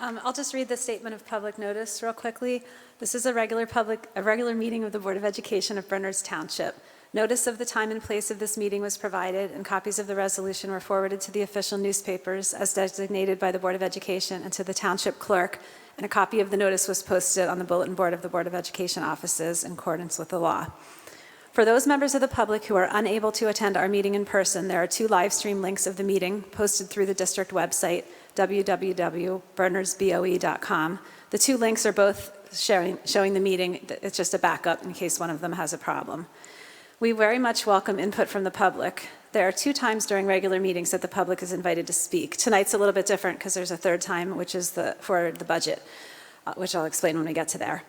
I'll just read the statement of public notice real quickly. This is a regular meeting of the Board of Education of Berners Township. Notice of the time and place of this meeting was provided, and copies of the resolution were forwarded to the official newspapers as designated by the Board of Education and to the Township Clerk, and a copy of the notice was posted on the bulletin board of the Board of Education offices in accordance with the law. For those members of the public who are unable to attend our meeting in person, there are 2 live stream links of the meeting posted through the district website, www.bernersboe.com. The 2 links are both showing the meeting. It's just a backup in case one of them has a problem. We very much welcome input from the public. There are 2 times during regular meetings that the public is invited to speak. Tonight's a little bit different because there's a 3rd time, which is for the budget, which I'll explain when we get to there.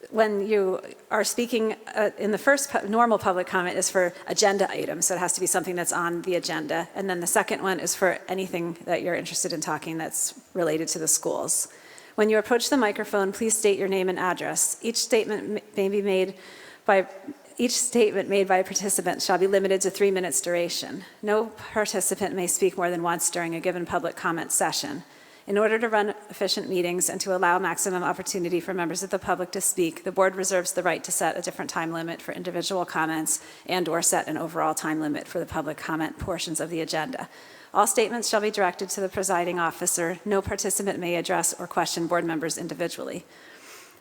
When you are speaking in the first normal public comment is for agenda items, so it has to be something that's on the agenda. And then the second one is for anything that you're interested in talking that's related to the schools. When you approach the microphone, please state your name and address. Each statement made by a participant shall be limited to 3 minutes duration. No participant may speak more than once during a given public comment session. In order to run efficient meetings and to allow maximum opportunity for members of the public to speak, the board reserves the right to set a different time limit for individual comments and/or set an overall time limit for the public comment portions of the agenda. All statements shall be directed to the presiding officer. No participant may address or question board members individually.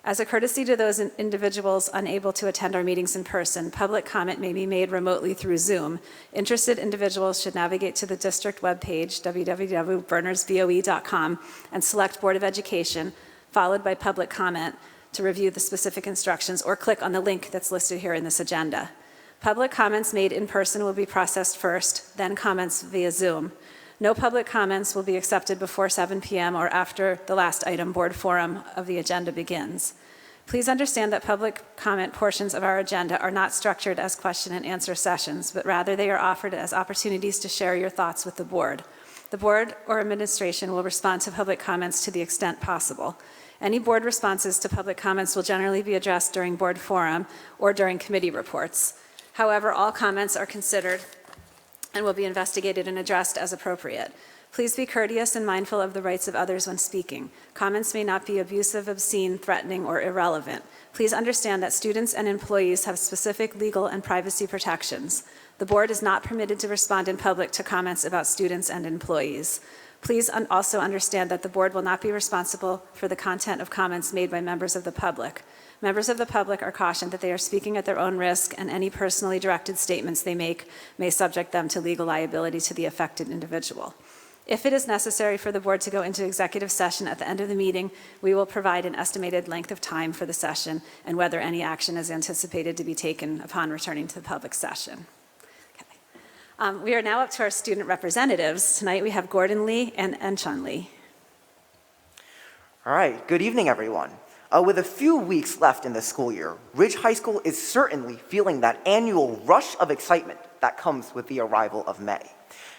As a courtesy to those individuals unable to attend our meetings in person, public comment may be made remotely through Zoom. Interested individuals should navigate to the district webpage, www.bernersboe.com, and select Board of Education, followed by public comment to review the specific instructions, or click on the link that's listed here in this agenda. Public comments made in person will be processed first, then comments via Zoom. No public comments will be accepted before 7 p.m. or after the last item board forum of the agenda begins. Please understand that public comment portions of our agenda are not structured as question and answer sessions, but rather they are offered as opportunities to share your thoughts with the board. The board or administration will respond to public comments to the extent possible. Any board responses to public comments will generally be addressed during board forum or during committee reports. However, all comments are considered and will be investigated and addressed as appropriate. Please be courteous and mindful of the rights of others when speaking. Comments may not be abusive, obscene, threatening, or irrelevant. Please understand that students and employees have specific legal and privacy protections. The board is not permitted to respond in public to comments about students and employees. Please also understand that the board will not be responsible for the content of comments made by members of the public. Members of the public are cautioned that they are speaking at their own risk, and any personally directed statements they make may subject them to legal liability to the affected individual. If it is necessary for the board to go into executive session at the end of the meeting, we will provide an estimated length of time for the session and whether any action is anticipated to be taken upon returning to the public session. Okay. We are now up to our student representatives. Tonight we have Gordon Lee and Enchun Lee. All right, good evening, everyone. With a few weeks left in the school year, Ridge High School is certainly feeling that annual rush of excitement that comes with the arrival of May.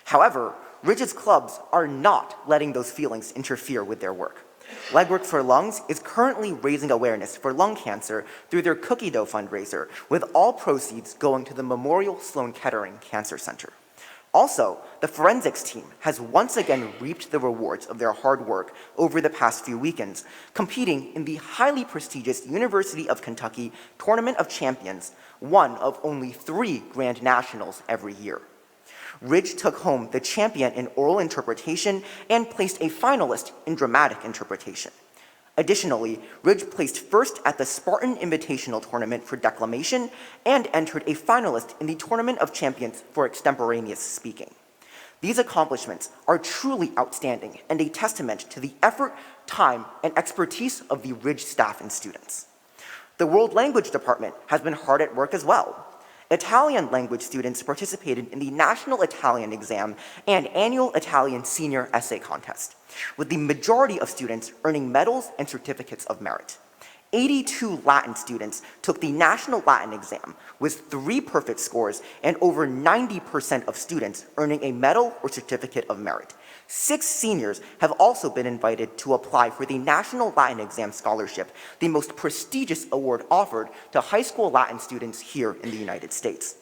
However, Ridge's clubs are not letting those feelings interfere with their work. Legwork for Lungs is currently raising awareness for lung cancer through their cookie dough fundraiser, with all proceeds going to the Memorial Sloan Kettering Cancer Center. Also, the forensics team has once again reaped the rewards of their hard work over the past few weekends, competing in the highly prestigious University of Kentucky Tournament of Champions, one of only 3 Grand Nationals every year. Ridge took home the champion in oral interpretation and placed a finalist in dramatic interpretation. Additionally, Ridge placed first at the Spartan Invitational Tournament for declamation and entered a finalist in the Tournament of Champions for extemporaneous speaking. These accomplishments are truly outstanding and a testament to the effort, time, and expertise of the Ridge staff and students. The World Language Department has been hard at work as well. Italian language students participated in the National Italian Exam and Annual Italian Senior Essay Contest, with the majority of students earning medals and certificates of merit. 82 Latin students took the National Latin Exam with 3 perfect scores and over 90% of students earning a medal or certificate of merit. 6 seniors have also been invited to apply for the National Latin Exam Scholarship, the most prestigious award offered to high school Latin students here in the United States.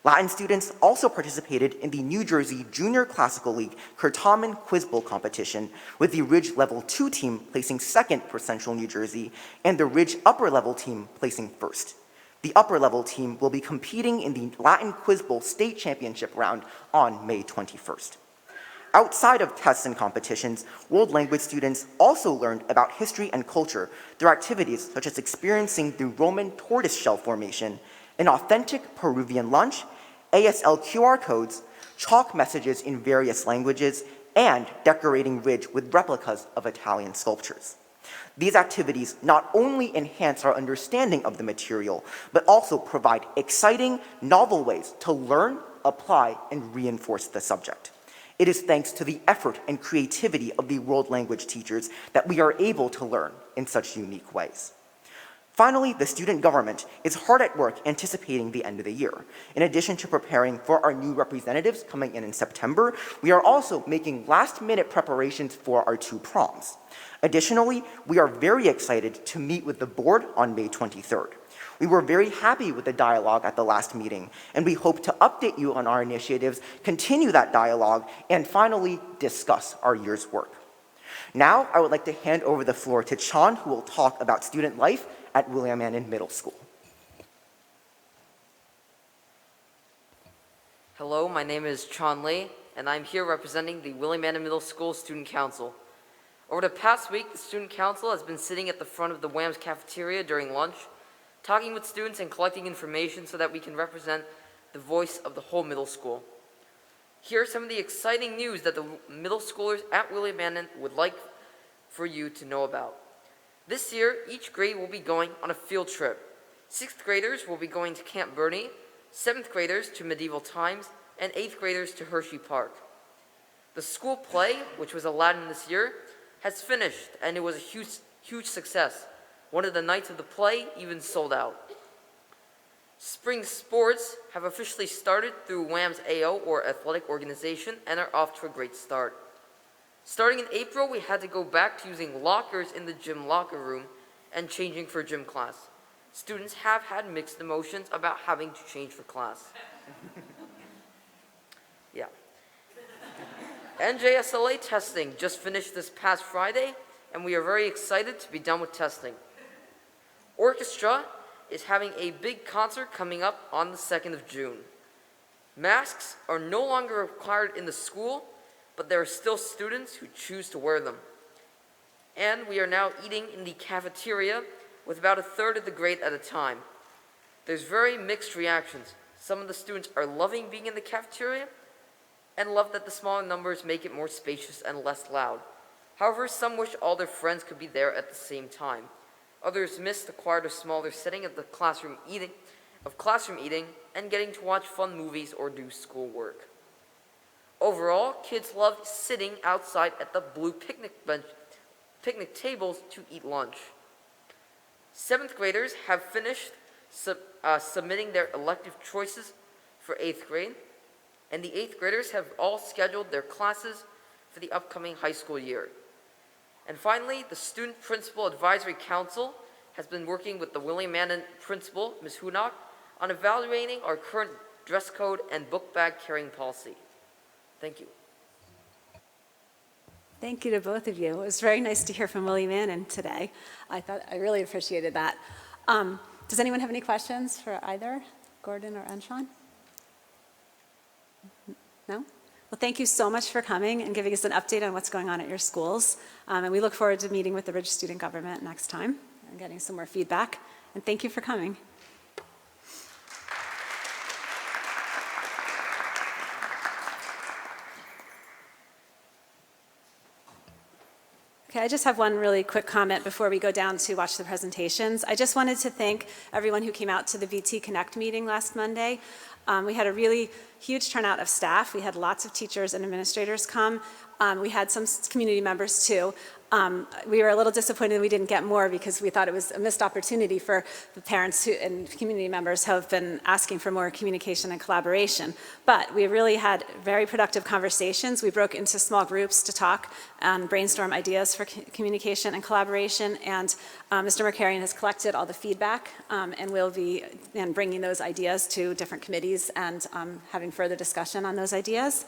Latin students also participated in the New Jersey Junior Classical League Curtamen Quiz Bowl competition, with the Ridge Level 2 team placing second for Central New Jersey and the Ridge Upper Level team placing first. The upper level team will be competing in the Latin Quiz Bowl state championship round on May 21st. Outside of tests and competitions, world language students also learned about history and culture through activities such as experiencing the Roman tortoiseshell formation, an authentic Peruvian lunch, ASL QR codes, chalk messages in various languages, and decorating Ridge with replicas of Italian sculptures. These activities not only enhance our understanding of the material, but also provide exciting, novel ways to learn, apply, and reinforce the subject. It is thanks to the effort and creativity of the world language teachers that we are able to learn in such unique ways. Finally, the student government is hard at work anticipating the end of the year. In addition to preparing for our new representatives coming in September, we are also making last-minute preparations for our 2 proms. Additionally, we are very excited to meet with the board on May 23rd. We were very happy with the dialogue at the last meeting, and we hope to update you on our initiatives, continue that dialogue, and finally discuss our year's work. Now, I would like to hand over the floor to Chan, who will talk about student life at William Mannon Middle School. Hello, my name is Chan Lee, and I'm here representing the William Mannon Middle School Student Council. Over the past week, the Student Council has been sitting at the front of the WAMS cafeteria during lunch, talking with students and collecting information so that we can represent the voice of the whole middle school. Here are some of the exciting news that the middle schoolers at William Mannon would like for you to know about. This year, each grade will be going on a field trip. 6th graders will be going to Camp Bernie, 7th graders to Medieval Times, and 8th graders to Hershey Park. The school play, which was Aladdin this year, has finished, and it was a huge success. One of the nights of the play even sold out. Spring sports have officially started through WAM's AO, or Athletic Organization, and are off to a great start. Starting in April, we had to go back to using lockers in the gym locker room and changing for gym class. Students have had mixed emotions about having to change for class. Yeah. NJSLA testing just finished this past Friday, and we are very excited to be done with testing. Orchestra is having a big concert coming up on the 2nd of June. Masks are no longer required in the school, but there are still students who choose to wear them. And we are now eating in the cafeteria with about 1/3 of the grade at a time. There's very mixed reactions. Some of the students are loving being in the cafeteria and love that the smaller numbers make it more spacious and less loud. However, some wish all their friends could be there at the same time. Others miss the quieter, smaller setting of the classroom eating and getting to watch fun movies or do schoolwork. Overall, kids love sitting outside at the blue picnic tables to eat lunch. 7th graders have finished submitting their elective choices for 8th grade, and the 8th graders have all scheduled their classes for the upcoming high school year. And finally, the Student Principal Advisory Council has been working with the William Mannon principal, Ms. Hunock, on evaluating our current dress code and book bag carrying policy. Thank you. Thank you to both of you. It was very nice to hear from William Mannon today. I really appreciated that. Does anyone have any questions for either Gordon or Anshan? No? Well, thank you so much for coming and giving us an update on what's going on at your schools. And we look forward to meeting with the Ridge Student Government next time and getting some more feedback. And thank you for coming. Okay, I just have one really quick comment before we go down to watch the presentations. I just wanted to thank everyone who came out to the VT Connect meeting last Monday. We had a really huge turnout of staff. We had lots of teachers and administrators come. We had some community members too. We were a little disappointed we didn't get more because we thought it was a missed opportunity for the parents and community members who have been asking for more communication and collaboration. But we really had very productive conversations. We broke into small groups to talk and brainstorm ideas for communication and collaboration. And Mr. Mercarian has collected all the feedback and will be bringing those ideas to different committees and having further discussion on those ideas.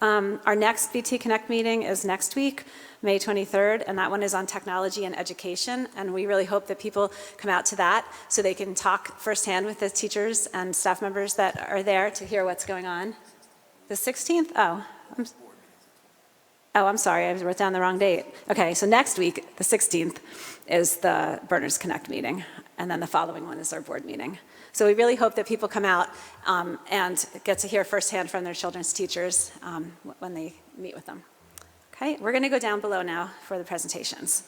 Our next BT Connect meeting is next week, May 23rd, and that one is on technology and education. And we really hope that people come out to that so they can talk firsthand with the teachers and staff members that are there to hear what's going on. The 16th? I'm sorry, I wrote down the wrong date. Okay, so next week, the 16th, is the Burners Connect meeting, and then the following one is our board meeting. So we really hope that people come out and get to hear firsthand from their children's teachers when they meet with them. Okay, we're going to go down below now for the presentations.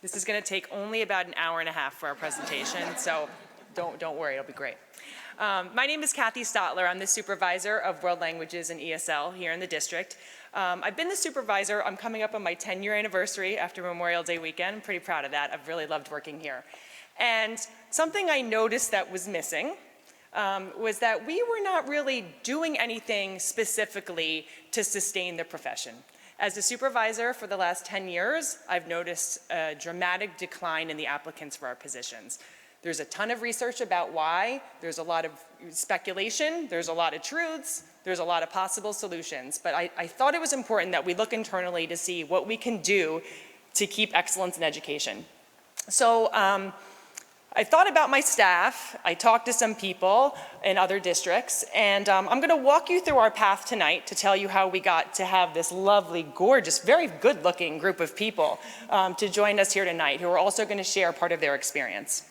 This is going to take only about an hour and a half for our presentation, so don't worry, it'll be great. My name is Kathy Stotler. I'm the supervisor of World Languages and ESL here in the district. I've been the supervisor. I'm coming up on my 10-year anniversary after Memorial Day weekend. I'm pretty proud of that. I've really loved working here. And something I noticed that was missing was that we were not really doing anything specifically to sustain the profession. As a supervisor for the last 10 years, I've noticed a dramatic decline in the applicants for our positions. There's a ton of research about why. There's a lot of speculation. There's a lot of truths. There's a lot of possible solutions. But I thought it was important that we look internally to see what we can do to keep excellence in education. So I thought about my staff. I talked to some people in other districts, and I'm going to walk you through our path tonight to tell you how we got to have this lovely, gorgeous, very good-looking group of people to join us here tonight, who are also going to share part of their experience.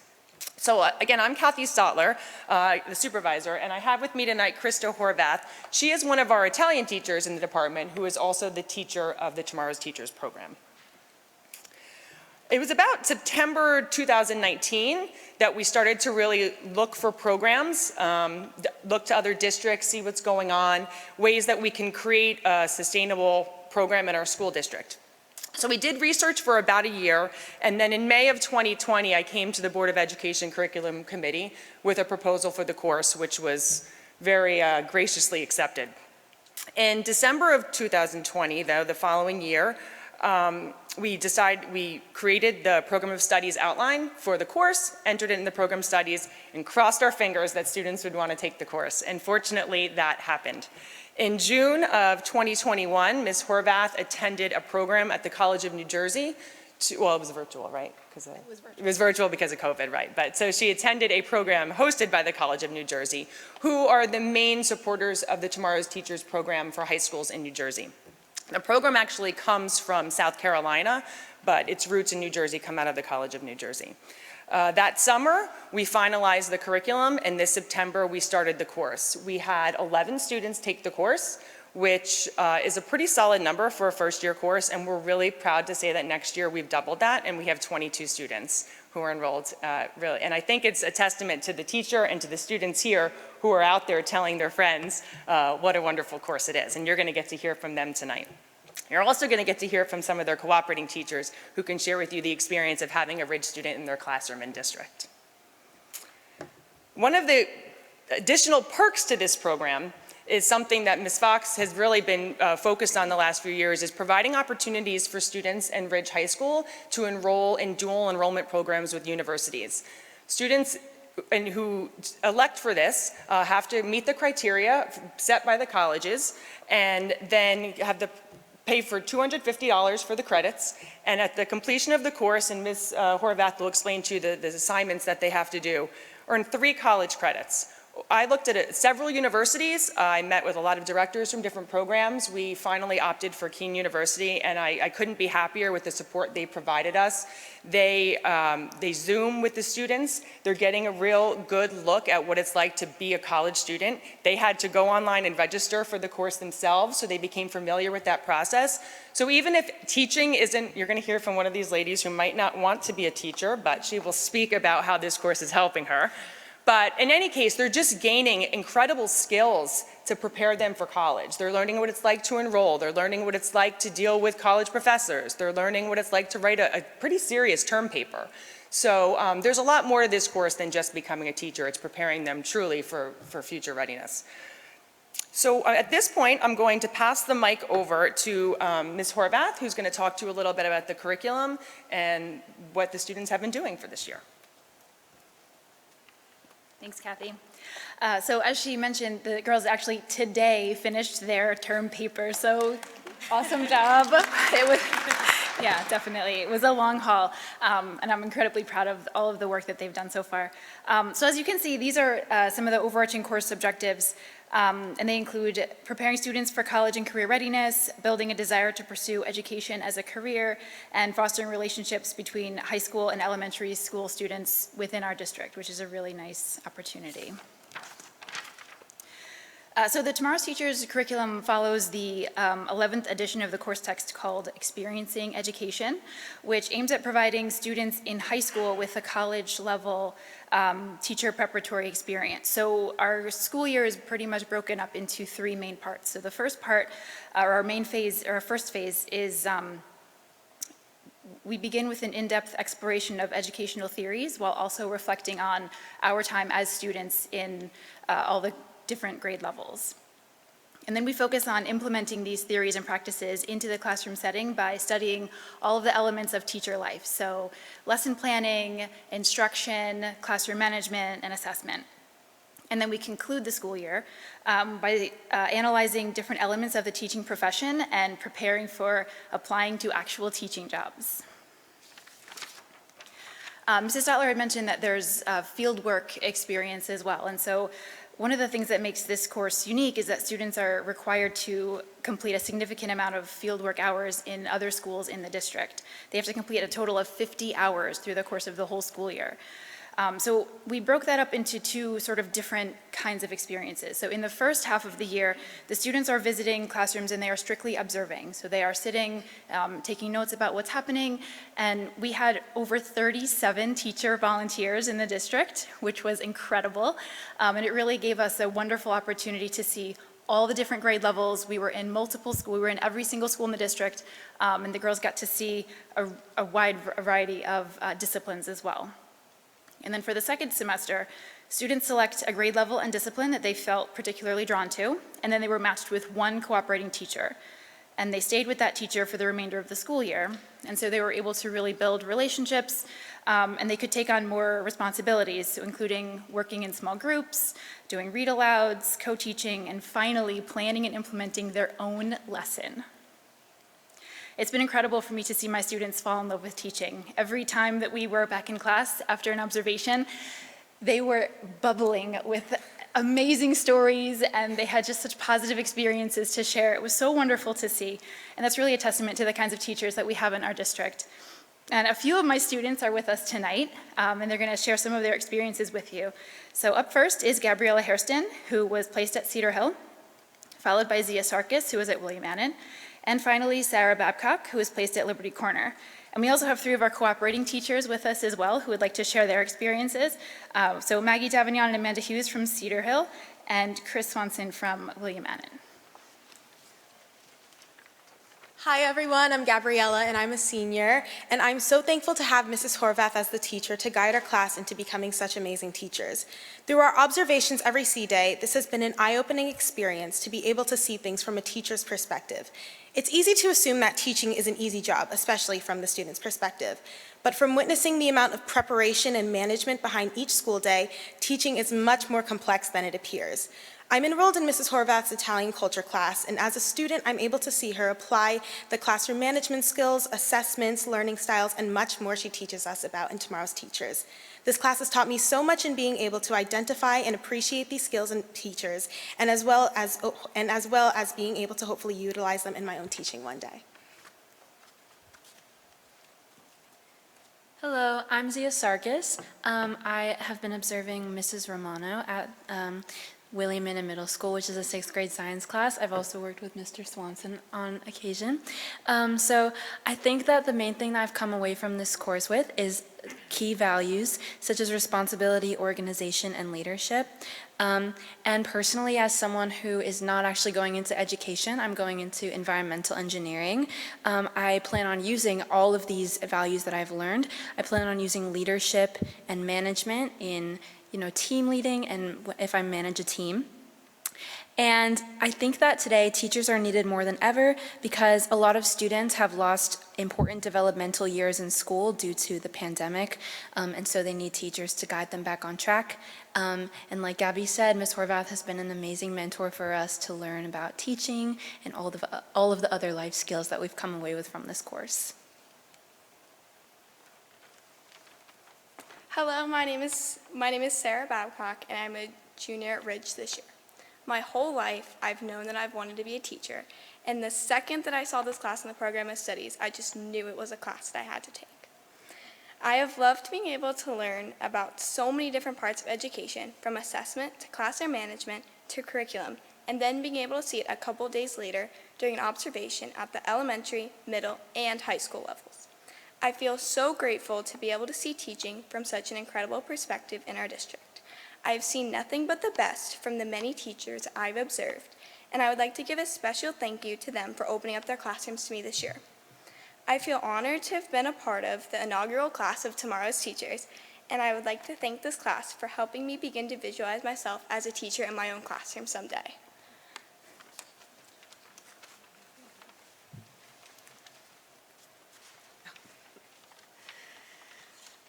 So again, I'm Kathy Stotler, the supervisor, and I have with me tonight Krista Horvath. She is one of our Italian teachers in the department, who is also the teacher of the Tomorrow's Teachers program. It was about September 2019 that we started to really look for programs, look to other districts, see what's going on, ways that we can create a sustainable program in our school district. So we did research for about a year, and then in May of 2020, I came to the Board of Education Curriculum Committee with a proposal for the course, which was very graciously accepted. In December of 2020, though, the following year, we created the program of studies outline for the course, entered it in the program studies, and crossed our fingers that students would want to take the course. And fortunately, that happened. In June of 2021, Ms. Horvath attended a program at the College of New Jersey. Well, it was virtual, right? It was virtual because of COVID, right? But so she attended a program hosted by the College of New Jersey, who are the main supporters of the Tomorrow's Teachers program for high schools in New Jersey. The program actually comes from South Carolina, but its roots in New Jersey come out of the College of New Jersey. That summer, we finalized the curriculum, and this September, we started the course. We had 11 students take the course, which is a pretty solid number for a first-year course, and we're really proud to say that next year we've doubled that, and we have 22 students who are enrolled, really. And I think it's a testament to the teacher and to the students here who are out there telling their friends what a wonderful course it is, and you're gonna get to hear from them tonight. You're also going to get to hear from some of their cooperating teachers who can share with you the experience of having a Ridge student in their classroom and district. One of the additional perks to this program is something that Ms. Fox has really been focused on the last few years, is providing opportunities for students in Ridge High School to enroll in dual enrollment programs with universities. Students who elect for this have to meet the criteria set by the colleges and then have to pay for $250 for the credits, and at the completion of the course, and Ms. Horvath will explain to you the assignments that they have to do, earn 3 college credits. I looked at several universities. I met with a lot of directors from different programs. We finally opted for Keene University, and I couldn't be happier with the support they provided us. They Zoom with the students. They're getting a real good look at what it's like to be a college student. They had to go online and register for the course themselves, so they became familiar with that process. So even if teaching isn't, you're going to hear from one of these ladies who might not want to be a teacher, but she will speak about how this course is helping her. But in any case, they're just gaining incredible skills to prepare them for college. They're learning what it's like to enroll. They're learning what it's like to deal with college professors. They're learning what it's like to write a pretty serious term paper. So there's a lot more to this course than just becoming a teacher. It's preparing them truly for future readiness. So at this point, I'm going to pass the mic over to Ms. Horvath, who's going to talk to you a little bit about the curriculum and what the students have been doing for this year. Thanks, Kathy. So as she mentioned, the girls actually today finished their term paper, so awesome job. It was, yeah, definitely. It was a long haul, and I'm incredibly proud of all of the work that they've done so far. So as you can see, these are some of the overarching course objectives, and they include preparing students for college and career readiness, building a desire to pursue education as a career, and fostering relationships between high school and elementary school students within our district, which is a really nice opportunity. So the Tomorrow's Teachers curriculum follows the 11th edition of the course text called Experiencing Education, which aims at providing students in high school with a college level teacher preparatory experience. So our school year is pretty much broken up into 3 main parts. So the first part, or our main phase, or our first phase is we begin with an in-depth exploration of educational theories while also reflecting on our time as students in all the different grade levels. And then we focus on implementing these theories and practices into the classroom setting by studying all of the elements of teacher life. So lesson planning, instruction, classroom management, and assessment. And then we conclude the school year by analyzing different elements of the teaching profession and preparing for applying to actual teaching jobs. Mrs. Stotler had mentioned that there's field work experience as well. And so one of the things that makes this course unique is that students are required to complete a significant amount of fieldwork hours in other schools in the district. They have to complete a total of 50 hours through the course of the whole school year. So we broke that up into 2 sort of different kinds of experiences. So in the first half of the year, the students are visiting classrooms and they are strictly observing. So they are sitting, taking notes about what's happening. And we had over 37 teacher volunteers in the district, which was incredible. And it really gave us a wonderful opportunity to see all the different grade levels. We were in multiple schools. We were in every single school in the district. And the girls got to see a wide variety of disciplines as well. And then for the second semester, students select a grade level and discipline that they felt particularly drawn to, and then they were matched with 1 cooperating teacher. And they stayed with that teacher for the remainder of the school year. And so they were able to really build relationships, and they could take on more responsibilities, so including working in small groups, doing read-alouds, co-teaching, and finally planning and implementing their own lesson. It's been incredible for me to see my students fall in love with teaching. Every time that we were back in class after an observation, they were bubbling with amazing stories, and they had just such positive experiences to share. It was so wonderful to see, and that's really a testament to the kinds of teachers that we have in our district. And a few of my students are with us tonight, and they're going to share some of their experiences with you. So up first is Gabriella Hairston, who was placed at Cedar Hill, followed by Zia Sarkis, who was at William Annan, and finally, Sarah Babcock, who was placed at Liberty Corner. And we also have 3 of our cooperating teachers with us as well, who would like to share their experiences. So Maggie Davignon and Amanda Hughes from Cedar Hill, and Chris Swanson from William Annan. Hi everyone, I'm Gabriella and I'm a senior, and I'm so thankful to have Mrs. Horvath as the teacher to guide our class into becoming such amazing teachers. Through our observations every C Day, this has been an eye-opening experience to be able to see things from a teacher's perspective. It's easy to assume that teaching is an easy job, especially from the student's perspective. But from witnessing the amount of preparation and management behind each school day, teaching is much more complex than it appears. I'm enrolled in Mrs. Horvath's Italian culture class, and as a student, I'm able to see her apply the classroom management skills, assessments, learning styles, and much more she teaches us about in Tomorrow's Teachers. This class has taught me so much in being able to identify and appreciate these skills in teachers, and as well as being able to hopefully utilize them in my own teaching one day. Hello, I'm Zia Sarkis. I have been observing Mrs. Romano at William Minna Middle School, which is a 6th grade science class. I've also worked with Mr. Swanson on occasion. So I think that the main thing that I've come away from this course with is key values such as responsibility, organization, and leadership. And personally, as someone who is not actually going into education, I'm going into environmental engineering. I plan on using all of these values that I've learned. I plan on using leadership and management in team leading and if I manage a team. And I think that today teachers are needed more than ever because a lot of students have lost important developmental years in school due to the pandemic, and so they need teachers to guide them back on track. And like Gabby said, Ms. Horvath has been an amazing mentor for us to learn about teaching and all of the other life skills that we've come away with from this course. Hello, my name is Sarah Babcock, and I'm a junior at Ridge this year. My whole life, I've known that I've wanted to be a teacher, and the second that I saw this class in the program of studies, I just knew it was a class that I had to take. I have loved being able to learn about so many different parts of education, from assessment to classroom management to curriculum, and then being able to see it a couple days later during an observation at the elementary, middle, and high school levels. I feel so grateful to be able to see teaching from such an incredible perspective in our district. I have seen nothing but the best from the many teachers I've observed, and I would like to give a special thank you to them for opening up their classrooms to me this year. I feel honored to have been a part of the inaugural class of Tomorrow's Teachers, and I would like to thank this class for helping me begin to visualize myself as a teacher in my own classroom someday.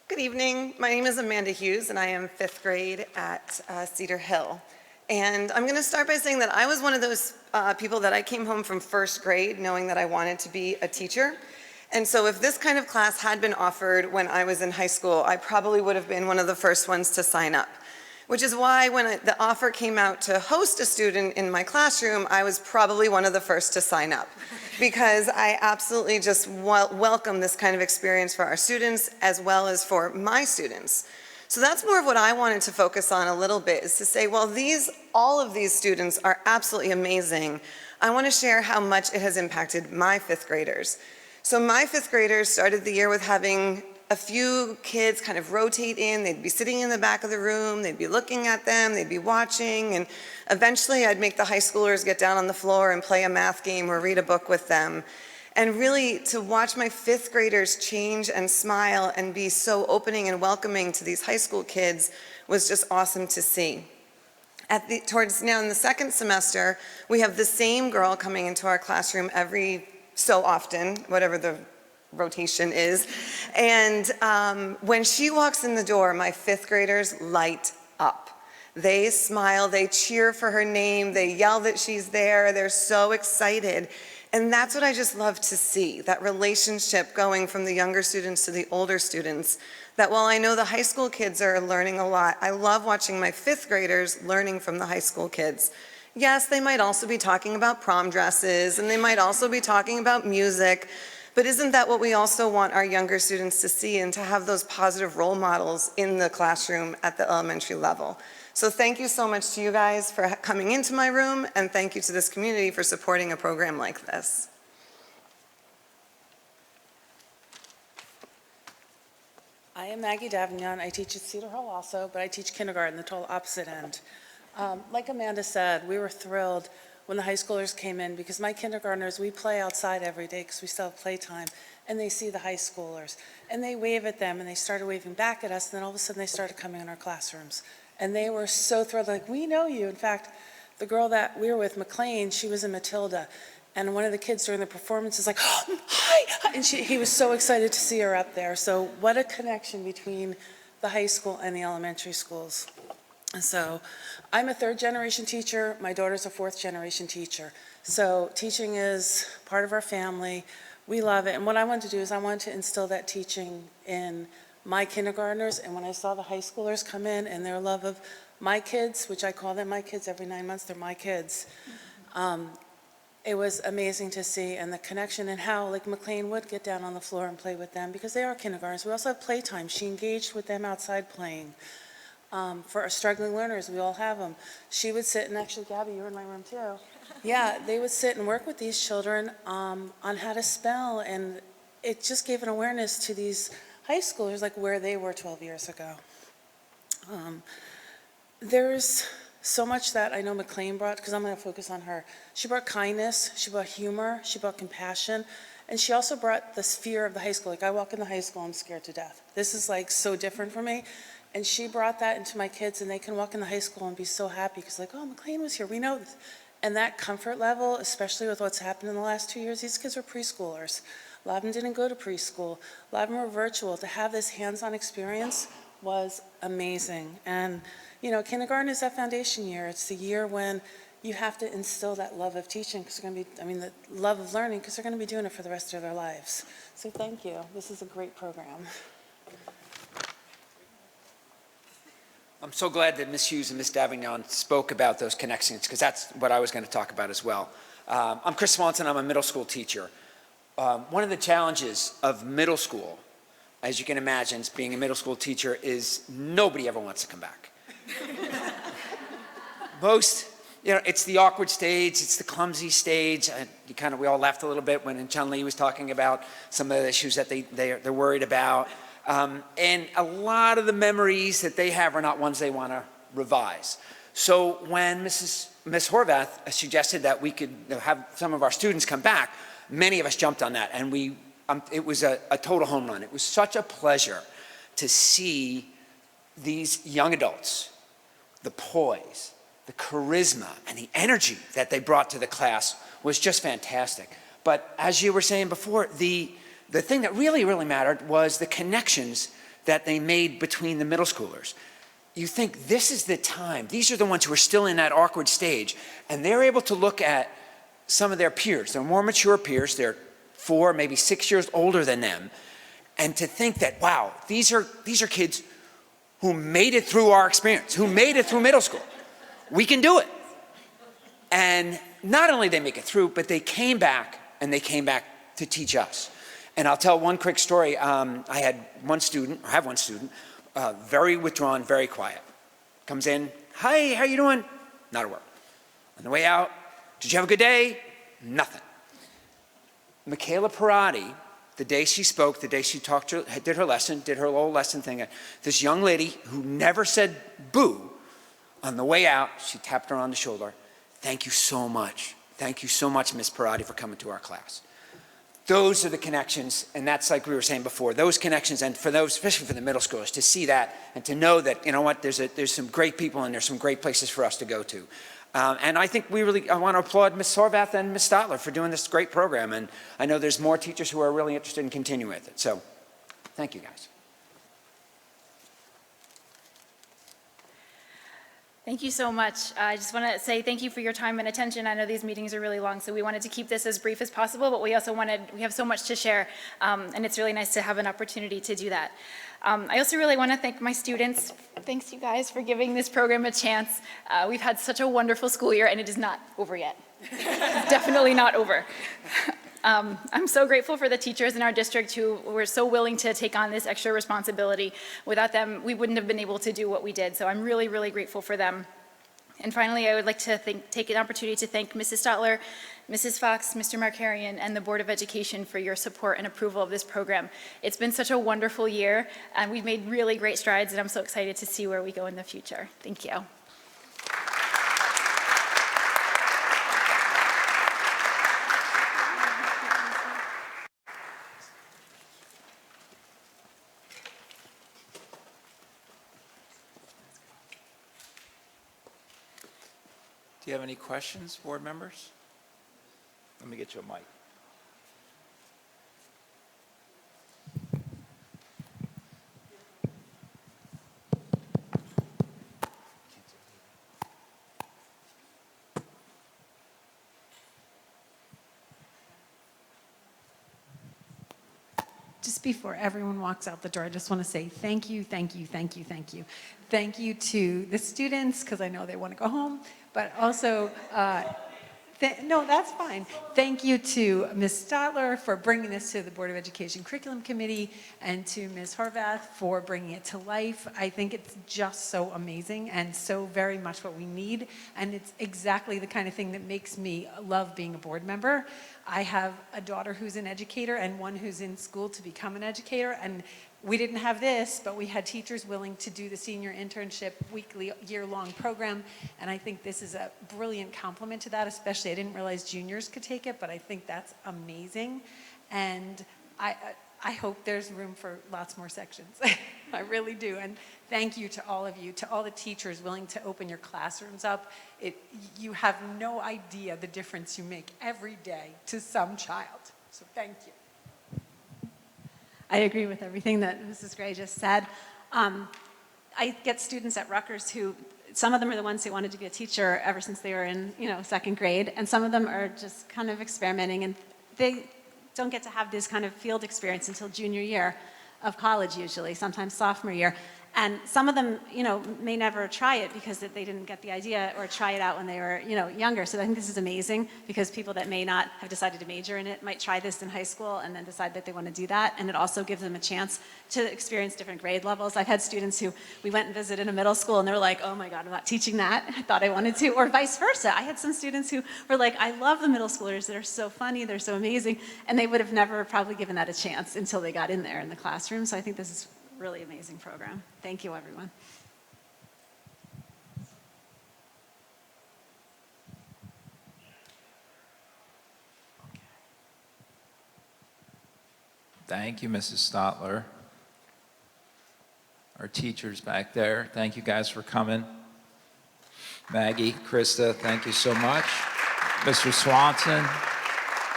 Good evening. My name is Amanda Hughes, and I am 5th grade at Cedar Hill. And I'm going to start by saying that I was one of those people that I came home from 1st grade knowing that I wanted to be a teacher. And so if this kind of class had been offered when I was in high school, I probably would have been one of the first ones to sign up. Which is why when the offer came out to host a student in my classroom, I was probably one of the first to sign up. Because I absolutely just welcome this kind of experience for our students as well as for my students. So that's more of what I wanted to focus on a little bit, is to say, well, all of these students are absolutely amazing. I want to share how much it has impacted my 5th graders. So my 5th graders started the year with having a few kids kind of rotate in. They'd be sitting in the back of the room, they'd be looking at them, they'd be watching, and eventually I'd make the high schoolers get down on the floor and play a math game or read a book with them. And really to watch my 5th graders change and smile and be so opening and welcoming to these high school kids was just awesome to see. Towards now in the 2nd semester, we have the same girl coming into our classroom every so often, whatever the rotation is. And when she walks in the door, my 5th graders light up. They smile, they cheer for her name, they yell that she's there, they're so excited. And that's what I just love to see, that relationship going from the younger students to the older students. That while I know the high school kids are learning a lot, I love watching my 5th graders learning from the high school kids. Yes, they might also be talking about prom dresses, and they might also be talking about music, but isn't that what we also want our younger students to see, and to have those positive role models in the classroom at the elementary level? So thank you so much to you guys for coming into my room, and thank you to this community for supporting a program like this. I am Maggie Davignon. I teach at Cedar Hill also, but I teach kindergarten, the total opposite end. Like Amanda said, we were thrilled when the high schoolers came in, because my kindergartners, we play outside every day because we still have playtime, and they see the high schoolers, and they wave at them, and they started waving back at us, and then all of a sudden they started coming in our classrooms. And they were so thrilled, like, we know you. In fact, the girl that we were with, McLean, she was in Matilda, and one of the kids during the performance is like, oh, hi, and he was so excited to see her up there. So what a connection between the high school and the elementary schools. And so I'm a third-generation teacher. My daughter's a fourth-generation teacher. So teaching is part of our family. We love it. And what I wanted to do is I wanted to instill that teaching in my kindergartners. And when I saw the high schoolers come in and their love of my kids, which I call them my kids every 9 months, they're my kids, it was amazing to see, and the connection and how, like, McLean would get down on the floor and play with them because they are kindergartners. We also have playtime. She engaged with them outside playing. For our struggling learners, we all have them. She would sit, and actually, Gabby, you were in my room too. Yeah, they would sit and work with these children on how to spell, and it just gave an awareness to these high schoolers, like where they were 12 years ago. There's so much that I know McLean brought, because I'm going to focus on her. She brought kindness, she brought humor, she brought compassion, and she also brought this fear of the high school. Like, I walk in the high school, I'm scared to death. This is like so different for me. And she brought that into my kids, and they can walk in the high school and be so happy because, like, oh, McLean was here, we know this. And that comfort level, especially with what's happened in the last 2 years, these kids are preschoolers. A lot of them didn't go to preschool. A lot of them were virtual. To have this hands-on experience was amazing. And, you know, kindergarten is that foundation year. It's the year when you have to instill that love of teaching because they're going to be, the love of learning because they're going to be doing it for the rest of their lives. So thank you. This is a great program. I'm so glad that Ms. Hughes and Ms. Davignon spoke about those connections because that's what I was going to talk about as well. I'm Chris Swanson. I'm a middle school teacher. One of the challenges of middle school, as you can imagine, being a middle school teacher, is nobody ever wants to come back. It's the awkward stage, it's the clumsy stage. We all laughed a little bit when Chun-Li was talking about some of the issues that they're worried about. And a lot of the memories that they have are not ones they want to revise. So when Ms. Horvath suggested that we could have some of our students come back, many of us jumped on that, and it was a total home run. It was such a pleasure to see these young adults, the poise, the charisma, and the energy that they brought to the class was just fantastic. But as you were saying before, the thing that really, really mattered was the connections that they made between the middle schoolers. You think this is the time, these are the ones who are still in that awkward stage, and they're able to look at some of their peers, their more mature peers, they're 4, maybe 6 years older than them, and to think that, wow, these are kids who made it through our experience, who made it through middle school. We can do it. And not only did they make it through, but they came back, and they came back to teach us. And I'll tell one quick story. I have one student, very withdrawn, very quiet. Comes in, hi, how you doing? Not a word. On the way out, did you have a good day? Nothing. Michaela Parati, the day she spoke, the day she did her lesson, did her little lesson thing, this young lady who never said boo, on the way out, she tapped her on the shoulder. Thank you so much. Thank you so much, Ms. Parati, for coming to our class. Those are the connections, and that's like we were saying before, those connections, and for those, especially for the middle schoolers, to see that and to know that, you know what, there's some great people and there's some great places for us to go to. And I think I want to applaud Ms. Horvath and Ms. Stotler for doing this great program, and I know there's more teachers who are really interested in continuing with it. So, thank you guys. Thank you so much. I just want to say thank you for your time and attention. I know these meetings are really long, so we wanted to keep this as brief as possible, but we have so much to share, and it's really nice to have an opportunity to do that. I also really want to thank my students. Thanks, you guys, for giving this program a chance. We've had such a wonderful school year, and it is not over yet. It's definitely not over. I'm so grateful for the teachers in our district who were so willing to take on this extra responsibility. Without them, we wouldn't have been able to do what we did, so I'm really, really grateful for them. And finally, I would like to take an opportunity to thank Mrs. Stotler, Mrs. Fox, Mr. Markarian, and the Board of Education for your support and approval of this program. It's been such a wonderful year, and we've made really great strides, and I'm so excited to see where we go in the future. Thank you. you have any questions, board members? Let me get you a mic. Just before everyone walks out the door, I just want to say thank you, thank you, thank you, thank you. Thank you to the students, because I know they want to go home, but also, no, that's fine. Thank you to Ms. Stotler for bringing this to the Board of Education Curriculum Committee, and to Ms. Horvath for bringing it to life. I think it's just so amazing and so very much what we need, and it's exactly the kind of thing that makes me love being a board member. I have a daughter who's an educator and one who's in school to become an educator, and we didn't have this, but we had teachers willing to do the senior internship weekly, year-long program, and I think this is a brilliant complement to that, especially I didn't realize juniors could take it, but I think that's amazing, and I hope there's room for lots more sections. I really do, and thank you to all of you, to all the teachers willing to open your classrooms up. You have no idea the difference you make every day to some child, so thank you. I agree with everything that Mrs. Gray just said. I get students at Rutgers who, some of them are the ones who wanted to be a teacher ever since they were in, second grade, and some of them are just kind of experimenting, and they don't get to have this kind of field experience until junior year of college usually, sometimes sophomore year. And some of them, may never try it because they didn't get the idea or try it out when they were, younger. So I think this is amazing because people that may not have decided to major in it might try this in high school and then decide that they want to do that. And it also gives them a chance to experience different grade levels. I've had students who we went and visited a middle school and they were like, oh my God, I'm not teaching that. I thought I wanted to, or vice versa. I had some students who were like, I love the middle schoolers. They're so funny. They're so amazing. And they would have never probably given that a chance until they got in there in the classroom. So I think this is really amazing program. Thank you, everyone. Thank you, Mrs. Stotler. Our teachers back there, thank you guys for coming. Maggie, Krista, thank you so much. Mr. Swanson,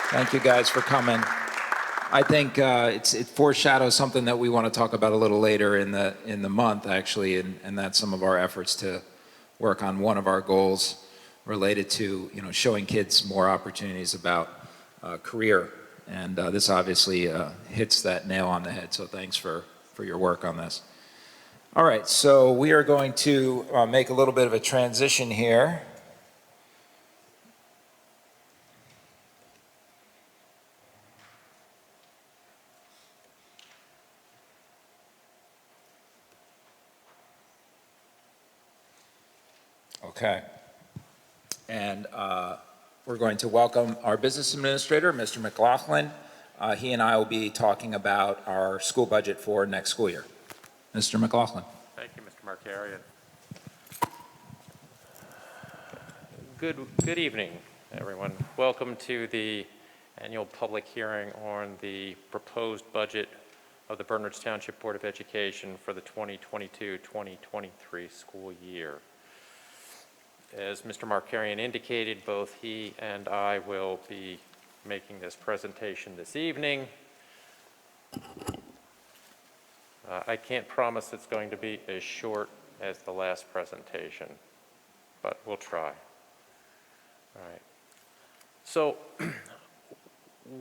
thank you guys for coming. I think it foreshadows something that we want to talk about a little later in the month, actually, and that's some of our efforts to work on one of our goals related to showing kids more opportunities about career, and this obviously hits that nail on the head. So thanks for your work on this. All right, so we are going to make a little bit of a transition here. Okay. And we're going to welcome our business administrator, Mr. McLaughlin. He and I will be talking about our school budget for next school year. Mr. McLaughlin. Thank you, Mr. Markarian. Good evening, everyone. Welcome to the annual public hearing on the proposed budget of the Bernards Township Board of Education for the 2022-2023 school year. As Mr. Markarian indicated, both he and I will be making this presentation this evening. I can't promise it's going to be as short as the last presentation, but we'll try. All right. So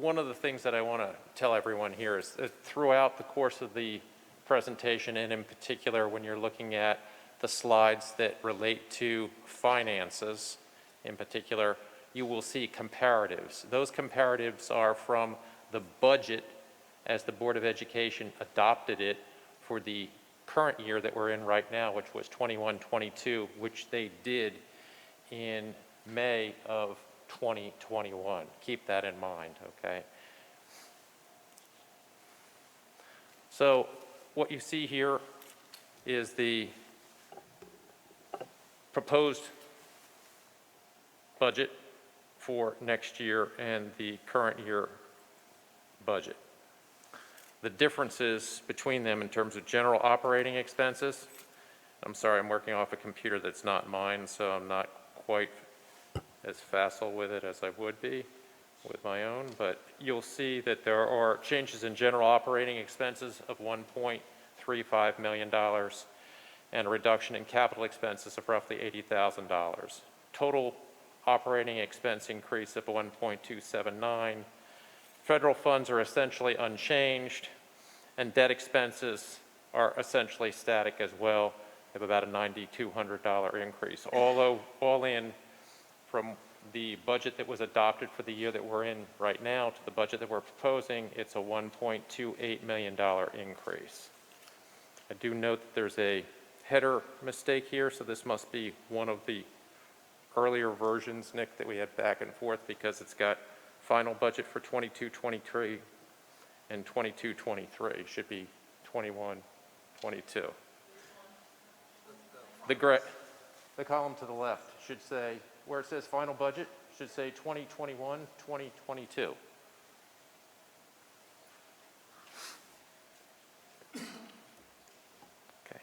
one of the things that I want to tell everyone here is that throughout the course of the presentation, and in particular when you're looking at the slides that relate to finances in particular, you will see comparatives. Those comparatives are from the budget as the Board of Education adopted it for the current year that we're in right now, which was 21-22, which they did in May of 2021. Keep that in mind, okay? So what you see here is the proposed budget for next year and the current year budget. The differences between them in terms of general operating expenses, I'm sorry, I'm working off a computer that's not mine, so I'm not quite as facile with it as I would be with my own, but you'll see that there are changes in general operating expenses of $1.35 million and a reduction in capital expenses of roughly $80,000. Total operating expense increase of 1.279. Federal funds are essentially unchanged, and debt expenses are essentially static as well, of about a $9,200 increase. All in, from the budget that was adopted for the year that we're in right now to the budget that we're proposing, it's a $1.28 million increase. I do note that there's a header mistake here, so this must be one of the earlier versions, Nick, that we had back and forth, because it's got final budget for 22-23 and 22-23. Should be 21-22. The column to the left should say, where it says final budget, should say 2021, 2022. Okay.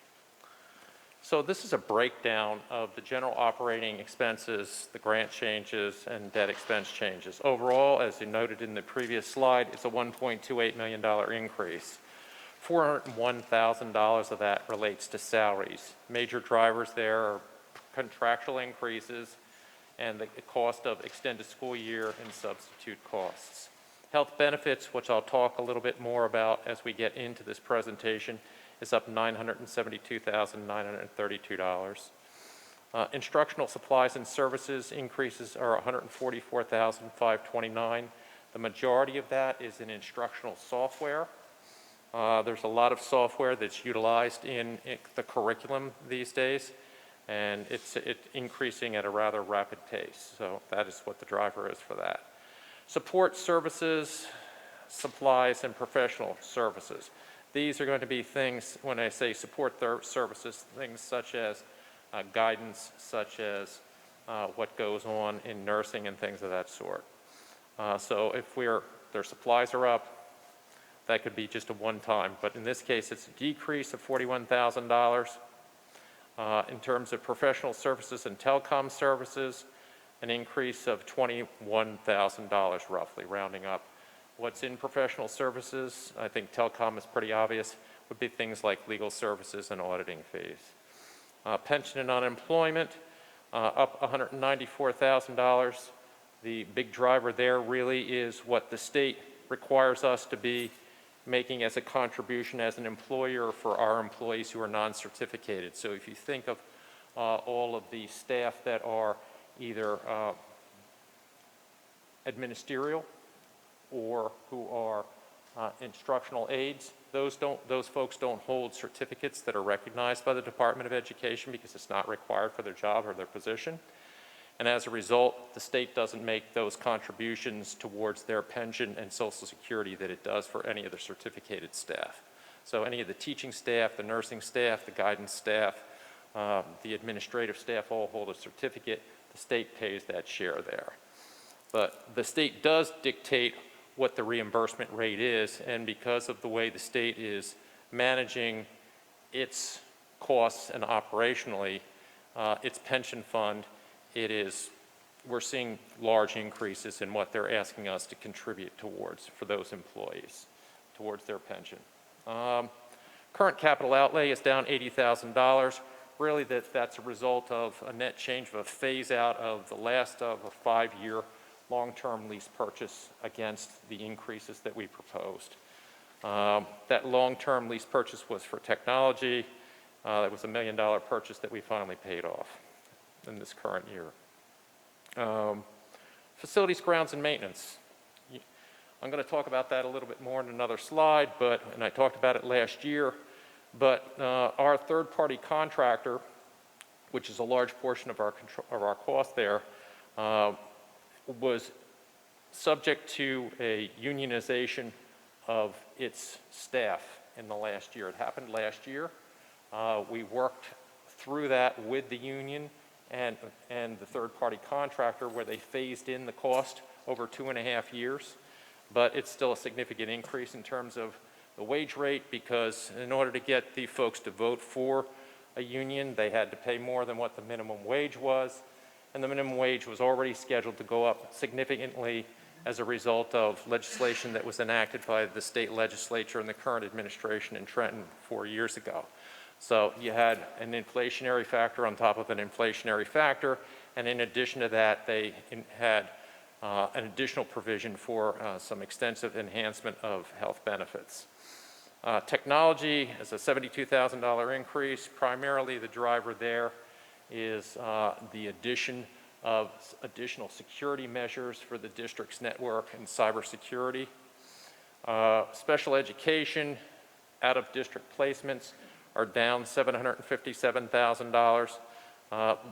So this is a breakdown of the general operating expenses, the grant changes, and debt expense changes. Overall, as you noted in the previous slide, it's a $1.28 million increase. $401,000 of that relates to salaries. Major drivers there are contractual increases and the cost of extended school year and substitute costs. Health benefits, which I'll talk a little bit more about as we get into this presentation, is up $972,932. Instructional supplies and services increases are $144,529. The majority of that is in instructional software. There's a lot of software that's utilized in the curriculum these days, and it's increasing at a rather rapid pace. So that is what the driver is for that. Support services, supplies, and professional services. These are going to be things, when I say support services, things such as guidance, such as what goes on in nursing and things of that sort. So if their supplies are up, that could be just a one-time, but in this case, it's a decrease of $41,000. In terms of professional services and telecom services, an increase of $21,000 roughly, rounding up. What's in professional services, I think telecom is pretty obvious, would be things like legal services and auditing fees. Pension and unemployment, up $194,000. The big driver there really is what the state requires us to be making as a contribution as an employer for our employees who are non-certificated. So if you think of all of the staff that are either administerial or who are instructional aides, those folks don't hold certificates that are recognized by the Department of Education because it's not required for their job or their position. And as a result, the state doesn't make those contributions towards their pension and Social Security that it does for any of the certificated staff. So any of the teaching staff, the nursing staff, the guidance staff, the administrative staff all hold a certificate. The state pays that share there. But the state does dictate what the reimbursement rate is, and because of the way the state is managing its costs and operationally, its pension fund, we're seeing large increases in what they're asking us to contribute towards for those employees, towards their pension. Current capital outlay is down $80,000. Really that's a result of a net change of a phase out of the last of a 5-year long-term lease purchase against the increases that we proposed. That long-term lease purchase was for technology. It was a $1 million purchase that we finally paid off in this current year. Facilities, grounds, and maintenance. I'm going to talk about that a little bit more in another slide, and I talked about it last year, but our third-party contractor, which is a large portion of our cost there, was subject to a unionization of its staff in the last year. It happened last year. We worked through that with the union and the third-party contractor, where they phased in the cost over 2.5 years. But it's still a significant increase in terms of the wage rate, because in order to get the folks to vote for a union, they had to pay more than what the minimum wage was. and the minimum wage was already scheduled to go up significantly as a result of legislation that was enacted by the state legislature and the current administration in Trenton 4 years ago. So you had an inflationary factor on top of an inflationary factor, and in addition to that, they had an additional provision for some extensive enhancement of health benefits. Technology is a $72,000 increase. Primarily the driver there is the addition of additional security measures for the district's network and cybersecurity. Special education, out-of-district placements are down $757,000.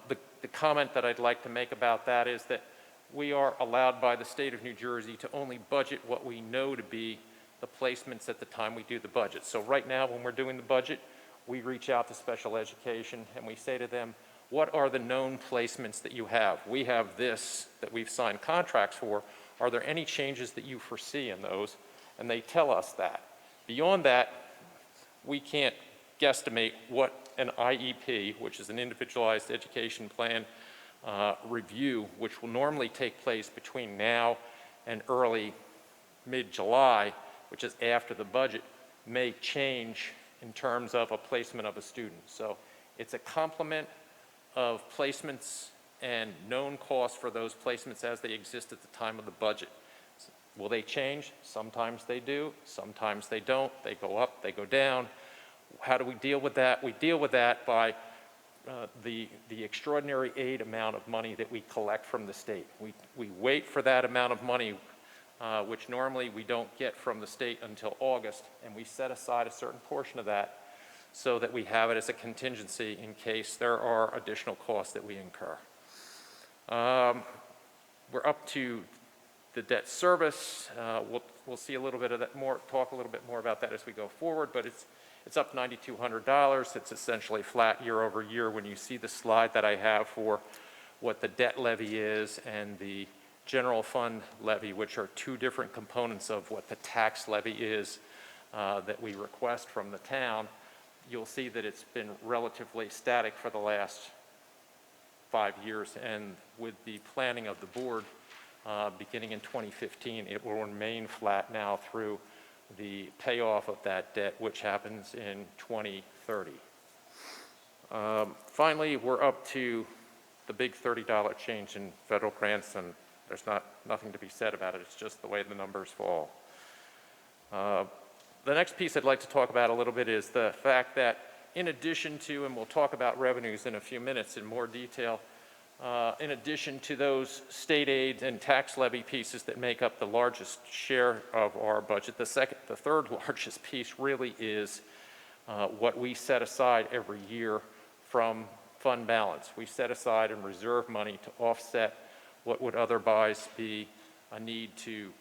The comment that I'd like to make about that is that we are allowed by the state of New Jersey to only budget what we know to be the placements at the time we do the budget. So right now, when we're doing the budget, we reach out to special education and we say to them, what are the known placements that you have? We have this that we've signed contracts for. Are there any changes that you foresee in those? And they tell us that. Beyond that, we can't guesstimate what an IEP, which is an individualized education plan review, which will normally take place between now and early mid-July, which is after the budget, may change in terms of a placement of a student. So it's a complement of placements and known costs for those placements as they exist at the time of the budget. Will they change? Sometimes they do, sometimes they don't. They go up, they go down. How do we deal with that? We deal with that by the extraordinary aid amount of money that we collect from the state. We wait for that amount of money, which normally we don't get from the state until August, and we set aside a certain portion of that so that we have it as a contingency in case there are additional costs that we incur. We're up to the debt service. We'll see a little bit of that more, talk a little bit more about that as we go forward, but it's up $9,200. It's essentially flat year over year. When you see the slide that I have for what the debt levy is and the general fund levy, which are two different components of what the tax levy is that we request from the town, you'll see that it's been relatively static for the last 5 years, and with the planning of the board beginning in 2015, it will remain flat now through the payoff of that debt, which happens in 2030. Finally, we're up to the big $30 change in federal grants, and there's nothing to be said about it. It's just the way the numbers fall. The next piece I'd like to talk about a little bit is the fact that in addition to, and we'll talk about revenues in a few minutes in more detail, in addition to those state aid and tax levy pieces that make up the largest share of our budget, the third largest piece really is what we set aside every year from fund balance. We set aside and reserve money to offset what would otherwise be a need to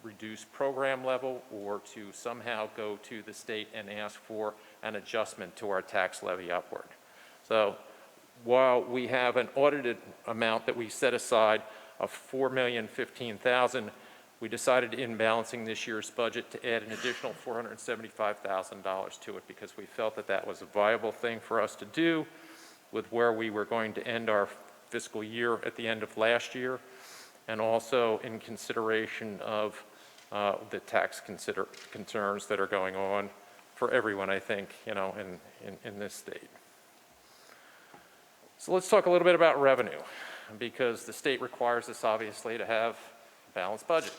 reduce program level or to somehow go to the state and ask for an adjustment to our tax levy upward. So while we have an audited amount that we set aside of $4,015,000, we decided in balancing this year's budget to add an additional $475,000 to it because we felt that that was a viable thing for us to do with where we were going to end our fiscal year at the end of last year, and also in consideration of the tax concerns that are going on for everyone, I think, you know, in this state. So let's talk a little bit about revenue, because the state requires us obviously to have a balanced budget.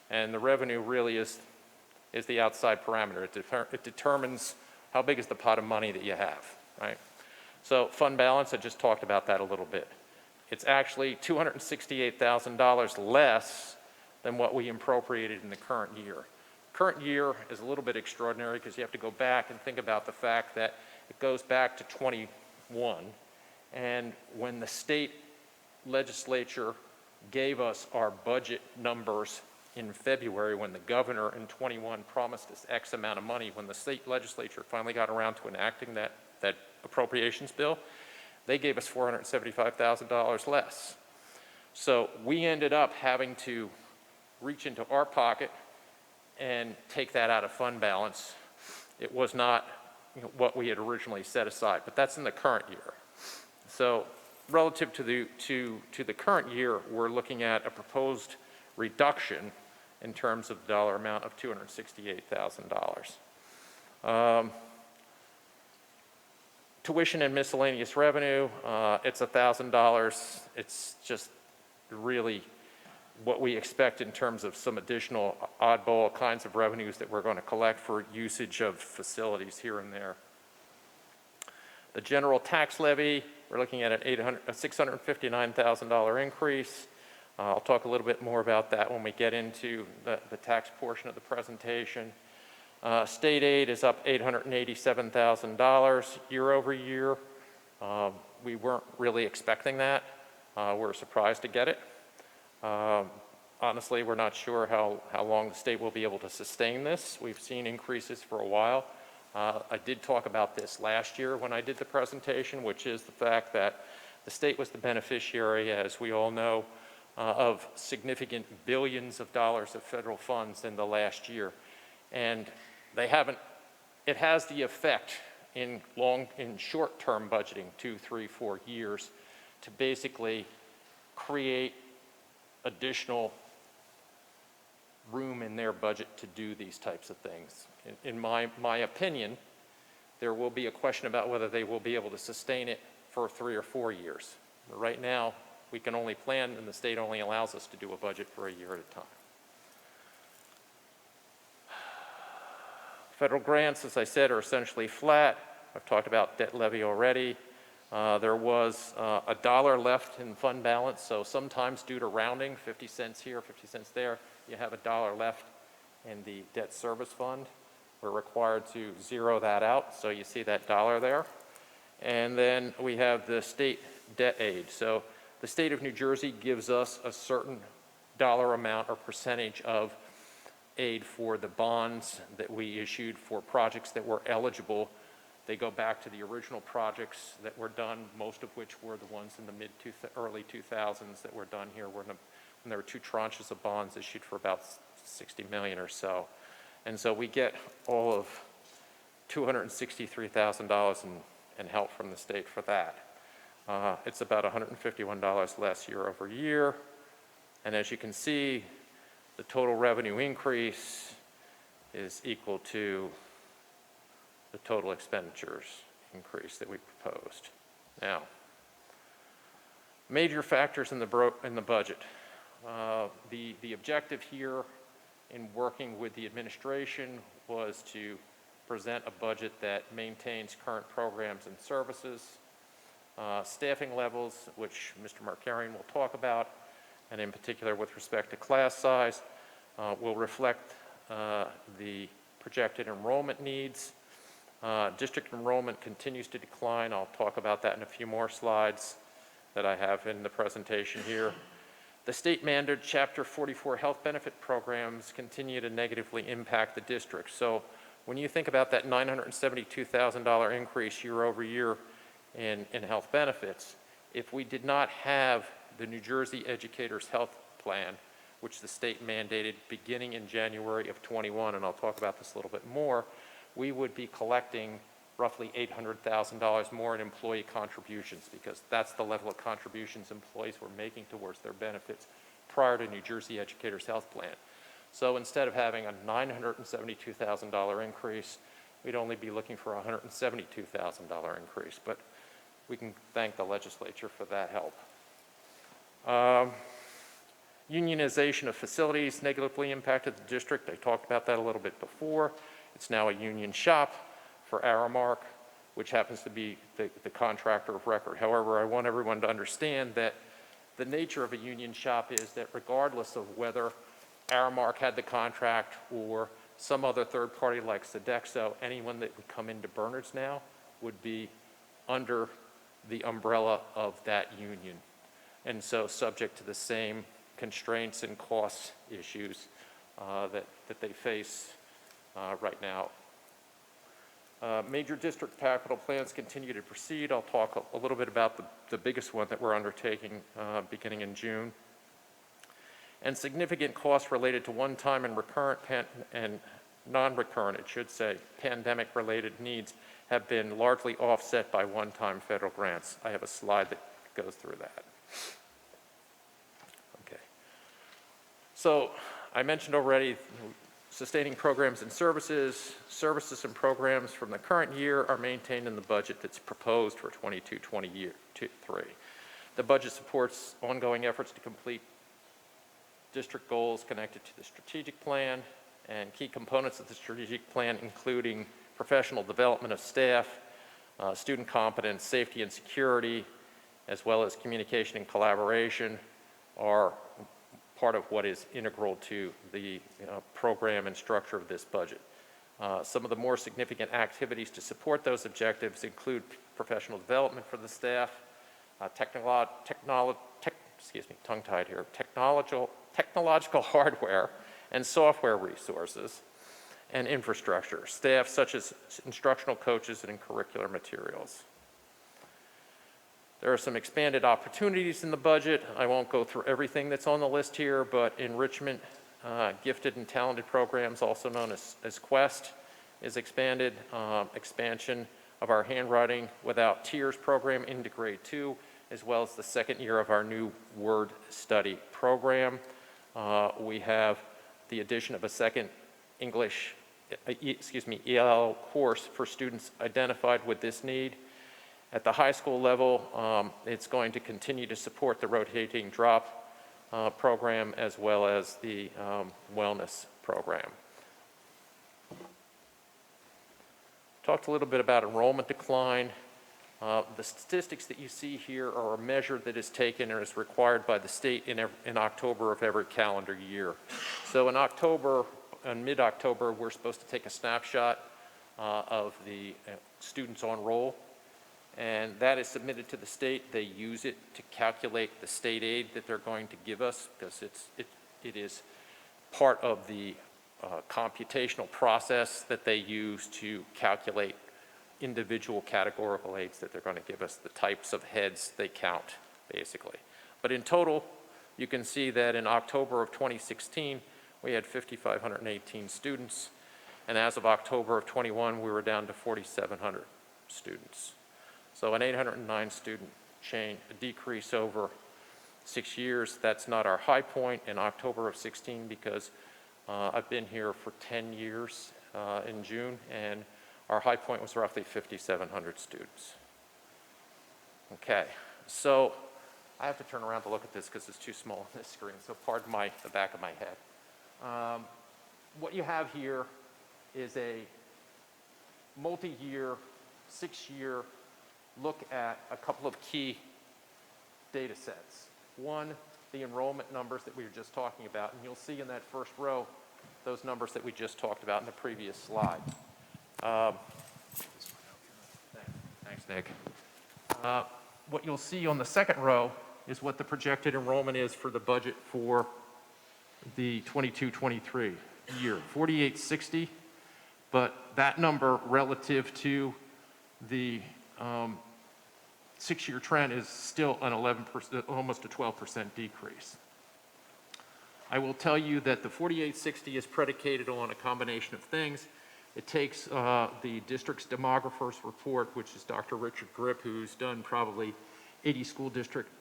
And the revenue really is the outside parameter. It determines how big is the pot of money that you have, right? So fund balance, I just talked about that a little bit. It's actually $268,000 less than what we appropriated in the current year. Current year is a little bit extraordinary because you have to go back and think about the fact that it goes back to 21, and when the state legislature gave us our budget numbers in February, when the governor in 21 promised us X amount of money, when the state legislature finally got around to enacting that appropriations bill, they gave us $475,000 less. So we ended up having to reach into our pocket and take that out of fund balance. It was not what we had originally set aside, but that's in the current year. So relative to the current year, we're looking at a proposed reduction in terms of the dollar amount of $268,000. Tuition and miscellaneous revenue, it's $1,000. It's just really what we expect in terms of some additional oddball kinds of revenues that we're going to collect for usage of facilities here and there. The general tax levy, we're looking at a $659,000 increase. I'll talk a little bit more about that when we get into the tax portion of the presentation. State aid is up $887,000 year over year. We weren't really expecting that. We're surprised to get it. Honestly, we're not sure how long the state will be able to sustain this. We've seen increases for a while. I did talk about this last year when I did the presentation, which is the fact that the state was the beneficiary, as we all know, of significant billions of dollars of federal funds in the last year. And they haven't, it has the effect in short-term budgeting, 2, 3, 4 years, to basically create additional room in their budget to do these types of things. In my opinion, there will be a question about whether they will be able to sustain it for 3 or 4 years. But right now, we can only plan, and the state only allows us to do a budget for a year at a time. Federal grants, as I said, are essentially flat. I've talked about debt levy already. There was $1 left in fund balance, so sometimes due to rounding, 50 cents here, 50 cents there, you have $1 left in the debt service fund. We're required to zero that out, so you see that $1 there. And then we have the state debt aid. So the state of New Jersey gives us a certain dollar amount or percentage of aid for the bonds that we issued for projects that were eligible. They go back to the original projects that were done, most of which were the ones in the early 2000s that were done here when there were 2 tranches of bonds issued for about $60 million or so. And so we get all of $263,000 in help from the state for that. It's about $151 less year over year. And as you can see, the total revenue increase is equal to the total expenditures increase that we proposed. Now, major factors in the budget. The objective here in working with the administration was to present a budget that maintains current programs and services. Staffing levels, which Mr. Markarian will talk about, and in particular with respect to class size, will reflect the projected enrollment needs. District enrollment continues to decline. I'll talk about that in a few more slides that I have in the presentation here. The state mandated Chapter 44 health benefit programs continue to negatively impact the district. So when you think about that $972,000 increase year over year in health benefits, if we did not have the New Jersey Educators Health Plan, which the state mandated beginning in January of 21, and I'll talk about this a little bit more, we would be collecting roughly $800,000 more in employee contributions, because that's the level of contributions employees were making towards their benefits prior to New Jersey Educators Health Plan. So instead of having a $972,000 increase, we'd only be looking for a $172,000 increase, but we can thank the legislature for that help. Unionization of facilities negatively impacted the district. I talked about that a little bit before. It's now a union shop for Aramark, which happens to be the contractor of record. However, I want everyone to understand that the nature of a union shop is that regardless of whether Aramark had the contract or some other third party like Sodexo, anyone that would come into Bernard's now would be under the umbrella of that union. And so subject to the same constraints and cost issues that they face right now. Major district capital plans continue to proceed. I'll talk a little bit about the biggest one that we're undertaking beginning in June. And significant costs related to one-time and recurrent and non-recurrent, it should say, pandemic-related needs have been largely offset by one-time federal grants. I have a slide that goes through that. Okay. So I mentioned already sustaining programs and services. Services and programs from the current year are maintained in the budget that's proposed for 22-23. The budget supports ongoing efforts to complete district goals connected to the strategic plan and key components of the strategic plan, including professional development of staff, student competence, safety and security, as well as communication and collaboration, are part of what is integral to the program and structure of this budget. Some of the more significant activities to support those objectives include professional development for the staff, technological hardware and software resources, and infrastructure, staff such as instructional coaches and curricular materials. There are some expanded opportunities in the budget. I won't go through everything that's on the list here, but enrichment, gifted and talented programs, also known as Quest, is expanded. Expansion of our handwriting without tears program into grade 2, as well as the second year of our new word study program. We have the addition of a second ELL course for students identified with this need. At the high school level, it's going to continue to support the rotating drop program as well as the wellness program. Talked a little bit about enrollment decline. The statistics that you see here are a measure that is taken or is required by the state in October of every calendar year. So in October, in mid-October, we're supposed to take a snapshot of the students on roll, and that is submitted to the state. They use it to calculate the state aid that they're going to give us, because it is part of the computational process that they use to calculate individual categorical aids that they're going to give us, the types of heads they count, basically. But in total, you can see that in October of 2016, we had 5,518 students, and as of October of 21, we were down to 4,700 students. So an 809 student change, a decrease over 6 years. That's not our high point in October of 16, because I've been here for 10 years in June, and our high point was roughly 5,700 students. Okay, so I have to turn around to look at this because it's too small on this screen, so pardon the back of my head. What you have here is a multi-year, 6-year look at a couple of key data sets. One, the enrollment numbers that we were just talking about, and you'll see in that first row those numbers that we just talked about in the previous slide. Thanks, Nick. What you'll see on the second row is what the projected enrollment is for the budget for the 22-23 year, 4,860, but that number relative to the 6-year trend is still an 11%, almost a 12% decrease. I will tell you that the 4,860 is predicated on a combination of things. It takes the district's demographers report, which is Dr. Richard Grip, who's done probably 80 school district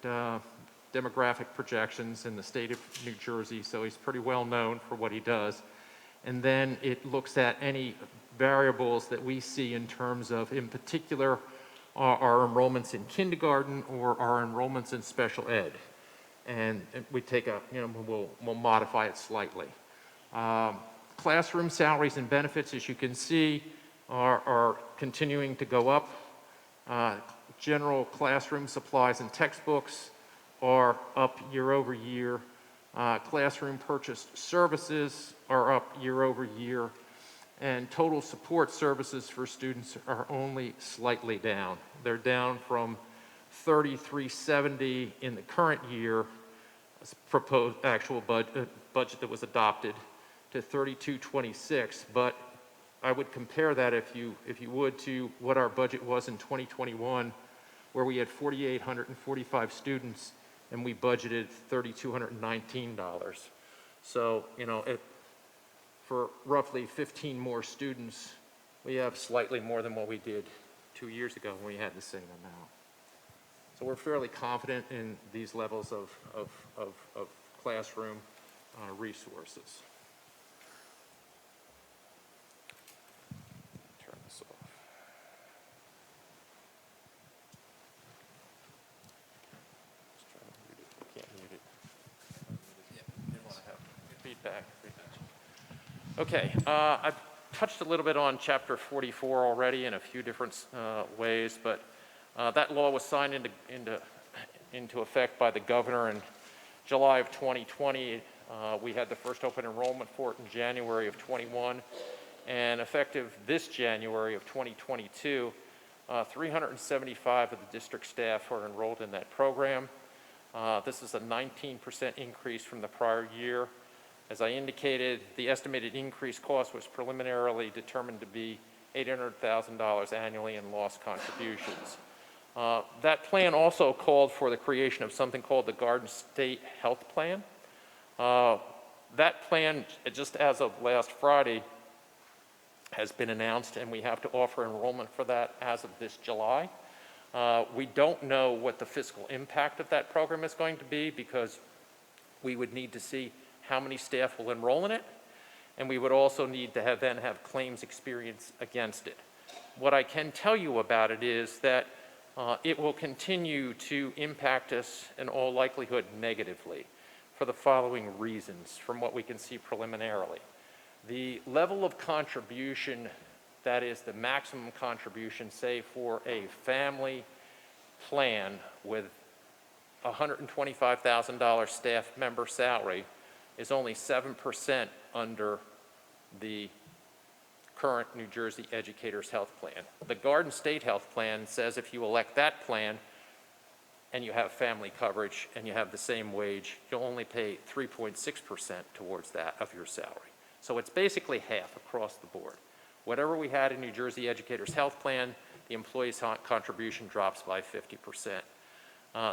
demographic projections in the state of New Jersey, so he's pretty well known for what he does. And then it looks at any variables that we see in terms of, in particular, our enrollments in kindergarten or our enrollments in special ed. And we take a, we'll modify it slightly. Classroom salaries and benefits, as you can see, are continuing to go up. General classroom supplies and textbooks are up year over year. Classroom purchased services are up year over year. And total support services for students are only slightly down. They're down from 3,370 in the current year, proposed actual budget that was adopted, to 3,226. But I would compare that, if you would, to what our budget was in 2021, where we had 4,845 students and we budgeted $3,219. So, for roughly 15 more students, we have slightly more than what we did 2 years ago when we had the same amount. So we're fairly confident in these levels of classroom resources. Turn this off. Just trying to mute it. Can't mute it. You want to have feedback. Okay, I've touched a little bit on Chapter 44 already in a few different ways, but that law was signed into effect by the governor in July of 2020. We had the first open enrollment for it in January of 21, and effective this January of 2022, 375 of the district staff are enrolled in that program. This is a 19% increase from the prior year. As I indicated, the estimated increased cost was preliminarily determined to be $800,000 annually in lost contributions. That plan also called for the creation of something called the Garden State Health Plan. That plan, just as of last Friday, has been announced, and we have to offer enrollment for that as of this July. We don't know what the fiscal impact of that program is going to be, because we would need to see how many staff will enroll in it, and we would also need to then have claims experience against it. What I can tell you about it is that it will continue to impact us in all likelihood negatively for the following reasons from what we can see preliminarily. The level of contribution, that is the maximum contribution, say for a family plan with $125,000 staff member salary, is only 7% under the current New Jersey Educators Health Plan. The Garden State Health Plan says if you elect that plan and you have family coverage and you have the same wage, you'll only pay 3.6% towards that of your salary. So it's basically half across the board. Whatever we had in New Jersey Educators Health Plan, the employee's contribution drops by 50%.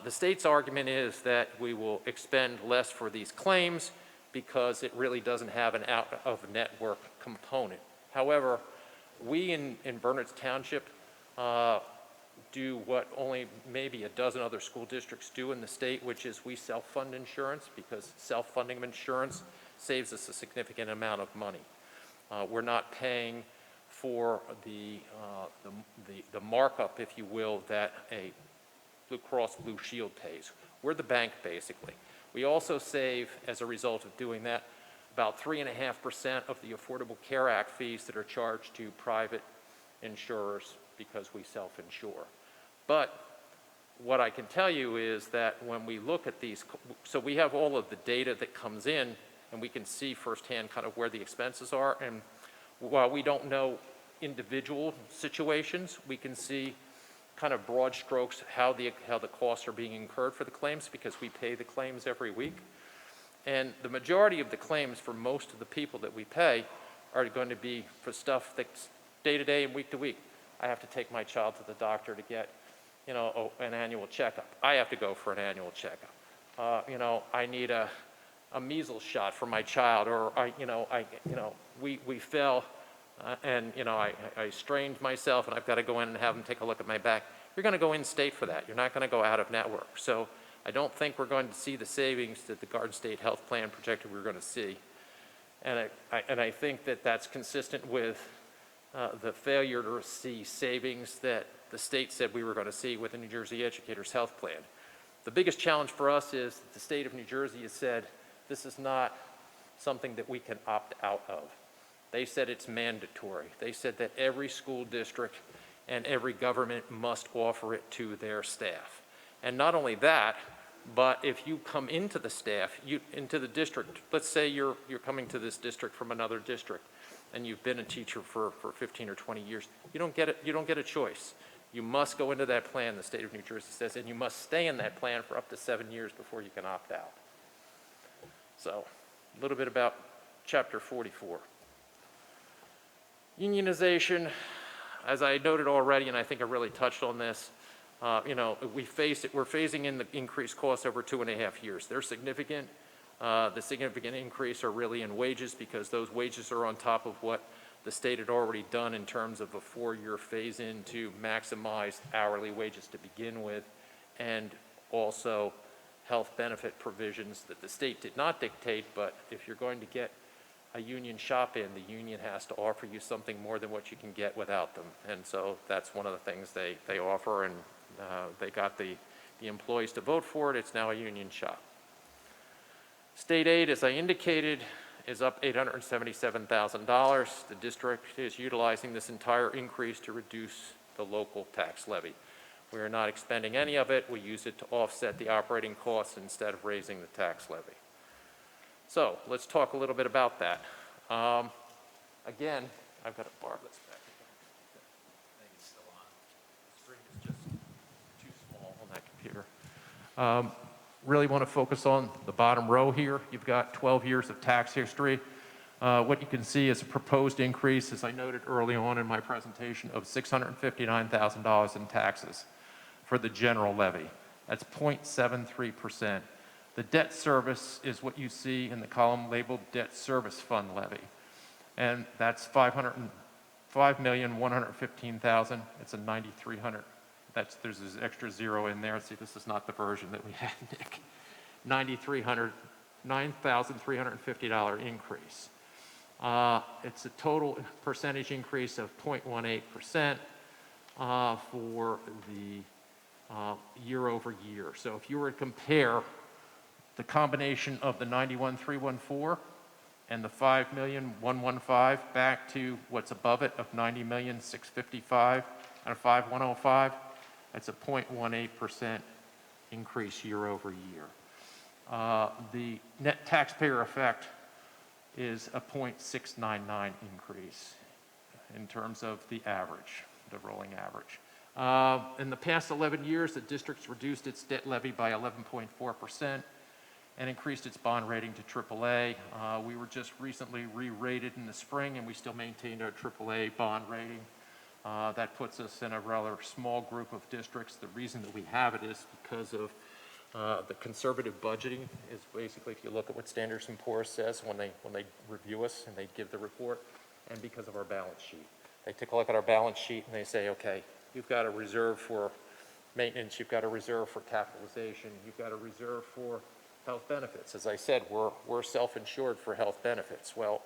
The state's argument is that we will expend less for these claims because it really doesn't have an out-of-network component. However, we in Bernards Township do what only maybe a dozen other school districts do in the state, which is we self-fund insurance, because self-funding of insurance saves us a significant amount of money. We're not paying for the markup, if you will, that a Blue Cross Blue Shield pays. We're the bank, basically. We also save, as a result of doing that, about 3.5% of the Affordable Care Act fees that are charged to private insurers because we self-insure. But what I can tell you is that when we look at these, so we have all of the data that comes in, and we can see firsthand kind of where the expenses are. And while we don't know individual situations, we can see kind of broad strokes how the costs are being incurred for the claims, because we pay the claims every week. And the majority of the claims for most of the people that we pay are going to be for stuff that's day to day and week to week. I have to take my child to the doctor to get, an annual checkup. I have to go for an annual checkup. I need a measles shot for my child, or we fell and I strained myself and I've got to go in and have them take a look at my back. You're going to go in state for that. You're not going to go out of network. So I don't think we're going to see the savings that the Garden State Health Plan projected we're going to see. And I think that that's consistent with the failure to see savings that the state said we were going to see with the New Jersey Educators Health Plan. The biggest challenge for us is that the state of New Jersey has said this is not something that we can opt out of. They said it's mandatory. They said that every school district and every government must offer it to their staff. And not only that, but if you come into the staff, into the district, let's say you're coming to this district from another district, and you've been a teacher for 15 or 20 years, you don't get a choice. You must go into that plan, the state of New Jersey says, and you must stay in that plan for up to 7 years before you can opt out. So, a little bit about Chapter 44. Unionization, as I noted already, and I think I really touched on this, we're phasing in the increased costs over 2.5 years. They're significant. The significant increase are really in wages, because those wages are on top of what the state had already done in terms of a 4-year phase-in to maximize hourly wages to begin with, and also health benefit provisions that the state did not dictate, but if you're going to get a union shop in, the union has to offer you something more than what you can get without them. And so that's one of the things they offer, and they got the employees to vote for it. It's now a union shop. State aid, as I indicated, is up $877,000. The district is utilizing this entire increase to reduce the local tax levy. We are not expending any of it. We use it to offset the operating costs instead of raising the tax levy. So let's talk a little bit about that. Again, I've got a bar that's back here. I think it's still on. The screen is just too small on that computer. Really want to focus on the bottom row here. You've got 12 years of tax history. What you can see is a proposed increase, as I noted early on in my presentation, of $659,000 in taxes for the general levy. That's 0.73%. The debt service is what you see in the column labeled debt service fund levy. And that's $5,115,000. It's a 9,300. There's this extra zero in there. See, this is not the version that we had, Nick. $9,350 increase. It's a total percentage increase of 0.18% for the year over year. So if you were to compare the combination of the 91,314 and the 5,115 back to what's above it of 90,655 and a 5,105, that's a 0.18% increase year over year. The net taxpayer effect is a 0.699 increase in terms of the average, the rolling average. In the past 11 years, the district's reduced its debt levy by 11.4% and increased its bond rating to AAA. We were just recently re-rated in the spring, and we still maintained our AAA bond rating. That puts us in a rather small group of districts. The reason that we have it is because of the conservative budgeting. Is basically, if you look at what Standard & Poor's says when they review us and they give the report, and because of our balance sheet. They take a look at our balance sheet and they say, okay, you've got a reserve for maintenance, you've got a reserve for capitalization, you've got a reserve for health benefits. As I said, we're self-insured for health benefits. Well,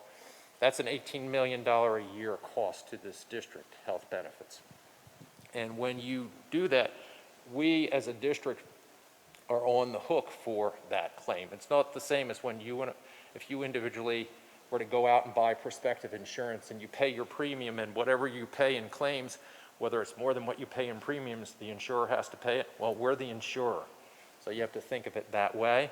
that's an $18 million a year cost to this district, health benefits. And when you do that, we as a district are on the hook for that claim. It's not the same as when if you individually were to go out and buy prospective insurance and you pay your premium, and whatever you pay in claims, whether it's more than what you pay in premiums, the insurer has to pay it. Well, we're the insurer. So you have to think of it that way.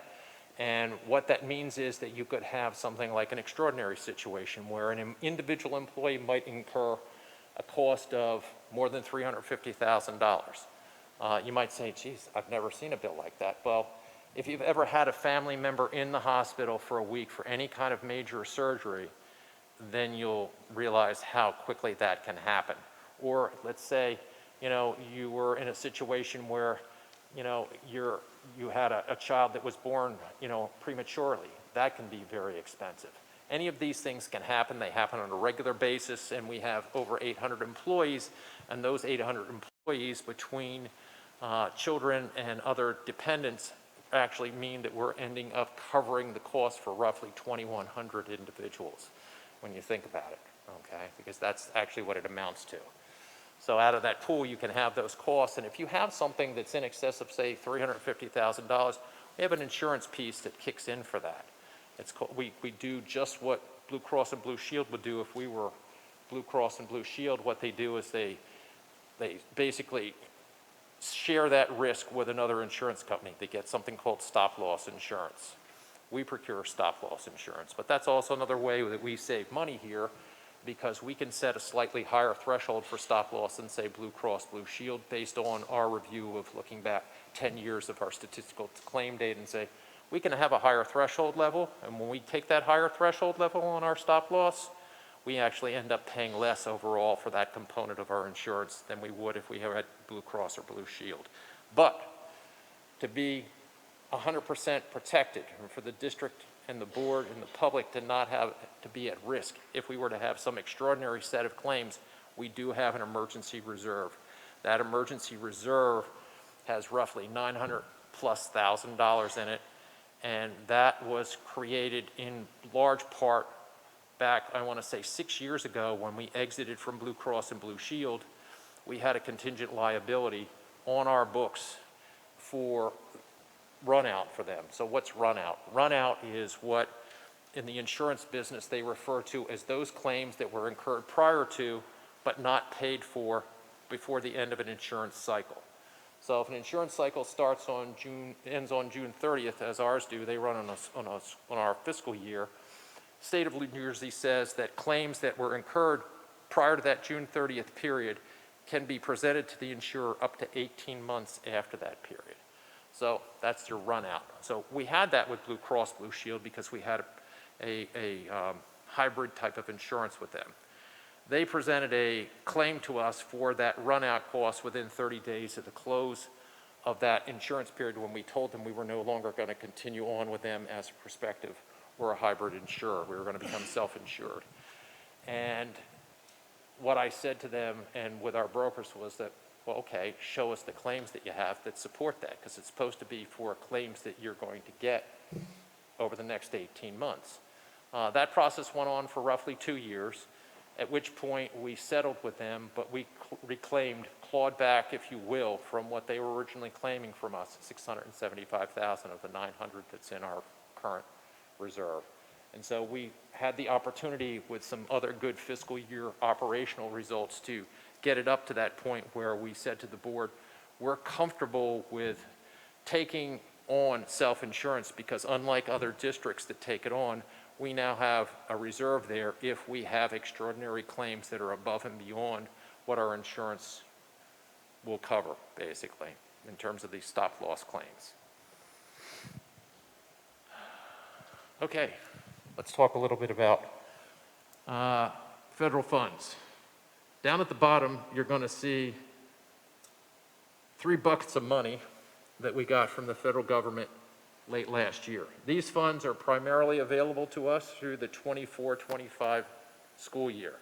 And what that means is that you could have something like an extraordinary situation where an individual employee might incur a cost of more than $350,000. You might say, geez, I've never seen a bill like that. Well, if you've ever had a family member in the hospital for a week for any kind of major surgery, then you'll realize how quickly that can happen. Or let's say, you were in a situation where, you had a child that was born, prematurely. That can be very expensive. Any of these things can happen. They happen on a regular basis, and we have over 800 employees, and those 800 employees between children and other dependents actually mean that we're ending up covering the cost for roughly 2,100 individuals when you think about it, okay? Because that's actually what it amounts to. So out of that pool, you can have those costs. And if you have something that's in excess of, say, $350,000, we have an insurance piece that kicks in for that. It's called, we do just what Blue Cross and Blue Shield would do if we were Blue Cross and Blue Shield. What they do is they basically share that risk with another insurance company. They get something called stop-loss insurance. We procure stop-loss insurance. But that's also another way that we save money here, because we can set a slightly higher threshold for stop-loss than, say, Blue Cross Blue Shield based on our review of looking back 10 years of our statistical claim data and say, we can have a higher threshold level, and when we take that higher threshold level on our stop-loss, we actually end up paying less overall for that component of our insurance than we would if we had Blue Cross or Blue Shield. But to be 100% protected, and for the district and the board and the public to not have to be at risk if we were to have some extraordinary set of claims, we do have an emergency reserve. That emergency reserve has roughly $900,000+ in it, and that was created in large part back, I want to say 6 years ago, when we exited from Blue Cross and Blue Shield. We had a contingent liability on our books for runout for them. So what's runout? Runout is what in the insurance business they refer to as those claims that were incurred prior to but not paid for before the end of an insurance cycle. So if an insurance cycle ends on June 30th, as ours do, they run on our fiscal year. State of New Jersey says that claims that were incurred prior to that June 30th period can be presented to the insurer up to 18 months after that period. So that's your run out. So we had that with Blue Cross Blue Shield because we had a hybrid type of insurance with them. They presented a claim to us for that run out cost within 30 days of the close of that insurance period when we told them we were no longer going to continue on with them as a prospective or a hybrid insurer. We were going to become self-insured. And what I said to them and with our brokers was that, well, okay, show us the claims that you have that support that, because it's supposed to be for claims that you're going to get over the next 18 months. That process went on for roughly 2 years, at which point we settled with them, but we reclaimed, clawed back, if you will, from what they were originally claiming from us, $675,000 of the $900 that's in our current reserve. And so we had the opportunity with some other good fiscal year operational results to get it up to that point where we said to the board, we're comfortable with taking on self-insurance because unlike other districts that take it on, we now have a reserve there if we have extraordinary claims that are above and beyond what our insurance will cover, basically, in terms of these stop-loss claims. Okay, let's talk a little bit about federal funds. Down at the bottom, you're going to see 3 buckets of money that we got from the federal government late last year. These funds are primarily available to us through the 24-25 school year.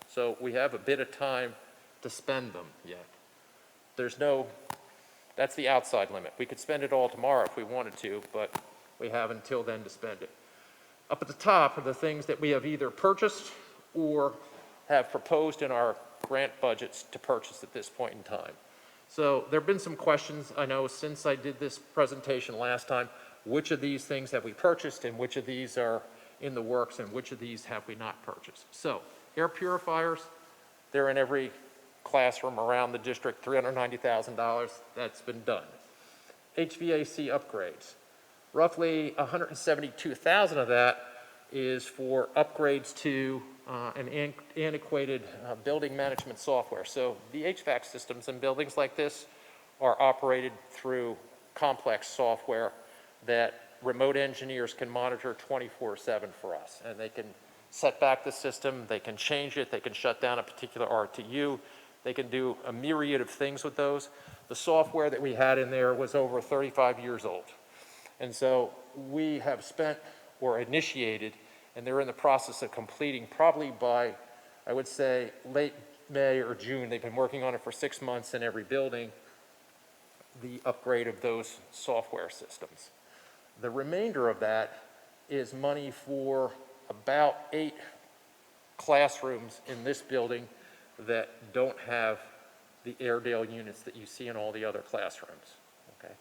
So we have a bit of time to spend them yet. That's the outside limit. We could spend it all tomorrow if we wanted to, but we have until then to spend it. Up at the top are the things that we have either purchased or have proposed in our grant budgets to purchase at this point in time. So there have been some questions, I know, since I did this presentation last time. Which of these things have we purchased and which of these are in the works and which of these have we not purchased? So air purifiers, they're in every classroom around the district, $390,000, that's been done. HVAC upgrades, roughly $172,000 of that is for upgrades to an antiquated building management software. So the HVAC systems in buildings like this are operated through complex software that remote engineers can monitor 24/7 for us. And they can set back the system, they can change it, they can shut down a particular RTU, they can do a myriad of things with those. The software that we had in there was over 35 years old. And so we have spent or initiated, and they're in the process of completing probably by, I would say, late May or June. They've been working on it for 6 months in every building, the upgrade of those software systems. The remainder of that is money for about 8 classrooms in this building that don't have the Airedale units that you see in all the other classrooms. Okay.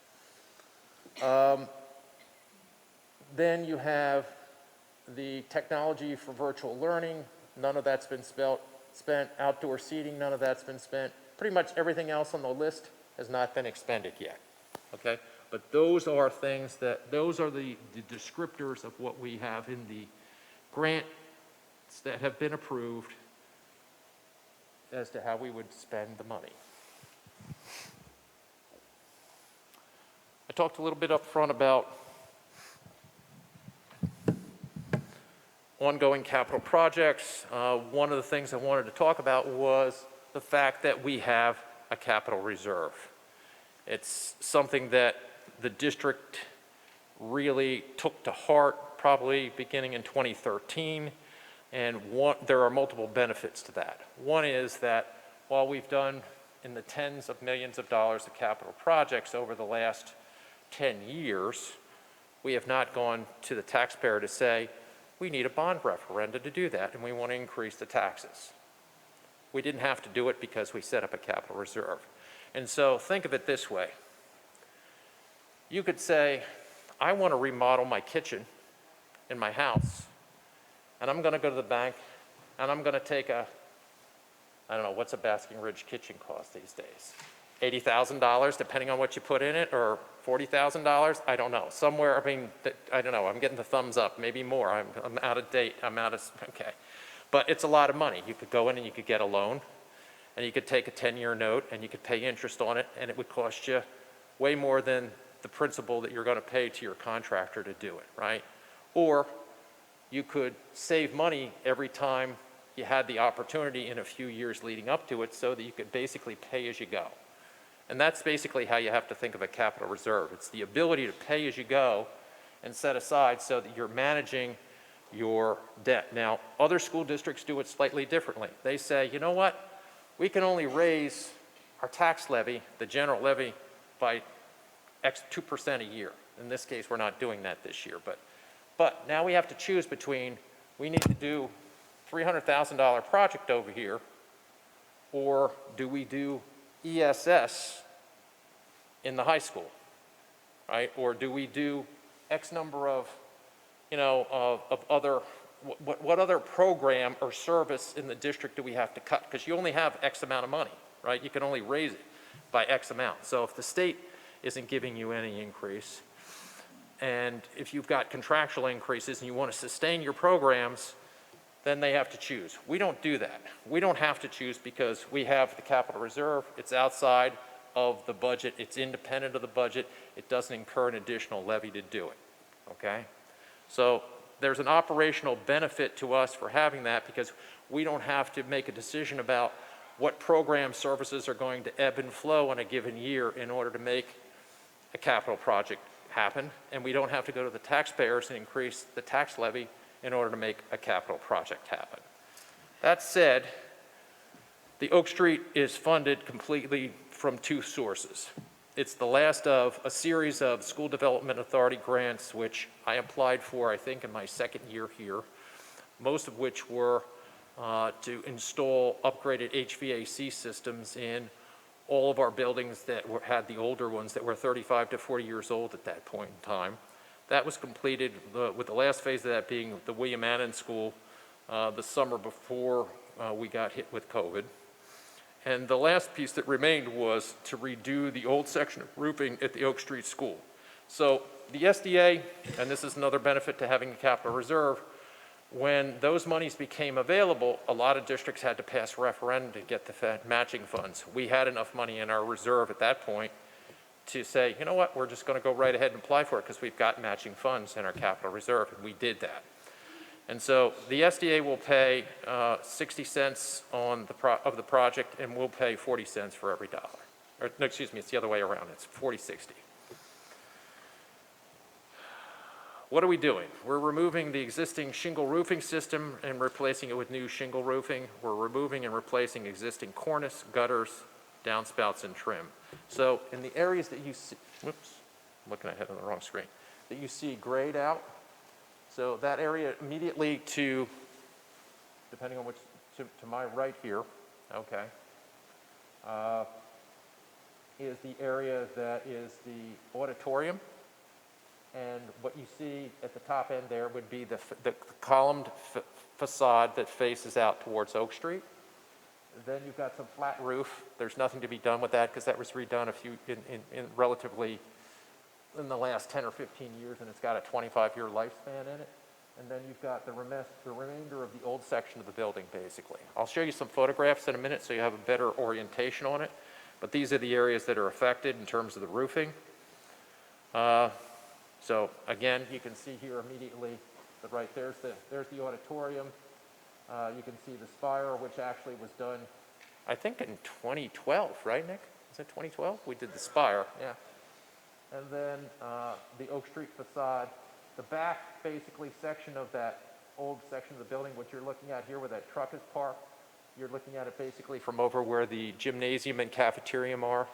Then you have the technology for virtual learning. None of that's been spent. Outdoor seating, none of that's been spent. Pretty much everything else on the list has not been expended yet. Okay. But those are things those are the descriptors of what we have in the grants that have been approved as to how we would spend the money. I talked a little bit up front about ongoing capital projects. One of the things I wanted to talk about was the fact that we have a capital reserve. It's something that the district really took to heart probably beginning in 2013, and there are multiple benefits to that. One is that while we've done in the tens of millions of dollars of capital projects over the last 10 years, we have not gone to the taxpayer to say, we need a bond referendum to do that, and we want to increase the taxes. We didn't have to do it because we set up a capital reserve. And so think of it this way. You could say, I want to remodel my kitchen in my house, and I'm going to go to the bank, and I'm going to take I don't know, what's a Basking Ridge kitchen cost these days? $80,000, depending on what you put in it, or $40,000? I don't know. Somewhere, I mean, I don't know. I'm getting the thumbs up, maybe more. I'm out of date. Okay. But it's a lot of money. You could go in and you could get a loan, and you could take a 10-year note, and you could pay interest on it, and it would cost you way more than the principal that you're going to pay to your contractor to do it, right? Or you could save money every time you had the opportunity in a few years leading up to it so that you could basically pay as you go. And that's basically how you have to think of a capital reserve. It's the ability to pay as you go and set aside so that you're managing your debt. Now, other school districts do it slightly differently. They say, you know what? We can only raise our tax levy, the general levy, by 2% a year. In this case, we're not doing that this year. But now we have to choose between, we need to do $300,000 project over here, or do we do ESS in the high school, right? Or do we do X number of, of other, what other program or service in the district do we have to cut? Because you only have X amount of money, right? You can only raise it by X amount. So if the state isn't giving you any increase, and if you've got contractual increases and you want to sustain your programs, then they have to choose. We don't do that. We don't have to choose because we have the capital reserve. It's outside of the budget. It's independent of the budget. It doesn't incur an additional levy to do it, okay? So there's an operational benefit to us for having that because we don't have to make a decision about what program services are going to ebb and flow in a given year in order to make a capital project happen, and we don't have to go to the taxpayers and increase the tax levy in order to make a capital project happen. That said, the Oak Street is funded completely from two sources. It's the last of a series of School Development Authority grants, which I applied for, I think, in my second year here, most of which were to install upgraded HVAC systems in all of our buildings that had the older ones that were 35 to 40 years old at that point in time. That was completed with the last phase of that being the William Annan School the summer before we got hit with COVID. And the last piece that remained was to redo the old section of roofing at the Oak Street School. So the SDA, and this is another benefit to having a capital reserve, when those monies became available, a lot of districts had to pass referendum to get the matching funds. We had enough money in our reserve at that point to say, you know what, we're just going to go right ahead and apply for it because we've got matching funds in our capital reserve, and we did that. And so the SDA will pay 60 cents on of the project, and we'll pay 40 cents for every dollar. Or, no, excuse me, it's the other way around. It's 40-60. What are we doing? We're removing the existing shingle roofing system and replacing it with new shingle roofing. We're removing and replacing existing cornice, gutters, downspouts, and trim. So in the areas that you see, whoops, I'm looking ahead on the wrong screen, that you see grayed out, so that area immediately to, depending on which, to my right here, okay, is the area that is the auditorium. And what you see at the top end there would be the columned facade that faces out towards Oak Street. Then you've got some flat roof. There's nothing to be done with that because that was redone relatively in the last 10 or 15 years, and it's got a 25-year lifespan in it. And then you've got the remainder of the old section of the building, basically. I'll show you some photographs in a minute so you have a better orientation on it. But these are the areas that are affected in terms of the roofing. So again, you can see here immediately, but right there's the auditorium. You can see the spire, which actually was done, I think in 2012, right, Nick? Is it 2012? We did the spire, yeah. And then the Oak Street facade. The back, basically, section of that old section of the building, what you're looking at here where that truck is parked, You're looking at it basically from over where the gymnasium and cafeterium are,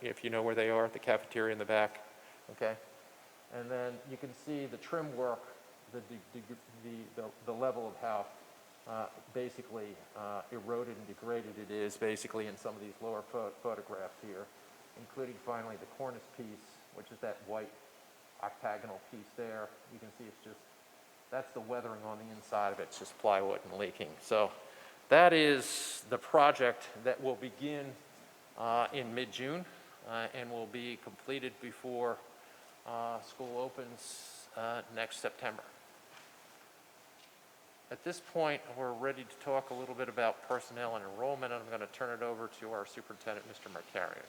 if you know where they are, the cafeteria in the back, okay? And then you can see the trim work, the level of how basically eroded and degraded it is basically in some of these lower photographs here, including finally the cornice piece, which is that white octagonal piece there. You can see it's just, that's the weathering on the inside of it. It's just plywood and leaking. So that is the project that will begin in mid-June and will be completed before school opens next September. At this point, we're ready to talk a little bit about personnel and enrollment, and I'm going to turn it over to our superintendent, Mr. Marcarian.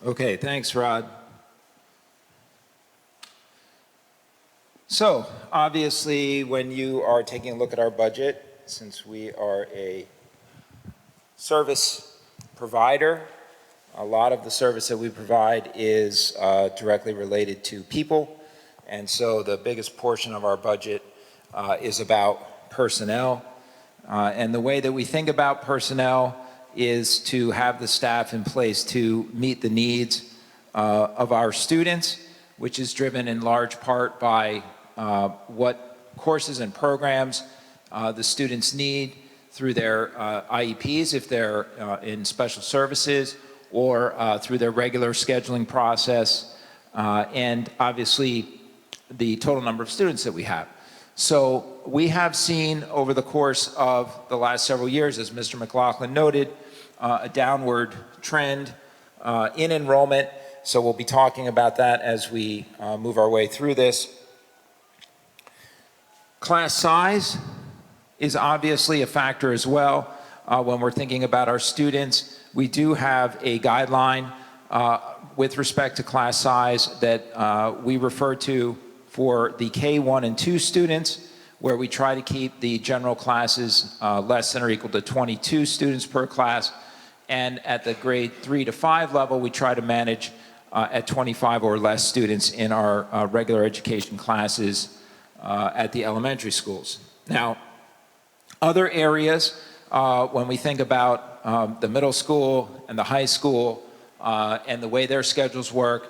Okay, thanks, Rod. So, obviously, when you are taking a look at our budget, since we are a service provider, a lot of the service that we provide is directly related to people, and so the biggest portion of our budget is about personnel. And the way that we think about personnel is to have the staff in place to meet the needs of our students, which is driven in large part by what courses and programs the students need through their IEPs if they're in special services, or through their regular scheduling process, and obviously the total number of students that we have. So we have seen over the course of the last several years, as Mr. McLaughlin noted, a downward trend in enrollment. So we'll be talking about that as we move our way through this. Class size is obviously a factor as well. When we're thinking about our students, we do have a guideline with respect to class size that we refer to for the K1 and 2 students, where we try to keep the general classes less than or equal to 22 students per class. And at the grade 3 to 5 level, we try to manage at 25 or less students in our regular education classes at the elementary schools. Now, other areas, when we think about the middle school and the high school and the way their schedules work,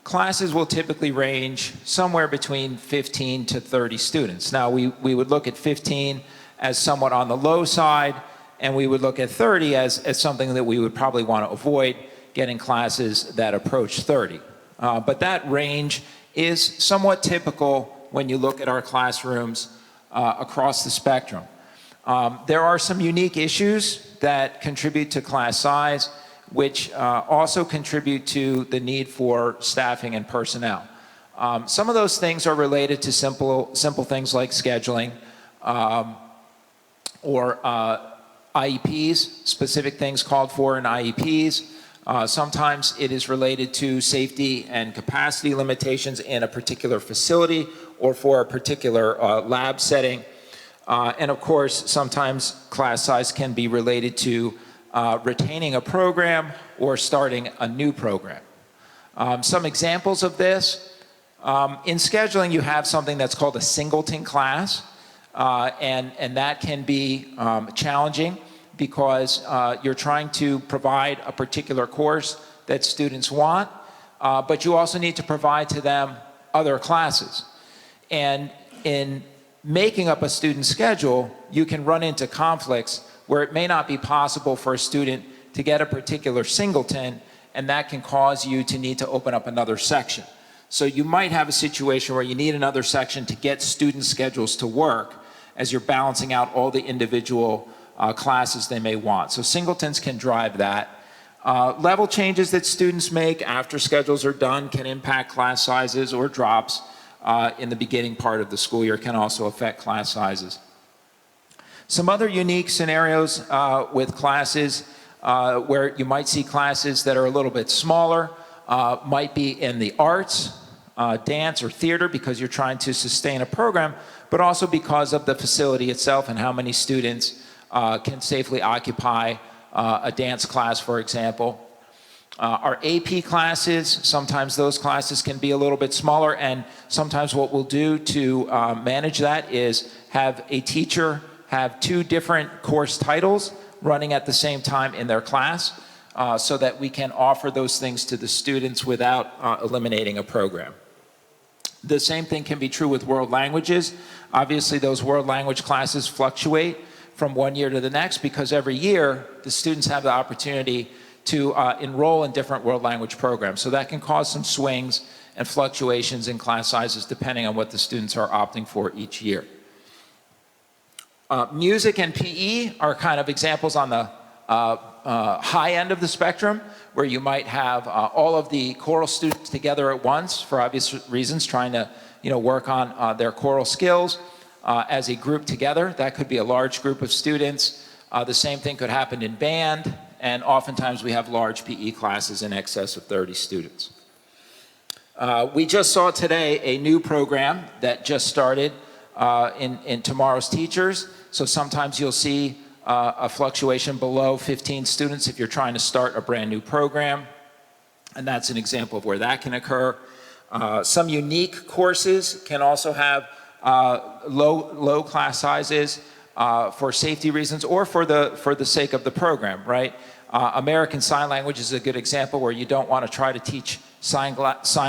classes will typically range somewhere between 15 to 30 students. Now, we would look at 15 as somewhat on the low side, and we would look at 30 as something that we would probably want to avoid, getting classes that approach 30. But that range is somewhat typical when you look at our classrooms across the spectrum. There are some unique issues that contribute to class size, which also contribute to the need for staffing and personnel. Some of those things are related to simple things like scheduling or IEPs, specific things called for in IEPs. Sometimes it is related to safety and capacity limitations in a particular facility or for a particular lab setting. And of course, sometimes class size can be related to retaining a program or starting a new program. Some examples of this, in scheduling you have something that's called a singleton class, and that can be challenging because you're trying to provide a particular course that students want, but you also need to provide to them other classes. And in making up a student schedule, you can run into conflicts where it may not be possible for a student to get a particular singleton, and that can cause you to need to open up another section. So you might have a situation where you need another section to get student schedules to work as you're balancing out all the individual classes they may want. So singletons can drive that. Level changes that students make after schedules are done can impact class sizes, or drops in the beginning part of the school year can also affect class sizes. Some other unique scenarios with classes where you might see classes that are a little bit smaller might be in the arts, dance, or theater, because you're trying to sustain a program, but also because of the facility itself and how many students can safely occupy a dance class, for example. Our AP classes, sometimes those classes can be a little bit smaller, and sometimes what we'll do to manage that is have a teacher have 2 different course titles running at the same time in their class, so that we can offer those things to the students without eliminating a program. The same thing can be true with world languages. Obviously, those world language classes fluctuate from one year to the next because every year the students have the opportunity to enroll in different world language programs. So that can cause some swings and fluctuations in class sizes depending on what the students are opting for each year. Music and PE are kind of examples on the high end of the spectrum, where you might have all of the choral students together at once for obvious reasons, trying to work on their choral skills as a group together. That could be a large group of students. The same thing could happen in band, and oftentimes we have large PE classes in excess of 30 students. We just saw today a new program that just started in Tomorrow's Teachers. So sometimes you'll see a fluctuation below 15 students if you're trying to start a brand new program. And that's an example of where that can occur. Some unique courses can also have low class sizes for safety reasons or for the sake of the program, right? American Sign Language is a good example where you don't want to try to teach sign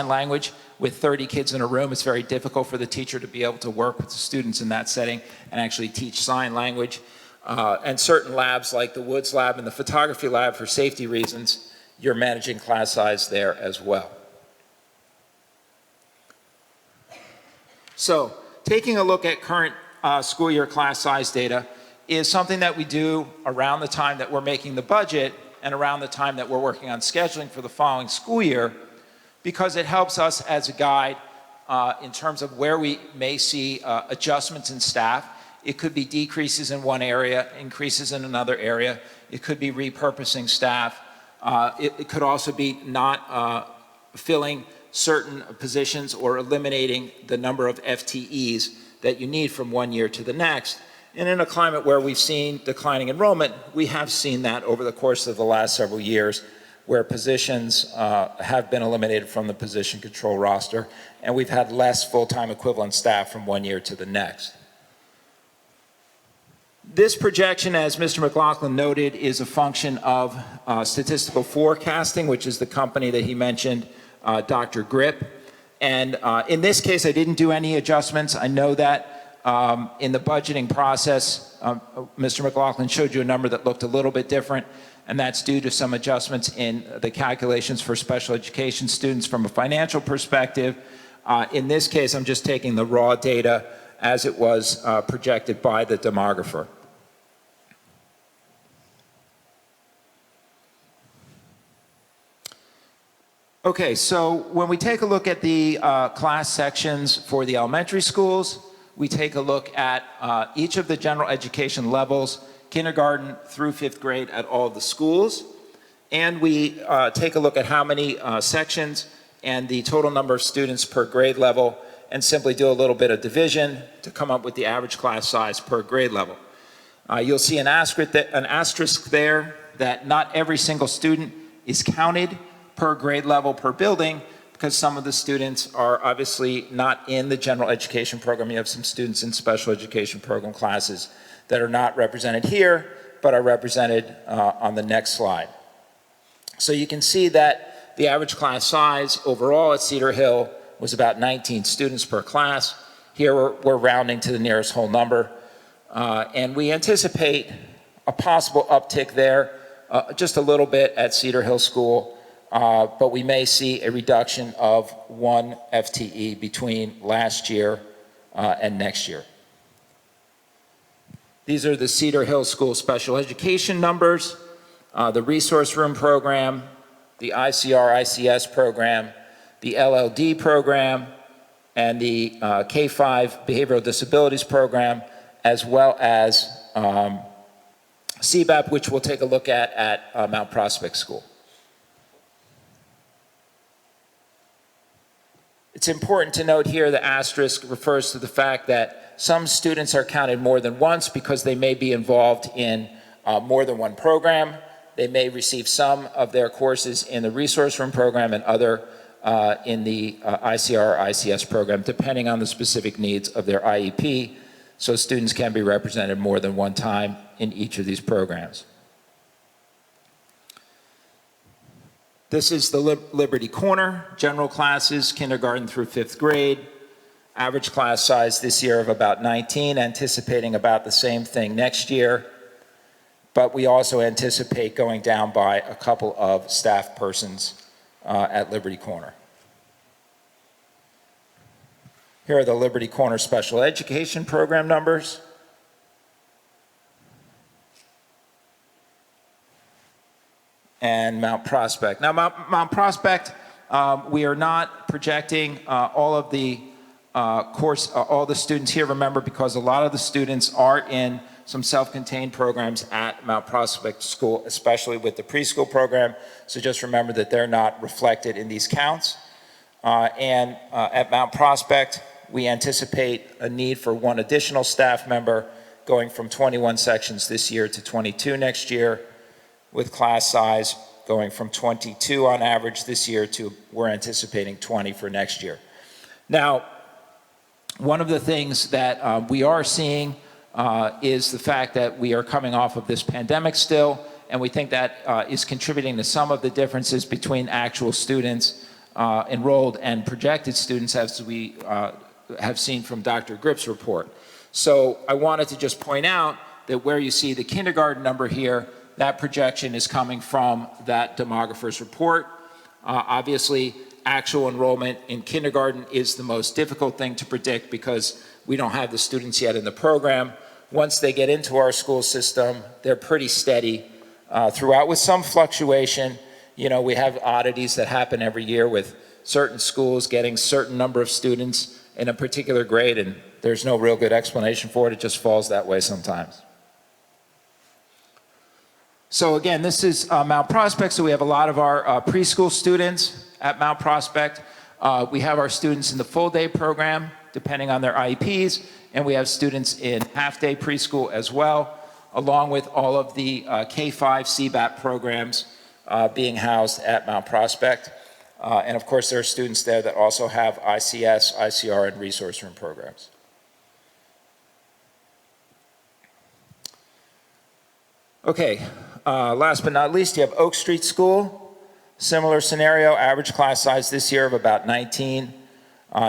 language with 30 kids in a room. It's very difficult for the teacher to be able to work with the students in that setting and actually teach sign language. And certain labs like the Woods Lab and the Photography Lab, for safety reasons, you're managing class size there as well. So taking a look at current school year class size data is something that we do around the time that we're making the budget and around the time that we're working on scheduling for the following school year, because it helps us as a guide in terms of where we may see adjustments in staff. It could be decreases in one area, increases in another area. It could be repurposing staff. It could also be not filling certain positions or eliminating the number of FTEs that you need from one year to the next. And in a climate where we've seen declining enrollment, we have seen that over the course of the last several years, where positions have been eliminated from the position control roster, and we've had less full-time equivalent staff from one year to the next. This projection, as Mr. McLaughlin noted, is a function of statistical forecasting, which is the company that he mentioned, Dr. Grip. And in this case, I didn't do any adjustments. I know that in the budgeting process, Mr. McLaughlin showed you a number that looked a little bit different, and that's due to some adjustments in the calculations for special education students from a financial perspective. In this case, I'm just taking the raw data as it was projected by the demographer. Okay, so when we take a look at the class sections for the elementary schools, we take a look at each of the general education levels, kindergarten through 5th grade at all of the schools, and we take a look at how many sections and the total number of students per grade level, and simply do a little bit of division to come up with the average class size per grade level. You'll see an asterisk there that not every single student is counted per grade level per building, because some of the students are obviously not in the general education program. You have some students in special education program classes that are not represented here, but are represented on the next slide. So you can see that the average class size overall at Cedar Hill was about 19 students per class. Here we're rounding to the nearest whole number. And we anticipate a possible uptick there, just a little bit at Cedar Hill School, but we may see a reduction of 1 FTE between last year and next year. These are the Cedar Hill School special education numbers, the resource room program, the ICR-ICS program, the LLD program, and the K-5 behavioral disabilities program, as well as CBAP, which we'll take a look at Mount Prospect School. It's important to note here the asterisk refers to the fact that some students are counted more than once because they may be involved in more than one program. They may receive some of their courses in the resource room program and other in the ICR or ICS program, depending on the specific needs of their IEP, so students can be represented more than one time in each of these programs. This is the Liberty Corner, general classes, kindergarten through 5th grade. Average class size this year of about 19, anticipating about the same thing next year. But we also anticipate going down by a couple of staff persons at Liberty Corner. Here are the Liberty Corner Special Education Program numbers. And Mount Prospect. Now, Mount Prospect, we are not projecting all of the all the students here, remember, because a lot of the students are in some self-contained programs at Mount Prospect School, especially with the preschool program. So just remember that they're not reflected in these counts. At Mount Prospect, we anticipate a need for one additional staff member, going from 21 sections this year to 22 next year, with class size going from 22 on average this year to, we're anticipating 20 for next year. Now, one of the things that we are seeing is the fact that we are coming off of this pandemic still, and we think that is contributing to some of the differences between actual students enrolled and projected students, as we have seen from Dr. Gripp's report. So I wanted to just point out that where you see the kindergarten number here, that projection is coming from that demographer's report. Obviously, actual enrollment in kindergarten is the most difficult thing to predict because we don't have the students yet in the program. Once they get into our school system, they're pretty steady throughout, with some fluctuation. You know, we have oddities that happen every year with certain schools getting certain number of students in a particular grade, and there's no real good explanation for it. It just falls that way sometimes. So again, this is Mount Prospect, so we have a lot of our preschool students at Mount Prospect. We have our students in the full-day program, depending on their IEPs, and we have students in half-day preschool as well, along with all of the K-5 CBAP programs being housed at Mount Prospect. And of course, there are students there that also have ICS, ICR, and resource room programs. Okay, last but not least, you have Oak Street School. Similar scenario, average class size this year of about 19.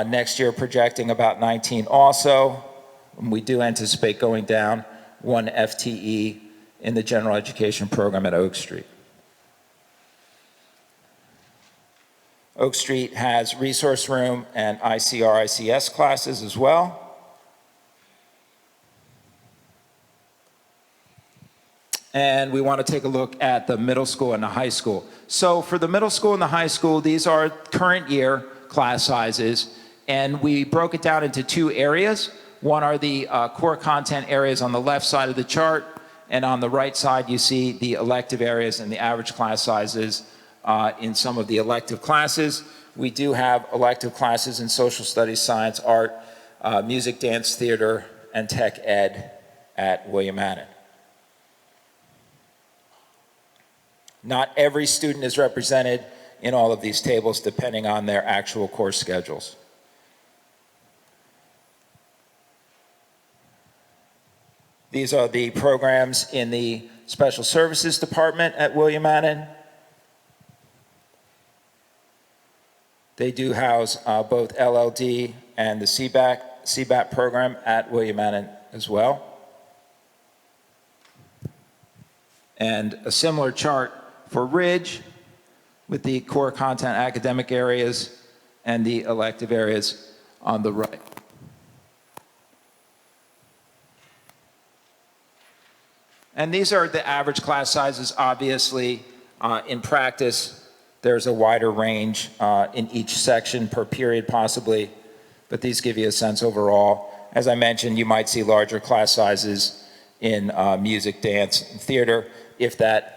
Next year, projecting about 19 also. We do anticipate going down one FTE in the general education program at Oak Street. Oak Street has resource room and ICR, ICS classes as well. And we want to take a look at the middle school and the high school. So for the middle school and the high school, these are current year class sizes, and we broke it down into two areas. One are the core content areas on the left side of the chart, and on the right side you see the elective areas and the average class sizes in some of the elective classes. We do have elective classes in social studies, science, art, music, dance, theater, and tech ed at William Annan. Not every student is represented in all of these tables, depending on their actual course schedules. These are the programs in the Special Services Department at William Annan. They do house both LLD and the CBAP program at William Annan as well. And a similar chart for Ridge with the core content academic areas and the elective areas on the right. And these are the average class sizes. Obviously, in practice, there's a wider range in each section per period possibly, but these give you a sense overall. As I mentioned, you might see larger class sizes in music, dance, and theater. If that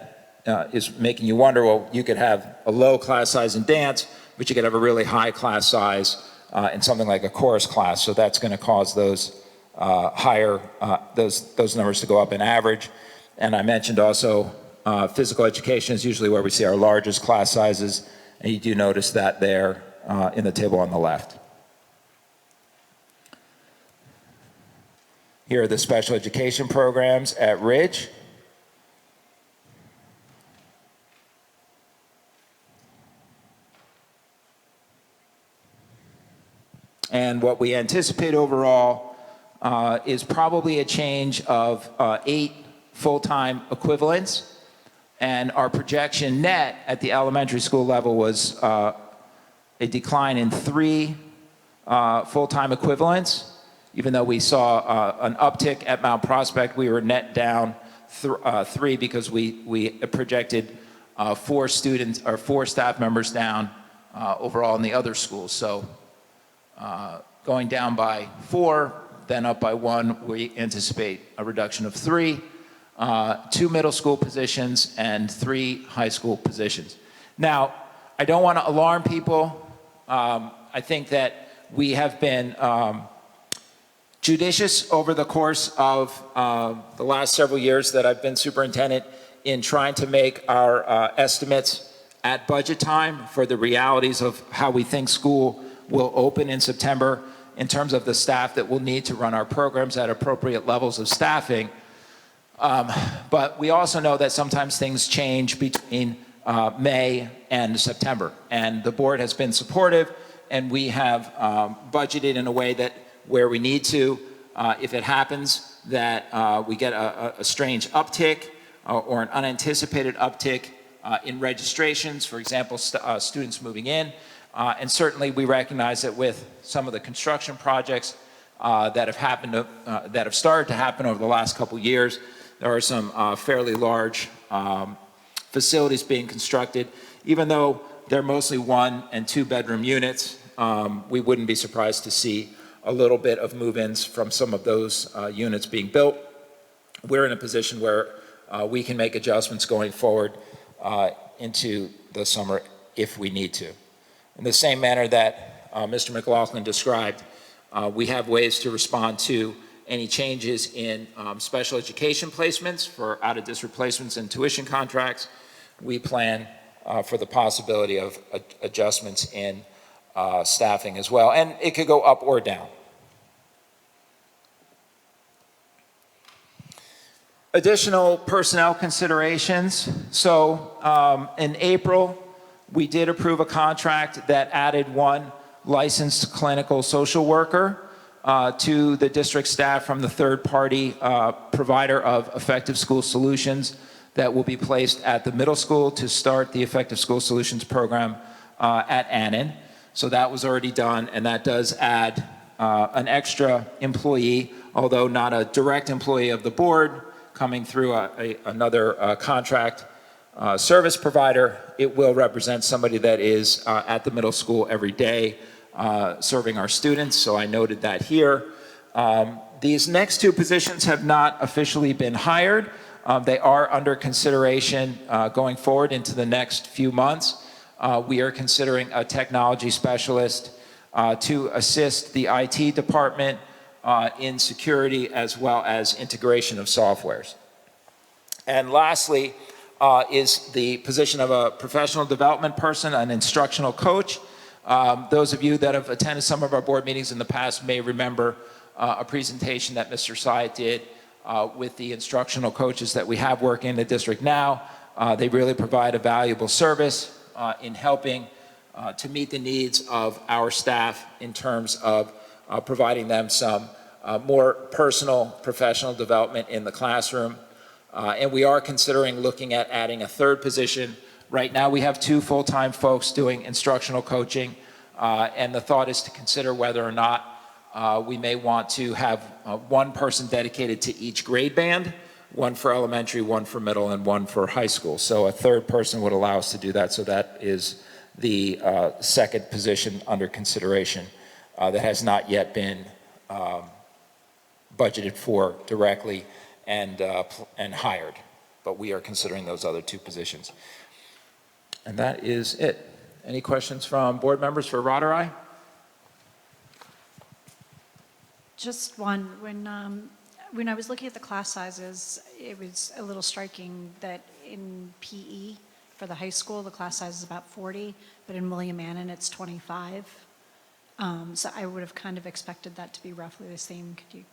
is making you wonder, well, you could have a low class size in dance, but you could have a really high class size in something like a chorus class. So that's going to cause those those numbers to go up in average. And I mentioned also physical education is usually where we see our largest class sizes, and you do notice that there in the table on the left. Here are the special education programs at Ridge. And what we anticipate overall is probably a change of 8 full-time equivalents. And our projection net at the elementary school level was a decline in 3 full-time equivalents. Even though we saw an uptick at Mount Prospect, we were net down 3 because we projected 4 students or 4 staff members down overall in the other schools. So going down by 4, then up by 1, we anticipate a reduction of 3, 2 middle school positions and 3 high school positions. Now, I don't want to alarm people. I think that we have been judicious over the course of the last several years that I've been superintendent in trying to make our estimates at budget time for the realities of how we think school will open in September in terms of the staff that we'll need to run our programs at appropriate levels of staffing. But we also know that sometimes things change between May and September. And the board has been supportive, and we have budgeted in a way that where we need to, if it happens that we get a strange uptick or an unanticipated uptick in registrations, for example, students moving in. And certainly we recognize that with some of the construction projects that have happened, that have started to happen over the last couple years, there are some fairly large facilities being constructed. Even though they're mostly 1 and 2 bedroom units, we wouldn't be surprised to see a little bit of move-ins from some of those units being built. We're in a position where we can make adjustments going forward into the summer if we need to. In the same manner that Mr. McLaughlin described, we have ways to respond to any changes in special education placements for out-of-district placements and tuition contracts. We plan for the possibility of adjustments in staffing as well, and it could go up or down. Additional personnel considerations. So in April, we did approve a contract that added 1 licensed clinical social worker to the district staff from the third-party provider of Effective School Solutions that will be placed at the middle school to start the Effective School Solutions program at Annan. So that was already done, and that does add an extra employee, although not a direct employee of the board, coming through another contract service provider. It will represent somebody that is at the middle school every day serving our students, so I noted that here. These next 2 positions have not officially been hired. They are under consideration going forward into the next few months. We are considering a technology specialist to assist the IT department in security as well as integration of softwares. And lastly is the position of a professional development person, an instructional coach. Those of you that have attended some of our board meetings in the past may remember a presentation that Mr. Syed did with the instructional coaches that we have working in the district now. They really provide a valuable service in helping to meet the needs of our staff in terms of providing them some more personal professional development in the classroom. And we are considering looking at adding a 3rd position. Right now we have 2 full-time folks doing instructional coaching, and the thought is to consider whether or not we may want to have 1 person dedicated to each grade band, 1 for elementary, 1 for middle, and 1 for high school. So a 3rd person would allow us to do that. So that is the 2nd position under consideration that has not yet been budgeted for directly and hired, but we are considering those other 2 positions. And that is it. Any questions from board members for Rod or I? Just one. When I was looking at the class sizes, it was a little striking that in PE for the high school, the class size is about 40, but in William Annan, it's 25. So I would have kind of expected that to be roughly the same. Could you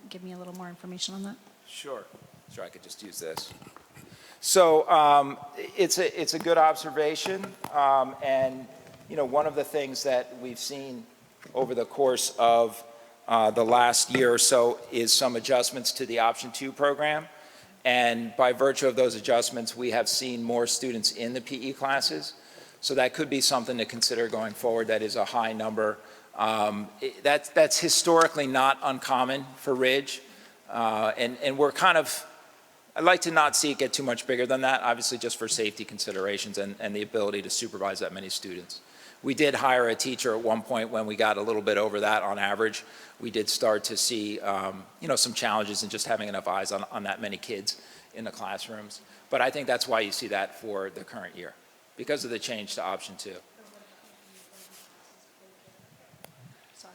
give me a little more information on that? Sure. Sure, I could just use this. So it's a good observation, and you know, one of the things that we've seen over the course of the last year or so is some adjustments to the Option 2 program, and by virtue of those adjustments, we have seen more students in the PE classes. So that could be something to consider going forward. That is a high number. That's historically not uncommon for Ridge, and we're kind of, I'd like to not see it get too much bigger than that, obviously just for safety considerations and the ability to supervise that many students. We did hire a teacher at one point when we got a little bit over that on average. We did start to see you know, some challenges in just having enough eyes on that many kids in the classrooms. But I think that's why you see that for the current year, because of the change to Option 2. Sorry.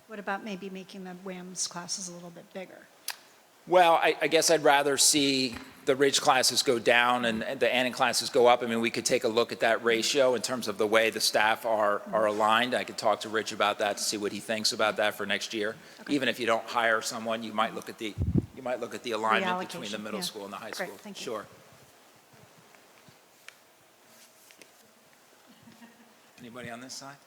What about maybe making the WAMS classes a little bit bigger? Well, I guess I'd rather see the Ridge classes go down and the Annan classes go up. I mean, we could take a look at that ratio in terms of the way the staff are aligned. I could talk to Rich about that to see what he thinks about that for next year. Okay. Even if you don't hire someone, you might look at the alignment between the middle school and the high school. Great, thank you. Sure. Anybody on this side?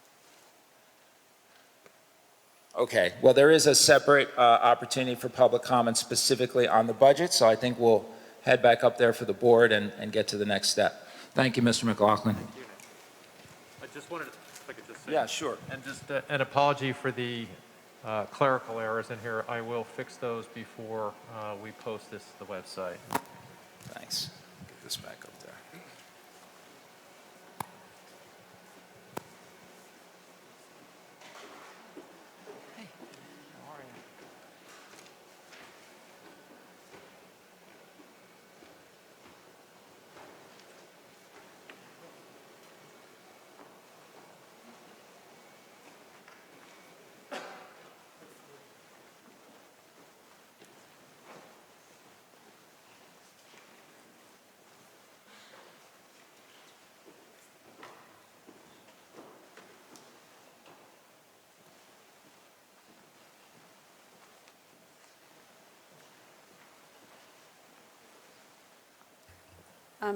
Okay, well, there is a separate opportunity for public comment specifically on the budget, so I think we'll head back up there for the board and get to the next step. Thank you, Mr. McLaughlin. Thank you. I just wanted to, if I could just say. Yeah, sure. And just an apology for the clerical errors in here. I will fix those before we post this to the website. Thanks. Get this back up there.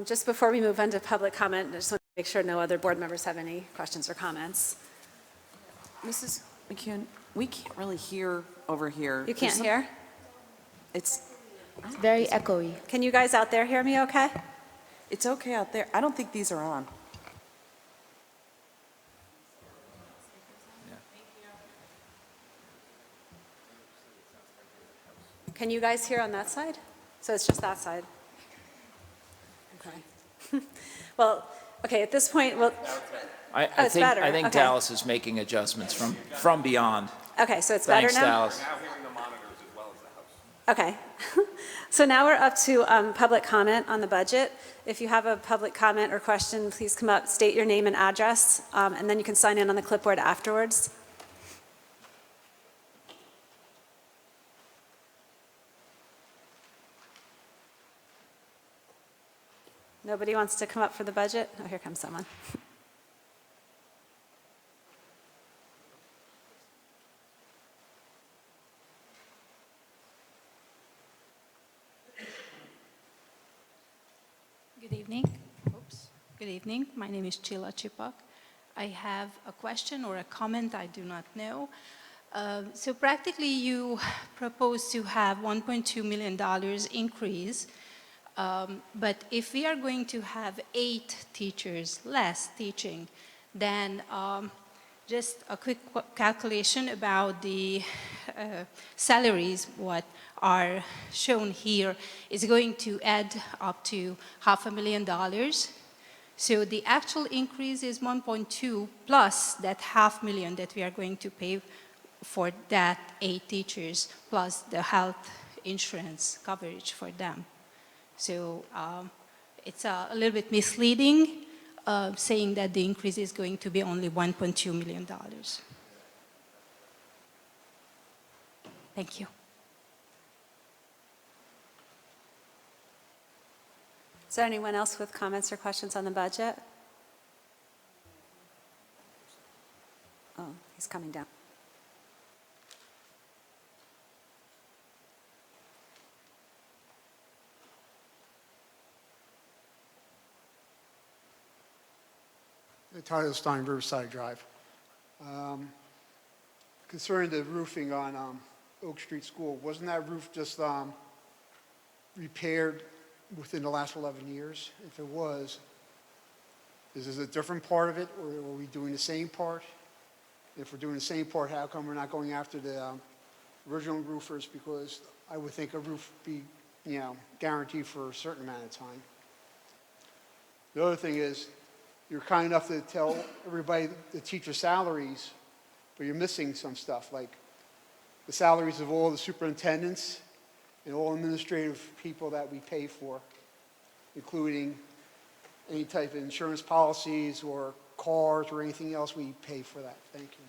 Just before we move on to public comment, I just want to make sure no other board members have any questions or comments. Mrs. McCune, we can't really hear over here. You can't hear? It's very echoey. Can you guys out there hear me okay? It's okay out there. I don't think these are on. Can you guys hear on that side? So it's just that side? Okay. Well, okay, at this point, well, I it's better. I think Okay. Dallas is making adjustments from beyond. Okay, so it's Thanks, better now? Dallas. Okay. So now we're up to public comment on the budget. If you have a public comment or question, please come up, state your name and address, and then you can sign in on the clipboard afterwards. Nobody wants to come up for the budget? Oh, here comes someone. Good evening. Oops. Good evening. My name is Chila Chipak. I have a question or a comment, I do not know. So practically you propose to have $1.2 million increase, but if we are going to have 8 teachers less teaching, then just a quick calculation about the salaries, what are shown here, is going to add up to $500,000. So the actual increase is 1.2 plus that $500,000 that we are going to pay for that 8 teachers, plus the health insurance coverage for them. So it's a little bit misleading, saying that the increase is going to be only $1.2 million. Thank you. Is there anyone else with comments or questions on the budget? Oh, he's coming down. Tyler Stein, Riverside Drive. Concerning the roofing on Oak Street School, wasn't that roof just repaired within the last 11 years? If it was, is this a different part of it, or are we doing the same part? If we're doing the same part, how come we're not going after the original roofers? Because I would think a roof be, guaranteed for a certain amount of time. The other thing is, you're kind enough to tell everybody the teacher salaries, but you're missing some stuff, like the salaries of all the superintendents and all administrative people that we pay for, including any type of insurance policies or cars or anything else we pay for that. Thank you.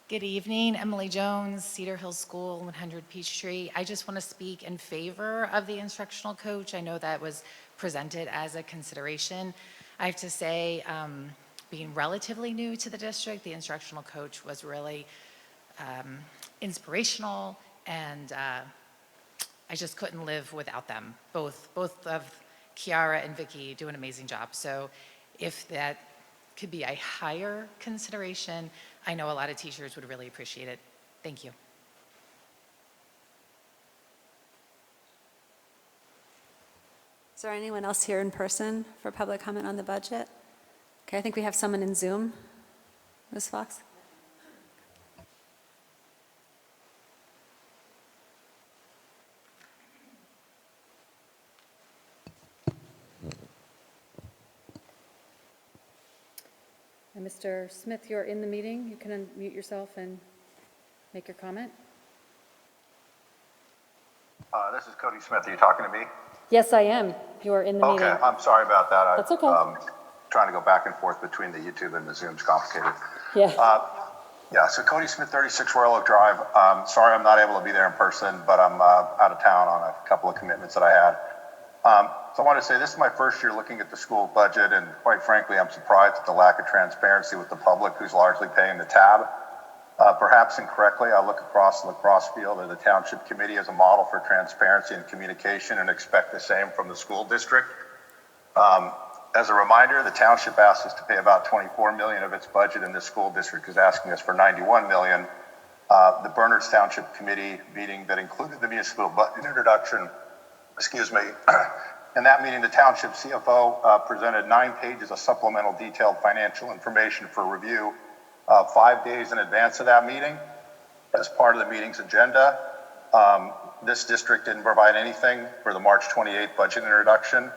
Good evening, Emily Jones, Cedar Hill School, 100 Peachtree. I just want to speak in favor of the instructional coach. I know that was presented as a consideration. I have to say, being relatively new to the district, the instructional coach was really inspirational, and I just couldn't live without them. Both of Kiara and Vicky do an amazing job. So if that could be a higher consideration, I know a lot of teachers would really appreciate it. Thank you. Is there anyone else here in person for public comment on the budget? Okay, I think we have someone in Zoom. Ms. Fox? And Mr. Smith, you're in the meeting. You can unmute yourself and make your comment. This is Cody Smith. Are you talking to me? Yes, I am. You're in the meeting. Okay, I'm sorry about that. That's okay. Trying to go back and forth between the YouTube and the Zoom's complicated. Yeah. Yeah, so Cody Smith, 36 Royal Oak Drive. Sorry I'm not able to be there in person, but I'm out of town on a couple of commitments that I had. So I want to say this is my first year looking at the school budget, and quite frankly, I'm surprised at the lack of transparency with the public who's largely paying the tab. Perhaps incorrectly, I look across the lacrosse field or the Township Committee as a model for transparency and communication and expect the same from the school district. As a reminder, the Township asked us to pay about $24 million of its budget, and this school district is asking us for $91 million. The Bernards Township Committee meeting that included the municipal budget introduction, in that meeting, the Township CFO presented 9 pages of supplemental detailed financial information for review 5 days in advance of that meeting as part of the meeting's agenda. This district didn't provide anything for the March 28th budget introduction.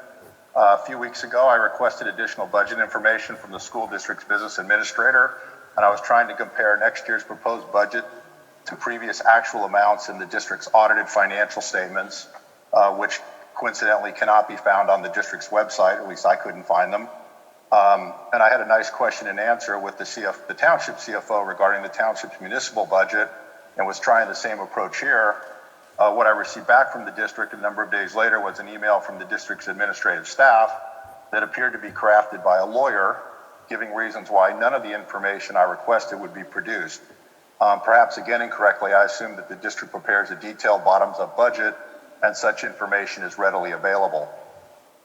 A few weeks ago, I requested additional budget information from the school district's business administrator, and I was trying to compare next year's proposed budget to previous actual amounts in the district's audited financial statements, which coincidentally cannot be found on the district's website, at least I couldn't find them. And I had a nice question and answer with the Township CFO regarding the Township's municipal budget, and was trying the same approach here. What I received back from the district a number of days later was an email from the district's administrative staff that appeared to be crafted by a lawyer, giving reasons why none of the information I requested would be produced. Perhaps again incorrectly, I assumed that the district prepares a detailed bottoms-up budget and such information is readily available.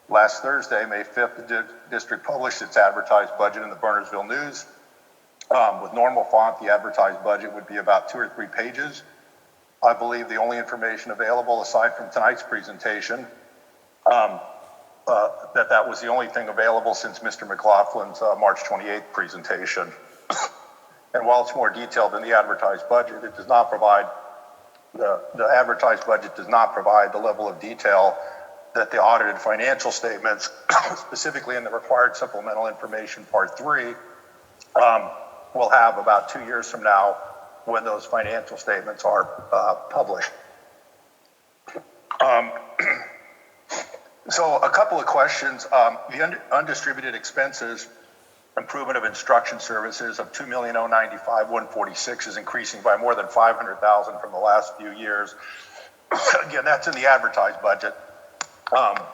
Last Thursday, May 5th, the district published its advertised budget in the Bernardsville News. With normal font, the advertised budget would be about 2 or 3 pages. I believe the only information available, aside from tonight's presentation, that was the only thing available since Mr. McLaughlin's March 28th presentation. And while it's more detailed than the advertised budget, it does not provide, the advertised budget does not provide the level of detail that the audited financial statements, specifically in the required supplemental information part 3, will have about 2 years from now when those financial statements are published. Um, So a couple of questions. The undistributed expenses, improvement of instruction services of $2,095,146 is increasing by more than $500,000 from the last few years. Again, that's in the advertised budget,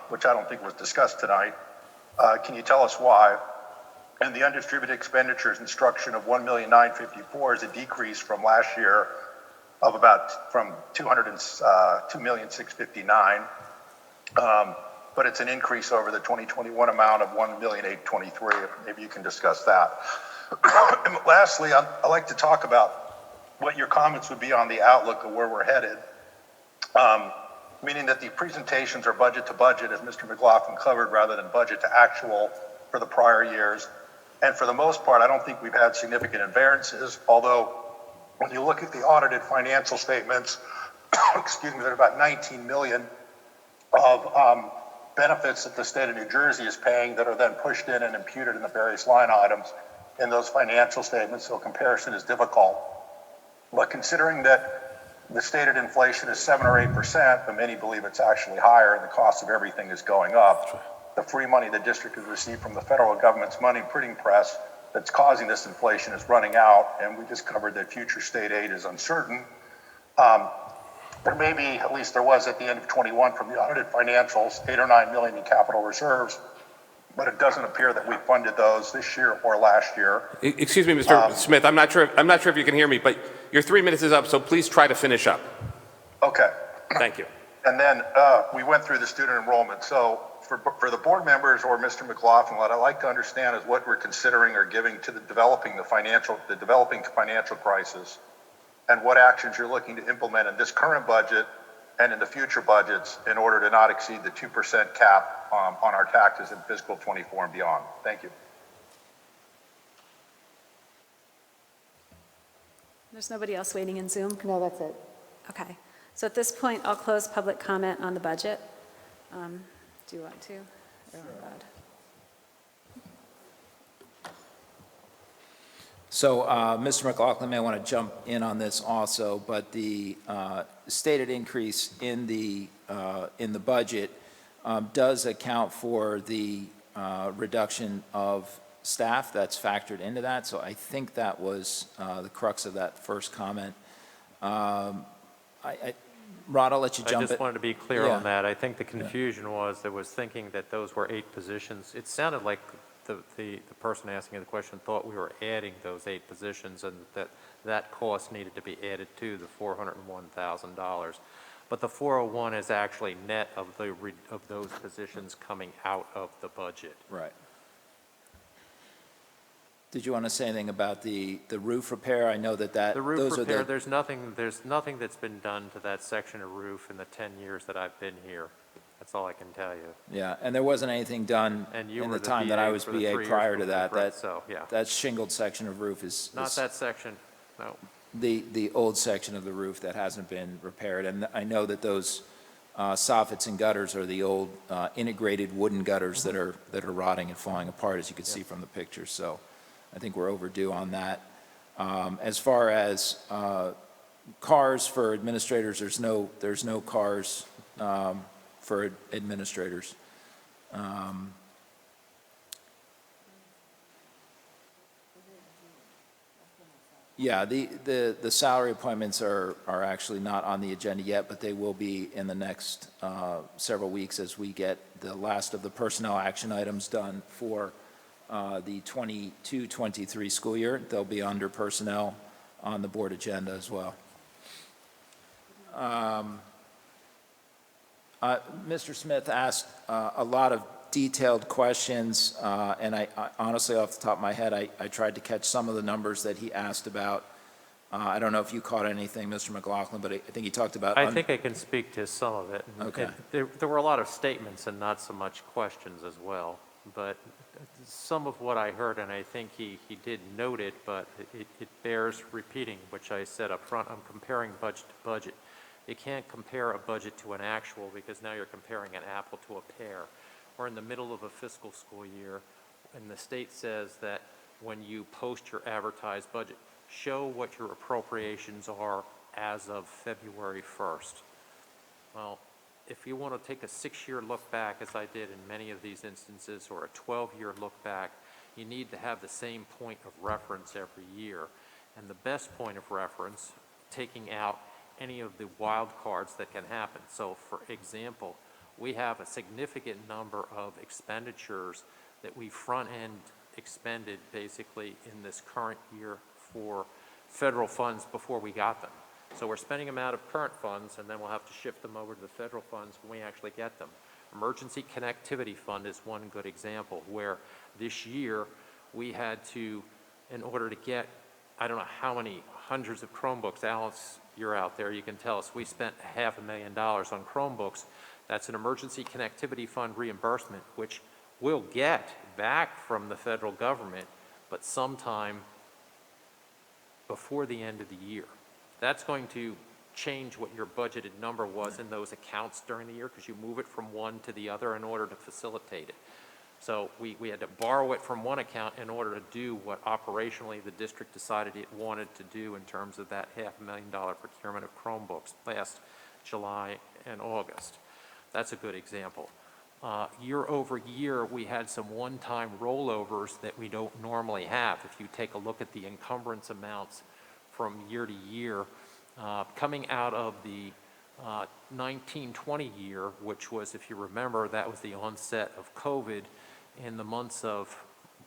which I don't think was discussed tonight. Can you tell us why? And the undistributed expenditures instruction of $1,954,000 is a decrease from last year of from $2,659,000. But it's an increase over the 2021 amount of $1,823,000. Maybe you can discuss that. And lastly, I'd like to talk about what your comments would be on the outlook of where we're headed, meaning that the presentations are budget to budget, as Mr. McLaughlin covered, rather than budget to actual for the prior years. And for the most part, I don't think we've had significant variances, although when you look at the audited financial statements, excuse me, there are about 19 million of benefits that the state of New Jersey is paying that are then pushed in and imputed in the various line items in those financial statements, so comparison is difficult. But considering that the stated inflation is 7 or 8%, but many believe it's actually higher and the cost of everything is going up, the free money the district has received from the federal government's money printing press that's causing this inflation is running out, and we just covered that future state aid is uncertain. There may be, at least there was at the end of 21 from the audited financials, 8 or 9 million in capital reserves, but it doesn't appear that we funded those this year or last year. Excuse me, Mr. Smith, I'm not sure if you can hear me, but your 3 minutes is up, so please try to finish up. Okay. Thank you. And then we went through the student enrollment. So for the board members or Mr. McLaughlin, what I'd like to understand is what we're considering or giving to the developing financial crisis, and what actions you're looking to implement in this current budget and in the future budgets in order to not exceed the 2% cap on our taxes in fiscal 24 and beyond. Thank you. There's nobody else waiting in Zoom? No, that's it. Okay. So at this point, I'll close public comment on the budget. Do you want to? Or not? So Mr. McLaughlin may want to jump in on this also, but the stated increase in the budget does account for the reduction of staff that's factored into that. So I think that was the crux of that first comment. Rod, I'll let you jump in. I just wanted to be clear on that. I think the confusion was there was thinking that those were 8 positions. It sounded like the person asking the question thought we were adding those 8 positions and that cost needed to be added to the $401,000. But the 401 is actually net of those positions coming out of the budget. Right. Did you want to say anything about the roof repair? I know that the roof repair, there's nothing that's been done to that section of roof in the 10 years that I've been here. That's all I can tell you. Yeah, and there wasn't anything done in the time that I was BA prior to that. That shingled section of roof is not that section, no. The old section of the roof that hasn't been repaired, and I know that those soffits and gutters are the old integrated wooden gutters that are rotting and falling apart, as you can see from the pictures. So I think we're overdue on that. As far as cars for administrators, there's no cars for administrators. Yeah, the salary appointments are actually not on the agenda yet, but they will be in the next several weeks as we get the last of the personnel action items done for the 22-23 school year. They'll be under personnel on the board agenda as well. Mr. Smith asked a lot of detailed questions, and I honestly, off the top of my head, I tried to catch some of the numbers that he asked about. I don't know if you caught anything, Mr. McLaughlin, but I think he talked about... I think I can speak to some of it. Okay. There were a lot of statements and not so much questions as well, but some of what I heard, and I think he did note it, but it bears repeating, which I said up front, I'm comparing budget to budget. You can't compare a budget to an actual because now you're comparing an apple to a pear. We're in the middle of a fiscal school year, and the state says that when you post your advertised budget, show what your appropriations are as of February 1st. Well, if you want to take a 6-year look back, as I did in many of these instances, or a 12-year look back, you need to have the same point of reference every year. And the best point of reference, taking out any of the wild cards that can happen. So for example, we have a significant number of expenditures that we front-end expended basically in this current year for federal funds before we got them. So we're spending them out of current funds, and then we'll have to shift them over to the federal funds when we actually get them. Emergency Connectivity Fund is one good example, where this year we had to, in order to get, I don't know how many hundreds of Chromebooks, Alice, you're out there, you can tell us, we spent $500,000 on Chromebooks. That's an Emergency Connectivity Fund reimbursement, which we'll get back from the federal government, but sometime before the end of the year. That's going to change what your budgeted number was in those accounts during the year, because you move it from one to the other in order to facilitate it. So we had to borrow it from one account in order to do what operationally the district decided it wanted to do in terms of that $500,000 procurement of Chromebooks last July and August. That's a good example. Year over year, we had some one-time rollovers that we don't normally have. If you take a look at the encumbrance amounts from year to year, coming out of the 1920 year, which was, if you remember, that was the onset of COVID in the months of,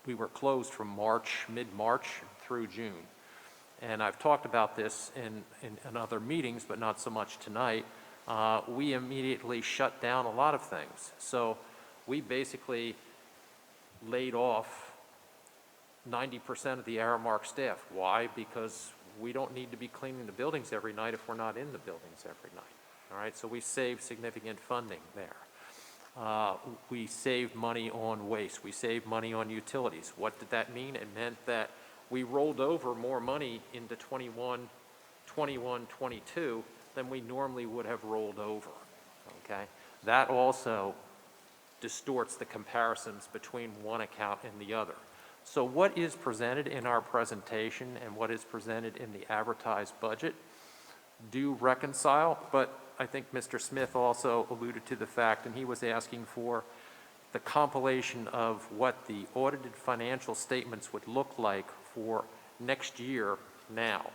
we were closed from March, mid-March through June. And I've talked about this in other meetings, but not so much tonight. We immediately shut down a lot of things. So we basically laid off 90% of the Aramark staff. Why? Because we don't need to be cleaning the buildings every night if we're not in the buildings every night. All right, so we saved significant funding there. We saved money on waste. We saved money on utilities. What did that mean? It meant that we rolled over more money into 21, 22 than we normally would have rolled over, okay? That also distorts the comparisons between one account and the other. So what is presented in our presentation and what is presented in the advertised budget do reconcile, but I think Mr. Smith also alluded to the fact, and he was asking for the compilation of what the audited financial statements would look like for next year now.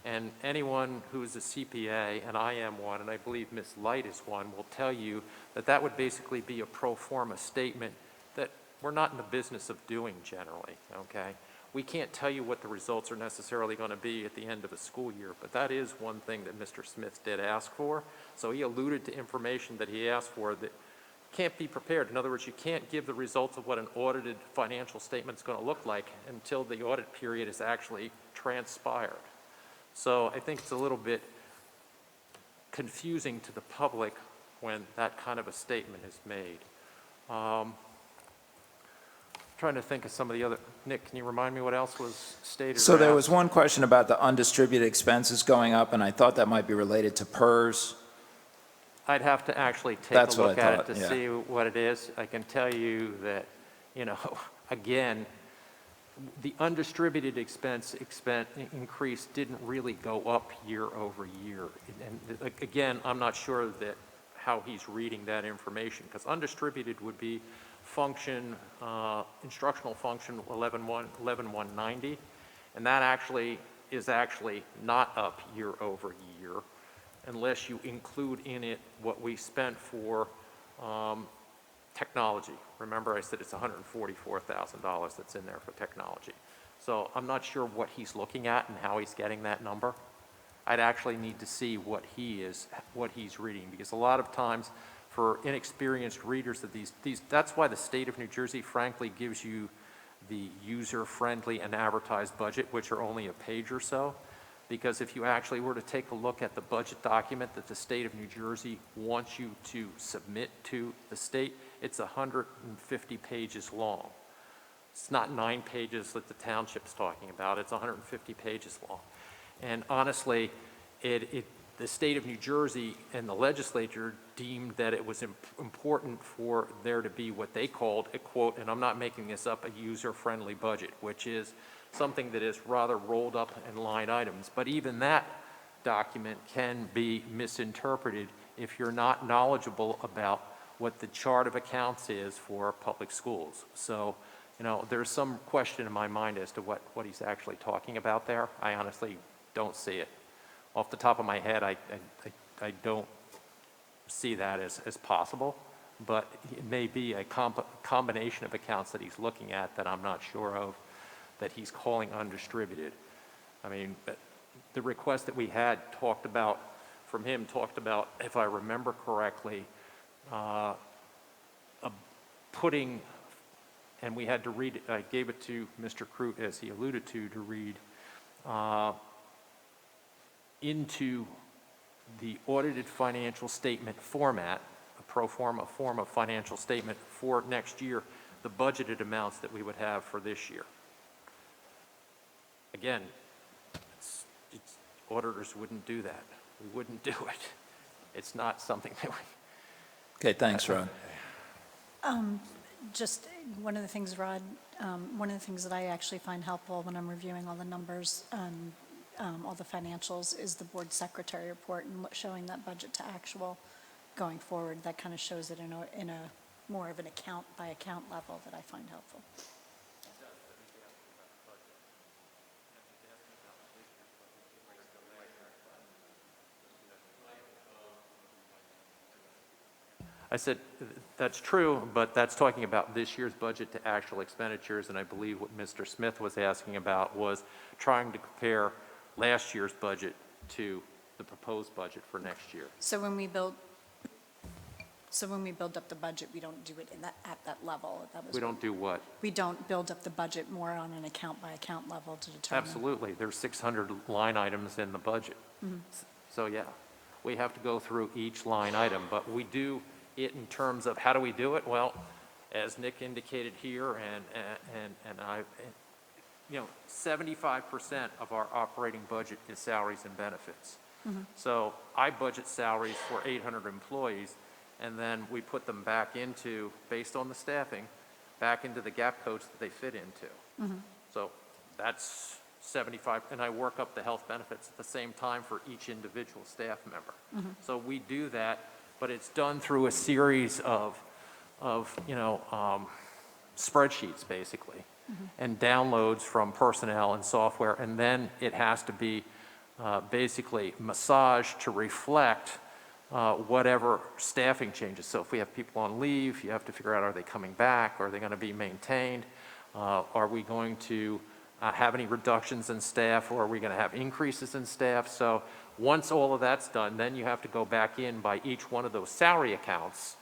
And anyone who's a CPA, and I am one, and I believe Ms. Light is one, will tell you that that would basically be a pro forma statement that we're not in the business of doing generally, okay? We can't tell you what the results are necessarily going to be at the end of a school year, but that is one thing that Mr. Smith did ask for. So he alluded to information that he asked for that can't be prepared. In other words, you can't give the results of what an audited financial statement is going to look like until the audit period is actually transpired. So I think it's a little bit confusing to the public when that kind of a statement is made. Trying to think of some of the other, Nick, can you remind me what else was stated? So there was one question about the undistributed expenses going up, and I thought that might be related to PERS. I'd have to actually take That's a what look I at thought, it to yeah. see what it is. I can tell you that, you know, again, the undistributed expense increase didn't really go up year over year. And again, I'm not sure that how he's reading that information, because undistributed would be function, instructional function 11.190, and that actually is not up year over year unless you include in it what we spent for technology. Remember I said it's $144,000 that's in there for technology. So I'm not sure what he's looking at and how he's getting that number. I'd actually need to see what he's reading, because a lot of times for inexperienced readers of these, that's why the state of New Jersey frankly gives you the user-friendly and advertised budget, which are only a page or so, because if you actually were to take a look at the budget document that the state of New Jersey wants you to submit to the state, it's 150 pages long. It's not 9 pages that the township's talking about, it's 150 pages long. And honestly, the state of New Jersey and the legislature deemed that it was important for there to be what they called a quote, and I'm not making this up, a user-friendly budget, which is something that is rather rolled up in line items. But even that document can be misinterpreted if you're not knowledgeable about what the chart of accounts is for public schools. So, there's some question in my mind as to what he's actually talking about there. I honestly don't see it. Off the top of my head, I don't see that as possible, but it may be a combination of accounts that he's looking at that I'm not sure of, that he's calling undistributed. I mean, the request that we had talked about, if I remember correctly, putting, and we had to read it, I gave it to Mr. Crute, as he alluded to read into the audited financial statement format, a pro forma form of financial statement for next year, the budgeted amounts that we would have for this year. Again, auditors wouldn't do that. We wouldn't do it. It's not something that we... Okay, thanks, Rod. Just one of the things, Rod, one of the things that I actually find helpful when I'm reviewing all the numbers and all the financials is the board secretary report and showing that budget to actual going forward. That kind of shows it in a more of an account by account level that I find helpful. I said, that's true, but that's talking about this year's budget to actual expenditures, and I believe what Mr. Smith was asking about was trying to compare last year's budget to the proposed budget for next year. So when we build up the budget, we don't do it at that level. We don't do what? We don't build up the budget more on an account by account level to determine. Absolutely. There's 600 line items in the budget. Mm-hmm. So yeah, we have to go through each line item, but we do it in terms of how do we do it? Well, as Nick indicated here, and I, 75% of our operating budget is salaries and benefits. Mm-hmm. So I budget salaries for 800 employees, and then we put them back into, based on the staffing, back into the gap codes that they fit into. Mm-hmm. So that's 75, and I work up the health benefits at the same time for each individual staff member. Mm-hmm. So we do that, but it's done through a series of spreadsheets, basically, and downloads from personnel and software, and then it has to be basically massaged to reflect whatever staffing changes. So if we have people on leave, you have to figure out, are they coming back? Are they going to be maintained? Are we going to have any reductions in staff, or are we going to have increases in staff? So once all of that's done, then you have to go back in by each one of those salary accounts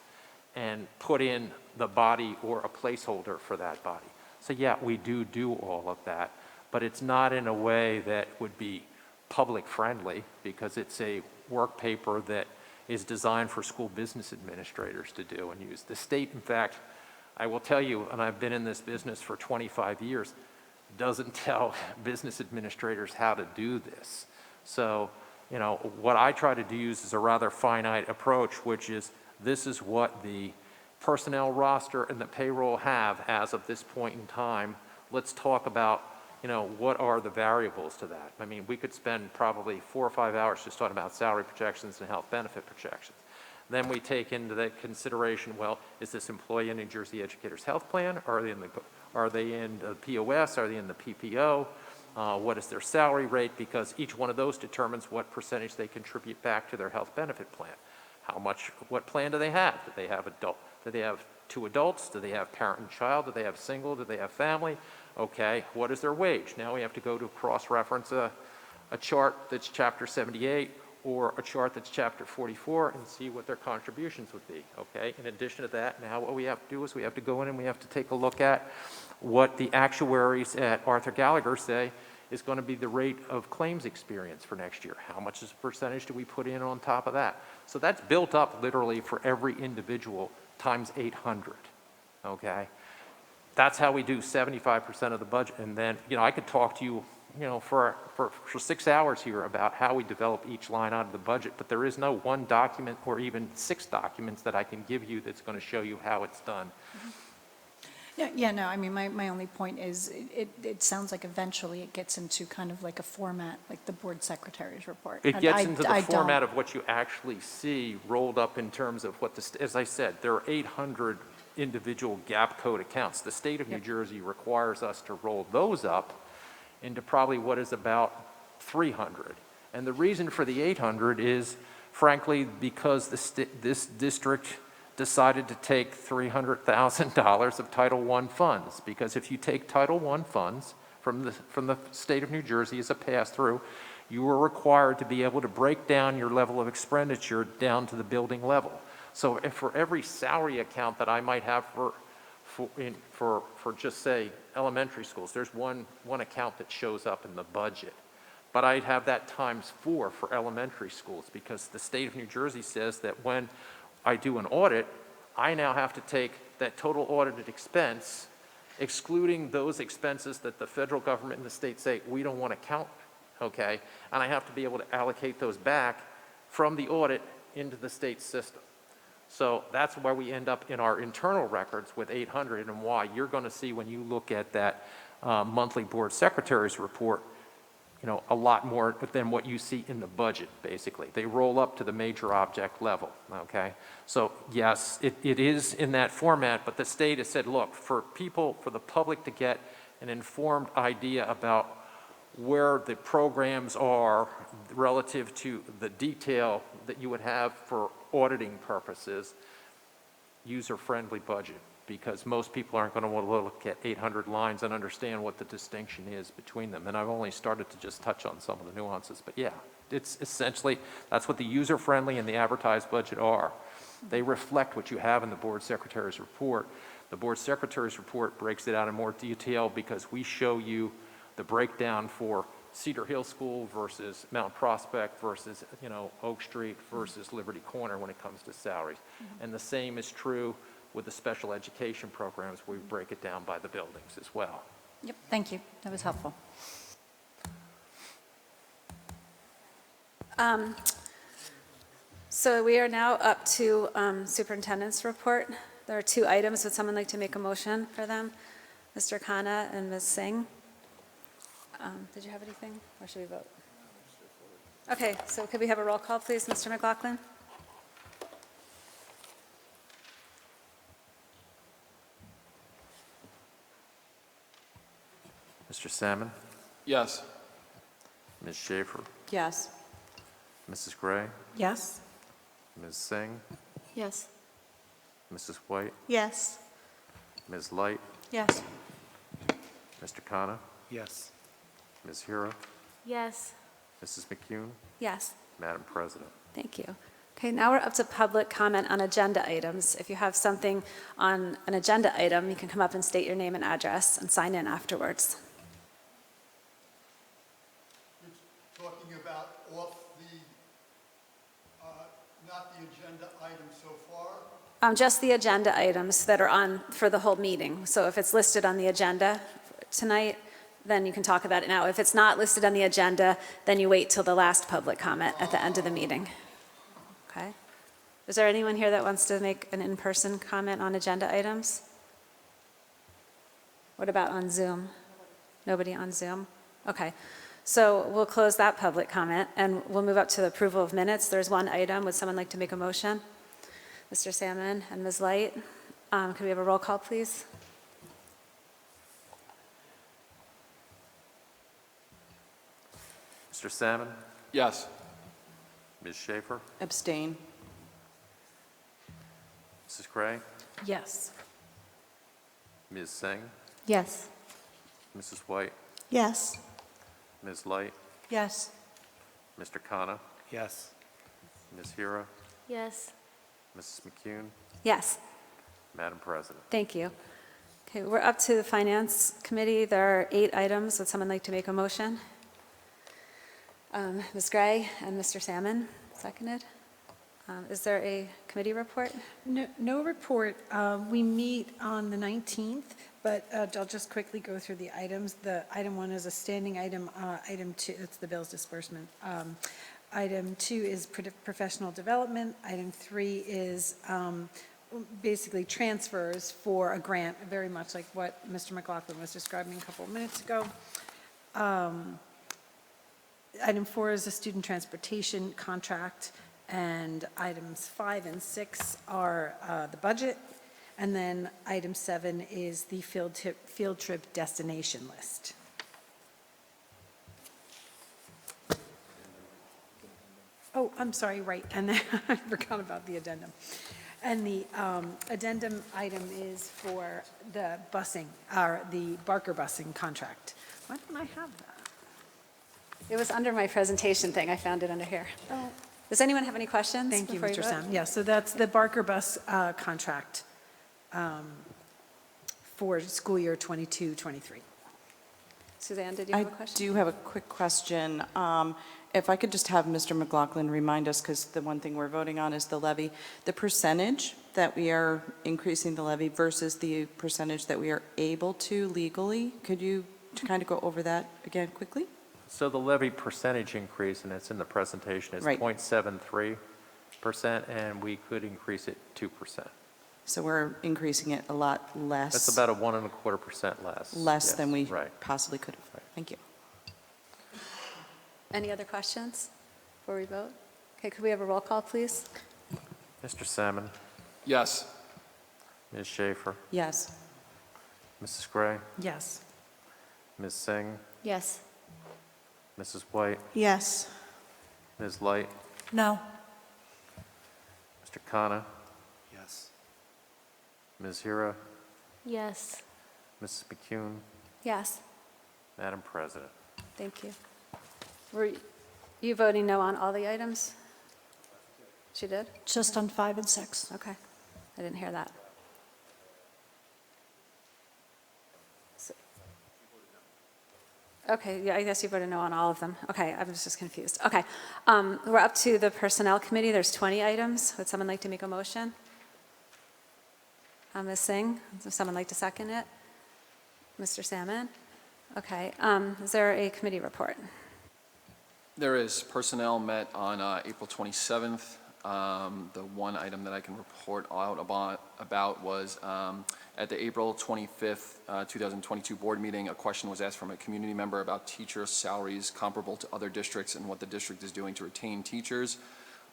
and put in the body or a placeholder for that body. So yeah, we do all of that, but it's not in a way that would be public friendly, because it's a work paper that is designed for school business administrators to do and use. The state, in fact, I will tell you, and I've been in this business for 25 years, doesn't tell business administrators how to do this. So, what I try to use is a rather finite approach, which is, this is what the personnel roster and the payroll have as of this point in time. Let's talk about, what are the variables to that? I mean, we could spend probably 4 or 5 hours just talking about salary projections and health benefit projections. Then we take into that consideration, well, is this employee in New Jersey Educators Health Plan? Are they in the POS? Are they in the PPO? What is their salary rate? Because each one of those determines what percentage they contribute back to their health benefit plan. What plan do they have? Do they have do they have 2 adults? Do they have parent and child? Do they have single? Do they have family? Okay, what is their wage? Now we have to go to cross-reference a chart that's Chapter 78 or a chart that's Chapter 44 and see what their contributions would be, okay? In addition to that, now what we have to do is we have to go in and we have to take a look at what the actuaries at Arthur Gallagher say is going to be the rate of claims experience for next year. How much is percentage do we put in on top of that? So that's built up literally for every individual times 800, okay? That's how we do 75% of the budget. And then, I could talk to you, for 6 hours here about how we develop each line out of the budget, but there is no one document or even 6 documents that I can give you that's going to show you how it's done. Yeah, no, I mean, my only point is, it sounds like eventually it gets into kind of like a format, like the board secretary's report. It And gets I- into the I format don't- of what you actually see rolled up in terms of what as I said, there are 800 individual gap code accounts. The state of New Jersey requires us to roll those up into probably what is about 300. And the reason for the 800 is, frankly, because this district decided to take $300,000 of Title I funds. Because if you take Title I funds from the state of New Jersey as a pass-through, you are required to be able to break down your level of expenditure down to the building level. So if for every salary account that I might have for just say elementary schools, there's one account that shows up in the budget. But I'd have that times 4 for elementary schools, because the state of New Jersey says that when I do an audit, I now have to take that total audited expense, excluding those expenses that the federal government and the state say, we don't want to count, okay? And I have to be able to allocate those back from the audit into the state system. So that's where we end up in our internal records with 800, and why you're going to see when you look at that monthly board secretary's report, you know, a lot more than what you see in the budget, basically. They roll up to the major object level, okay? So yes, it is in that format, but the state has said, look, for the public to get an informed idea about where the programs are relative to the detail that you would have for auditing purposes, user-friendly budget, because most people aren't going to want to look at 800 lines and understand what the distinction is between them. And I've only started to just touch on some of the nuances, but yeah, it's essentially, that's what the user-friendly and the advertised budget are. They reflect what you have in the board secretary's report. The board secretary's report breaks it out in more detail because we show you the breakdown for Cedar Hill School versus Mount Prospect versus, you know, Oak Street versus Liberty Corner when it comes to salaries. And the same is true with the special education programs, where we break it down by the buildings as well. Yep, thank you. That was helpful. So we are now up to Superintendent's report. There are 2 items. Would someone like to make a motion for them? Mr. Khanna and Ms. Singh. Did you have anything, or should we vote? Okay, so could we have a roll call, please, Mr. McLaughlin? Mr. Salmon? Yes. Ms. Schaefer? Yes. Mrs. Gray? Yes? Ms. Singh? Yes. Mrs. White? Yes. Ms. Light? Yes. Mr. Khanna? Yes. Ms. Hira? Yes. Mrs. McCune? Yes. Madam President. Thank you. Okay, now we're up to public comment on agenda items. If you have something on an agenda item, you can come up and state your name and address and sign in afterwards. You're talking about off the, not the agenda item so far? Just the agenda items that are on for the whole meeting. So if it's listed on the agenda tonight, then you can talk about it now. If it's not listed on the agenda, then you wait till the last public comment at the end of the meeting. Okay? Is there anyone here that wants to make an in-person comment on agenda items? What about on Zoom? Nobody on Zoom? Okay. So we'll close that public comment, and we'll move up to the approval of minutes. There's one item. Would someone like to make a motion? Mr. Salmon and Ms. Light. Could we have a roll call, please? Mr. Salmon? Yes. Ms. Schaefer? Abstain. Mrs. Gray? Yes. Ms. Singh? Yes. Mrs. White? Yes. Ms. Light? Yes. Mr. Khanna? Yes. Ms. Hira? Yes. Mrs. McCune? Yes. Madam President. Thank you. Okay, we're up to the Finance Committee. There are 8 items. Would someone like to make a motion? Ms. Gray and Mr. Salmon, seconded. Is there a committee report? No report. We meet on the 19th, but I'll just quickly go through the items. The item 1 is a standing item. Item 2, it's the bills disbursement. Item 2 is professional development. Item 3 is basically transfers for a grant, very much like what Mr. McLaughlin was describing a couple of minutes ago. Item 4 is a student transportation contract, and items 5 and 6 are the budget, and then item 7 is the field trip destination list. Oh, I'm sorry, right, and then I forgot about the addendum. And the addendum item is for the busing, or the Barker busing contract. Why don't I have that? It was under my presentation thing. I found it under here. Oh. Does anyone have any questions? Thank you, before Mr. vote? Sam. Yeah, so that's the Barker bus contract for school year 22-23. Suzanne, did you have a question? I do have a quick question. If I could just have Mr. McLaughlin remind us, because the one thing we're voting on is the levy, the percentage that we are increasing the levy versus the percentage that we are able to legally. Could you kind of go over that again quickly? So the levy percentage increase, and it's in the presentation, is Right. 0.73%, and we could increase it 2%. So we're increasing it a lot less. That's about a 1.25% less. Less Yes, than we right. possibly could have. Thank you. Any other questions before we vote? Okay, could we have a roll call, please? Mr. Salmon, Yes. Ms. Schaefer, Yes. Mrs. Gray, Yes. Ms. Singh, Yes. Mrs. White, Yes. Ms. Light, No. Mr. Khanna, Yes. Ms. Hira, Yes. Mrs. McCune, Yes, Madam President. thank you. Were you voting no on all the items? She did? Just on 5 and 6. Okay, I didn't hear that. So- Okay, yeah, I guess you voted no on all of them. Okay, I was just confused. Okay, we're up to the Personnel Committee. There's 20 items. Would someone like to make a motion? Ms. Singh, would someone like to second it? Mr. Salmon? Okay, is there a committee report? There is. Personnel met on April 27th. The one item that I can report out about was at the April 25th, 2022 board meeting, a question was asked from a community member about teacher salaries comparable to other districts and what the district is doing to retain teachers.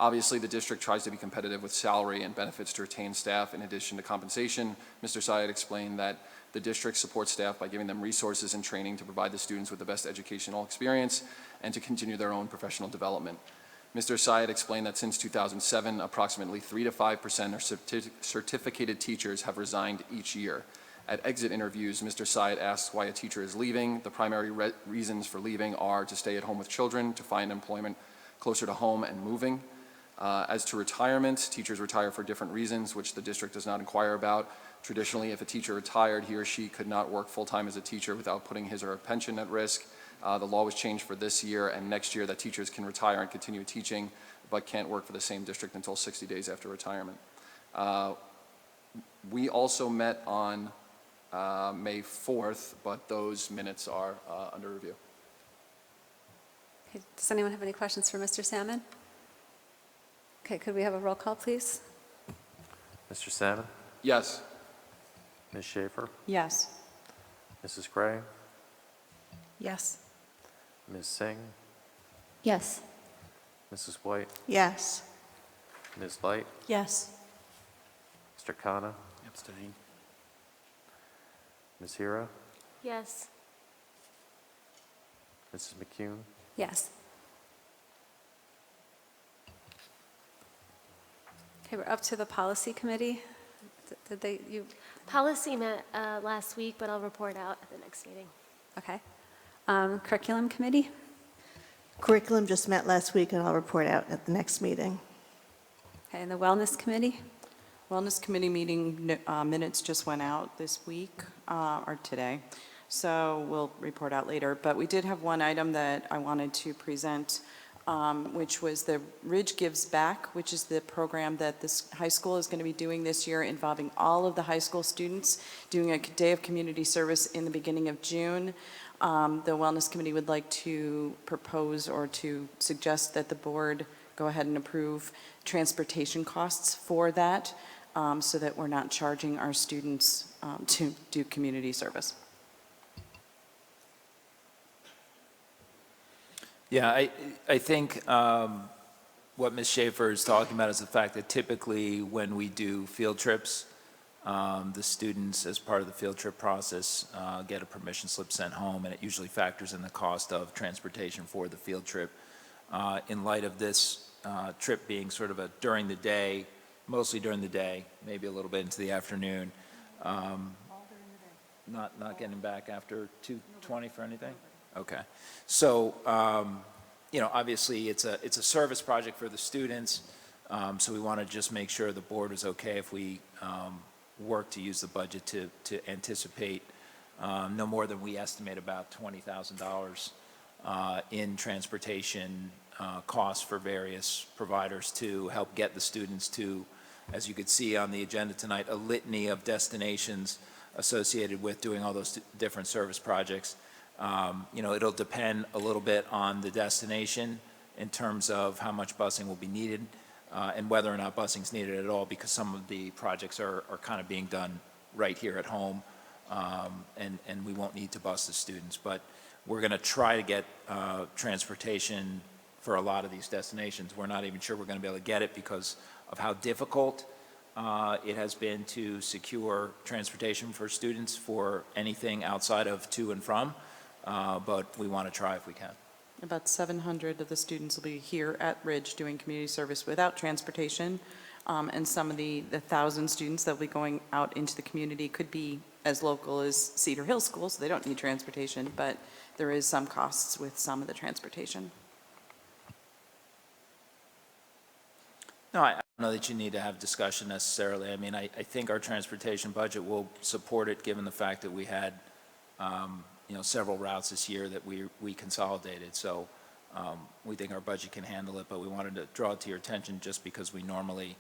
Obviously, the district tries to be competitive with salary and benefits to retain staff in addition to compensation. Mr. Syed explained that the district supports staff by giving them resources and training to provide the students with the best educational experience and to continue their own professional development. Mr. Syed explained that since 2007, approximately 3 to 5% of certificated teachers have resigned each year. At exit interviews, Mr. Syed asks why a teacher is leaving. The primary reasons for leaving are to stay at home with children, to find employment closer to home, and moving. As to retirement, teachers retire for different reasons, which the district does not inquire about. Traditionally, if a teacher retired, he or she could not work full-time as a teacher without putting his or her pension at risk. The law was changed for this year and next year that teachers can retire and continue teaching, but can't work for the same district until 60 days after retirement. We also met on May 4th, but those minutes are under review. Okay, does anyone have any questions for Mr. Salmon? Okay, could we have a roll call, please? Mr. Salmon, Yes. Ms. Schaefer, Yes. Mrs. Gray, Yes. Ms. Singh, Yes. Mrs. White, Yes. Ms. Light, Yes. Mr. Khanna, Abstain. Ms. Hira, Yes. Mrs. McCune, Yes. Okay, we're up to the Policy Committee. Did they, Policy met last week, but I'll report out at the next meeting. okay. Curriculum Committee? Curriculum just met last week, and I'll report out at the next meeting. Okay, and the Wellness Committee? Wellness Committee meeting minutes just went out this week, or today, so we'll report out later. But we did have one item that I wanted to present, which was the Ridge Gives Back, which is the program that this high school is going to be doing this year, involving all of the high school students, doing a day of community service in the beginning of June. The Wellness Committee would like to propose or to suggest that the board go ahead and approve transportation costs for that. so that we're not charging our students to do community service. Yeah, I think what Ms. Schaefer is talking about is the fact that typically when we do field trips, the students, as part of the field trip process, get a permission slip sent home, and it usually factors in the cost of transportation for the field trip. In light of this trip being sort of a during the day, mostly during the day, maybe a little bit into the afternoon, not getting back after 2:20 for anything? Okay. So, you know, obviously it's a service project for the students, so we want to just make sure the board is okay if we work to use the budget to anticipate no more than we estimate about $20,000 in transportation costs for various providers to help get the students to, as you could see on the agenda tonight, a litany of destinations associated with doing all those different service projects. You know, it'll depend a little bit on the destination in terms of how much busing will be needed and whether or not busing is needed at all, because some of the projects are kind of being done right here at home, and we won't need to bus the students. But we're going to try to get transportation for a lot of these destinations. We're not even sure we're going to be able to get it because of how difficult it has been to secure transportation for students for anything outside of to and from, but we want to try if we can. About 700 of the students will be here at Ridge doing community service without transportation, and some of the 1,000 students that will be going out into the community could be as local as Cedar Hill School, so they don't need transportation, but there is some costs with some of the transportation. No, I don't know that you need to have discussion necessarily. I mean, I think our transportation budget will support it, given the fact that we had, you know, several routes this year that we consolidated. So we think our budget can handle it, but we wanted to draw it to your attention just because we normally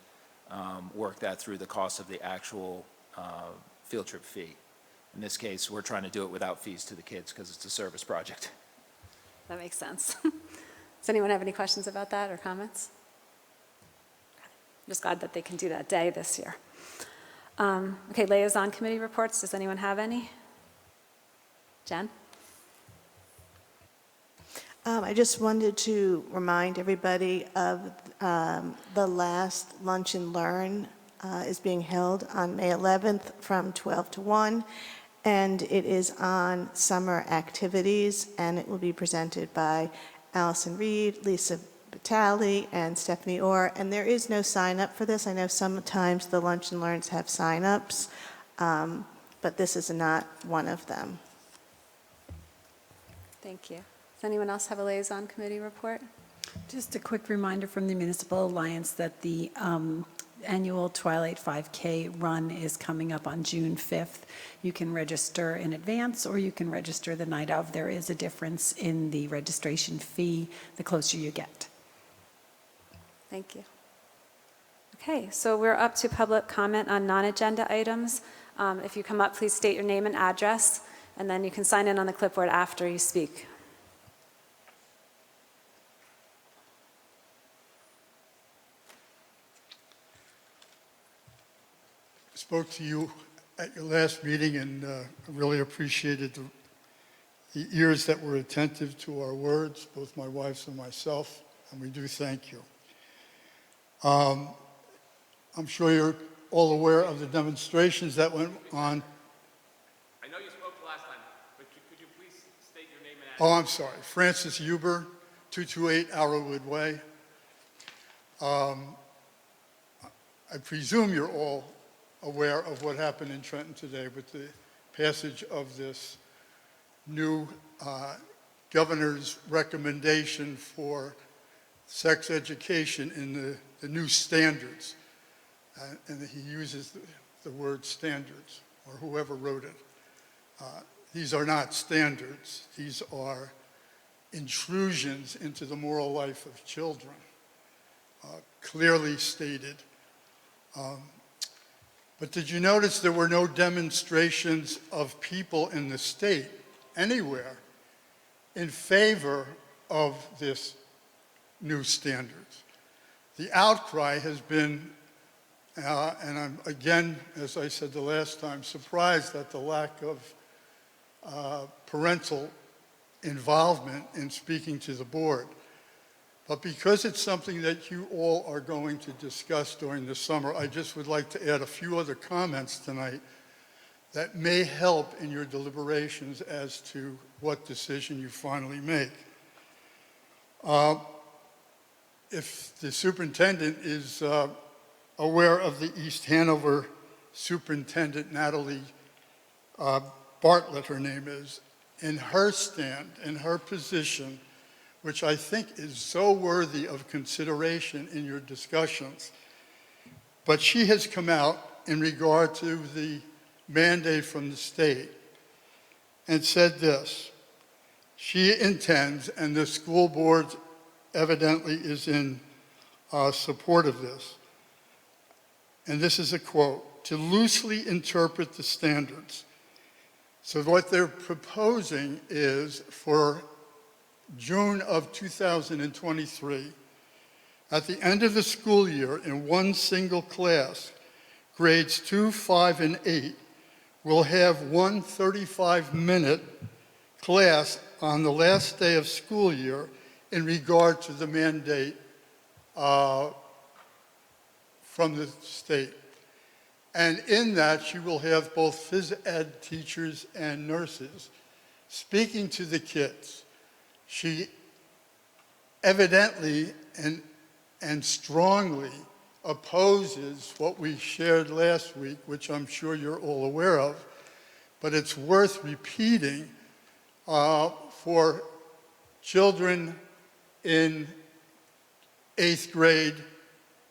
work that through the cost of the actual field trip fee. In this case, we're trying to do it without fees to the kids because it's a service project. That makes sense. Does anyone have any questions about that or comments? Just glad that they can do that day this year. Okay, liaison committee reports. Does anyone have any? Jen? I just wanted to remind everybody of the last Lunch and Learn is being held on May 11th from 12 to 1, and it is on summer activities, and it will be presented by Allison Reed, Lisa Batali, and Stephanie Orr, and there is no sign-up for this. I know sometimes the Lunch and Learns have sign-ups, but this is not one of them. Thank you. Does anyone else have a liaison committee report? Just a quick reminder from the Municipal Alliance that the annual Twilight 5K run is coming up on June 5th. You can register in advance or you can register the night of. There is a difference in the registration fee the closer you get. Thank you. Okay, so we're up to public comment on non-agenda items. If you come up, please state your name and address, and then you can sign in on the clipboard after you speak. I spoke to you at your last meeting, and I really appreciated the ears that were attentive to our words, both my wife's and myself, and we do thank you. I'm sure you're all aware of the demonstrations that went on. I know you spoke the last time, but could you please state your name and address? Oh, I'm sorry. Francis Huber, 228 Arrowwood Way. I presume you're all aware of what happened in Trenton today with the passage of this new governor's recommendation for sex education in the new standards. And he uses the word standards, or whoever wrote it. These are not standards. These are intrusions into the moral life of children, clearly stated. But did you notice there were no demonstrations of people in the state, anywhere, in favor of this new standards? The outcry has been And I'm, again, as I said the last time, surprised at the lack of parental involvement in speaking to the board. But because it's something that you all are going to discuss during the summer, I just would like to add a few other comments tonight that may help in your deliberations as to what decision you finally make. If the superintendent is aware of the East Hanover Superintendent, Natalie Bartlett, her name is, in her stand, in her position, which I think is so worthy of consideration in your discussions. But she has come out in regard to the mandate from the state and said this: she intends, and the school board evidently is in support of this, and this is a quote, to loosely interpret the standards. So what they're proposing is for June of 2023, at the end of the school year, in one single class, grades 2, 5, and 8 will have one 35-minute class on the last day of school year in regard to the mandate from the state. And in that, you will have both phys ed teachers and nurses speaking to the kids. She evidently and strongly opposes what we shared last week, which I'm sure you're all aware of, but it's worth repeating for children in 8th grade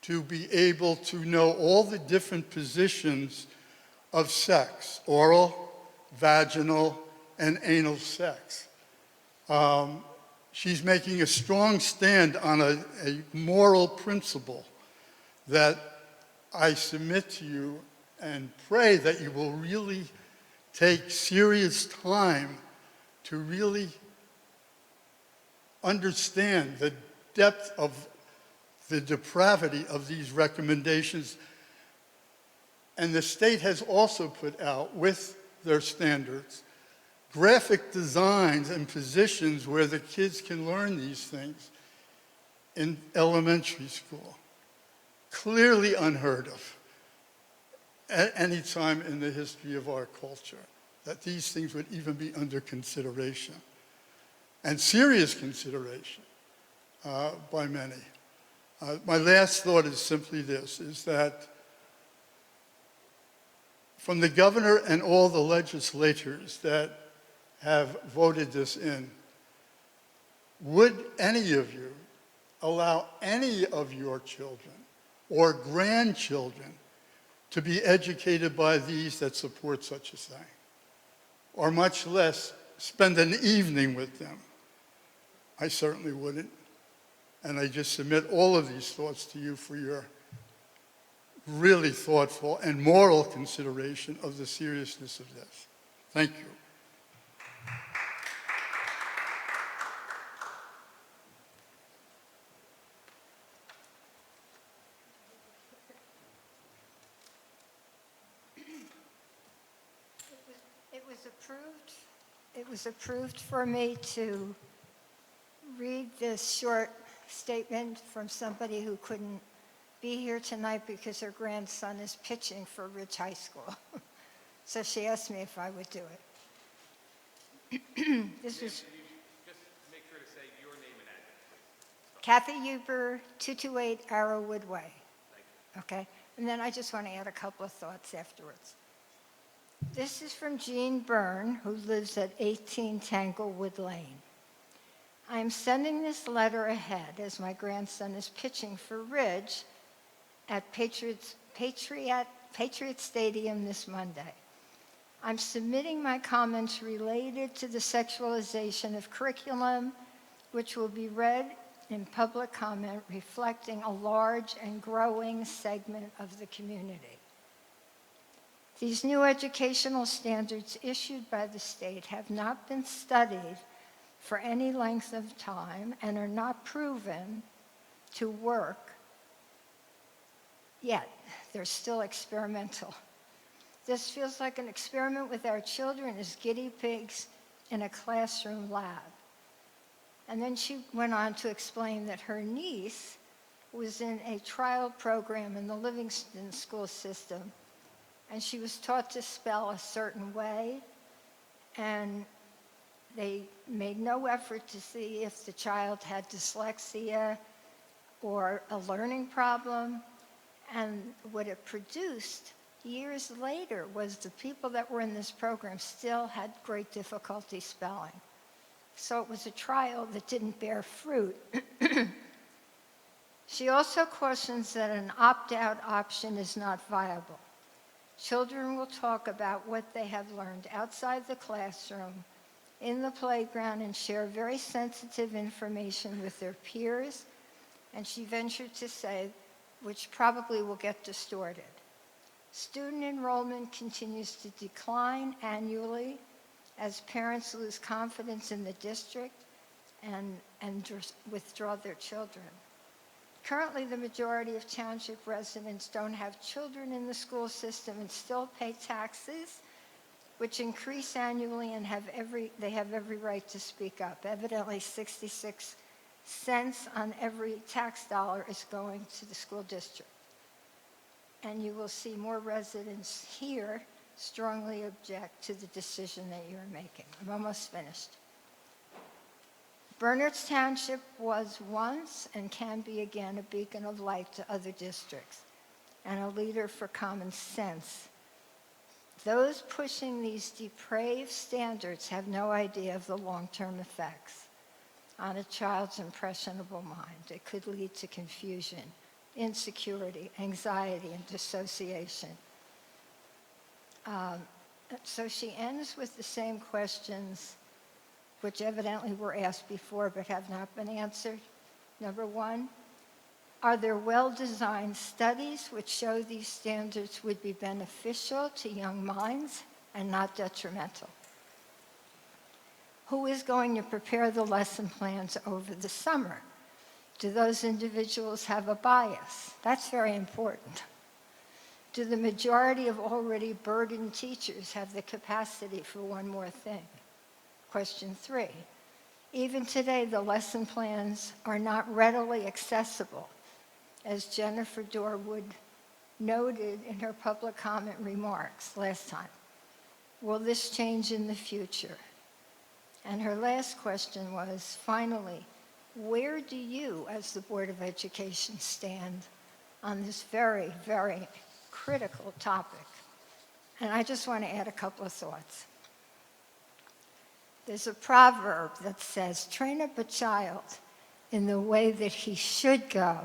to be able to know all the different positions of sex, oral, vaginal, and anal sex. She's making a strong stand on a moral principle that I submit to you and pray that you will really take serious time to really understand the depth of the depravity of these recommendations. And the state has also put out, with their standards, graphic designs and positions where the kids can learn these things in elementary school. Clearly unheard of at any time in the history of our culture, that these things would even be under consideration, and serious consideration by many. My last thought is simply this, is that from the governor and all the legislators that have voted this in, would any of you allow any of your children or grandchildren to be educated by these that support such a thing, or much less spend an evening with them? I certainly wouldn't. And I just submit all of these thoughts to you for your really thoughtful and moral consideration of the seriousness of this. Thank you. It was approved for me to read this short statement from somebody who couldn't be here tonight because her grandson is pitching for Ridge High School. So she asked me if I would do it. This was Just make sure to say your name and address, please. Kathy Huber, 228 Arrowwood Way. Okay? And then I just want to add a couple of thoughts afterwards. This is from Jean Byrne, who lives at 18 Tanglewood Lane. I am sending this letter ahead as my grandson is pitching for Ridge at Patriot Stadium this Monday. I'm submitting my comments related to the sexualization of curriculum, which will be read in public comment, reflecting a large and growing segment of the community. These new educational standards issued by the state have not been studied for any length of time and are not proven to work yet. they're still experimental. This feels like an experiment with our children as guinea pigs in a classroom lab. And then she went on to explain that her niece was in a trial program in the Livingston school system, and she was taught to spell a certain way, and they made no effort to see if the child had dyslexia or a learning problem. And what it produced years later was the people that were in this program still had great difficulty spelling. So it was a trial that didn't bear fruit. She also cautions that an opt-out option is not viable. Children will talk about what they have learned outside the classroom, in the playground, and share very sensitive information with their peers, and she ventured to say, which probably will get distorted. Student enrollment continues to decline annually as parents lose confidence in the district and withdraw their children. Currently, the majority of Township residents don't have children in the school system and still pay taxes, which increase annually, and they have every right to speak up. Evidently, 66 cents on every tax dollar is going to the school district. And you will see more residents here strongly object to the decision that you're making. I'm almost finished. Bernard's Township was once and can be again a beacon of light to other districts and a leader for common sense. Those pushing these depraved standards have no idea of the long-term effects on a child's impressionable mind. It could lead to confusion, insecurity, anxiety, and dissociation. So she ends with the same questions which evidently were asked before but have not been answered. Number one, are there well-designed studies which show these standards would be beneficial to young minds and not detrimental? Who is going to prepare the lesson plans over the summer? Do those individuals have a bias? That's very important. Do the majority of already burdened teachers have the capacity for one more thing? Question 3, even today the lesson plans are not readily accessible, as Jennifer Dorwood noted in her public comment remarks last time. Will this change in the future? And her last question was, finally, where do you, as the Board of Education, stand on this very, very critical topic? And I just want to add a couple of thoughts. There's a proverb that says, train up a child in the way that he should go,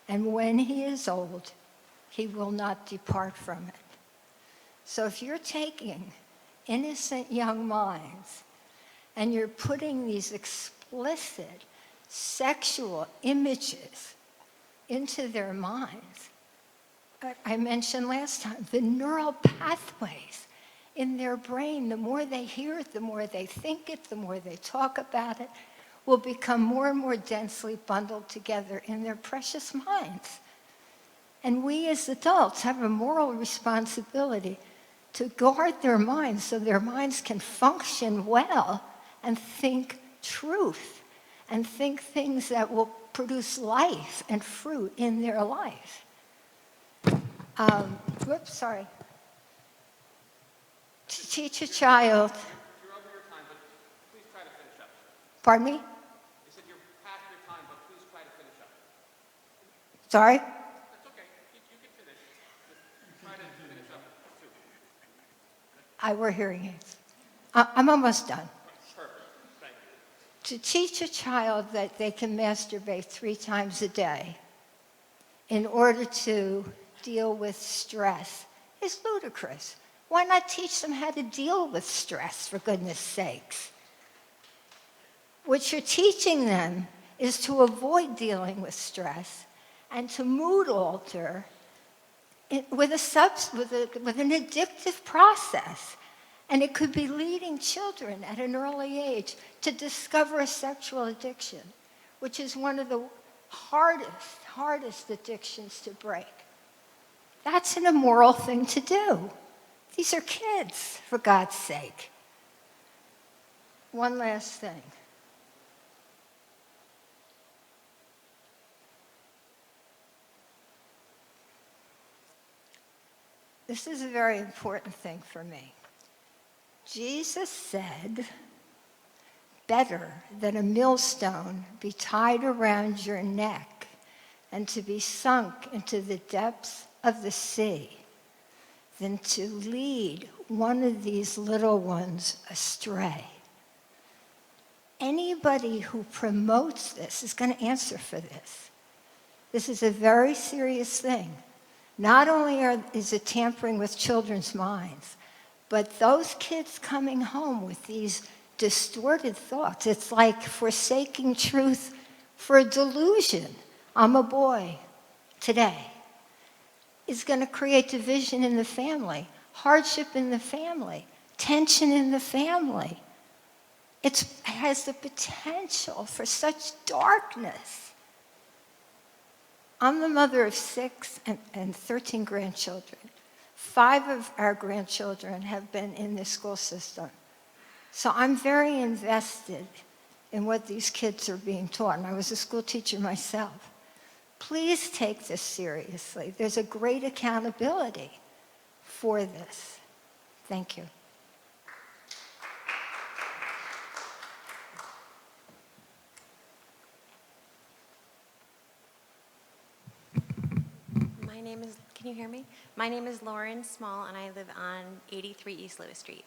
and when he is old, he will not depart from it. So if you're taking innocent young minds and you're putting these explicit sexual images into their minds, I mentioned last time, the neural pathways in their brain, the more they hear it, the more they think it, the more they talk about it, will become more and more densely bundled together in their precious minds. And we as adults have a moral responsibility to guard their minds so their minds can function well and think truth and think things that will produce life and fruit in their life. To teach a child. You're over your time, but please try to finish up. Pardon me? You said you're past your time, but please try to finish up. Sorry? That's okay. You can finish. Just try to finish up too. I wear hearing aids. I'm almost done. Perfect. Thank you. To teach a child that they can masturbate 3 times a day in order to deal with stress is ludicrous. Why not teach them how to deal with stress, for goodness sakes? What you're teaching them is to avoid dealing with stress and to mood alter with an addictive process. And it could be leading children at an early age to discover a sexual addiction, which is one of the hardest addictions to break. That's an immoral thing to do. These are kids, for God's sake. One last thing. This is a very important thing for me. Jesus said, better than a millstone be tied around your neck and to be sunk into the depths of the sea than to lead one of these little ones astray. Anybody who promotes this is going to answer for this. This is a very serious thing. Not only is it tampering with children's minds, but those kids coming home with these distorted thoughts, it's like forsaking truth for a delusion. I'm a boy today. Is going to create division in the family, hardship in the family, tension in the family. It has the potential for such darkness. I'm the mother of 6 and 13 grandchildren. 5 of our grandchildren have been in the school system. So I'm very invested in what these kids are being taught, and I was a school teacher myself. Please take this seriously. There's a great accountability for this. Thank you. Can you hear me? My name is Lauren Small, and I live on 83 East Lewis Street.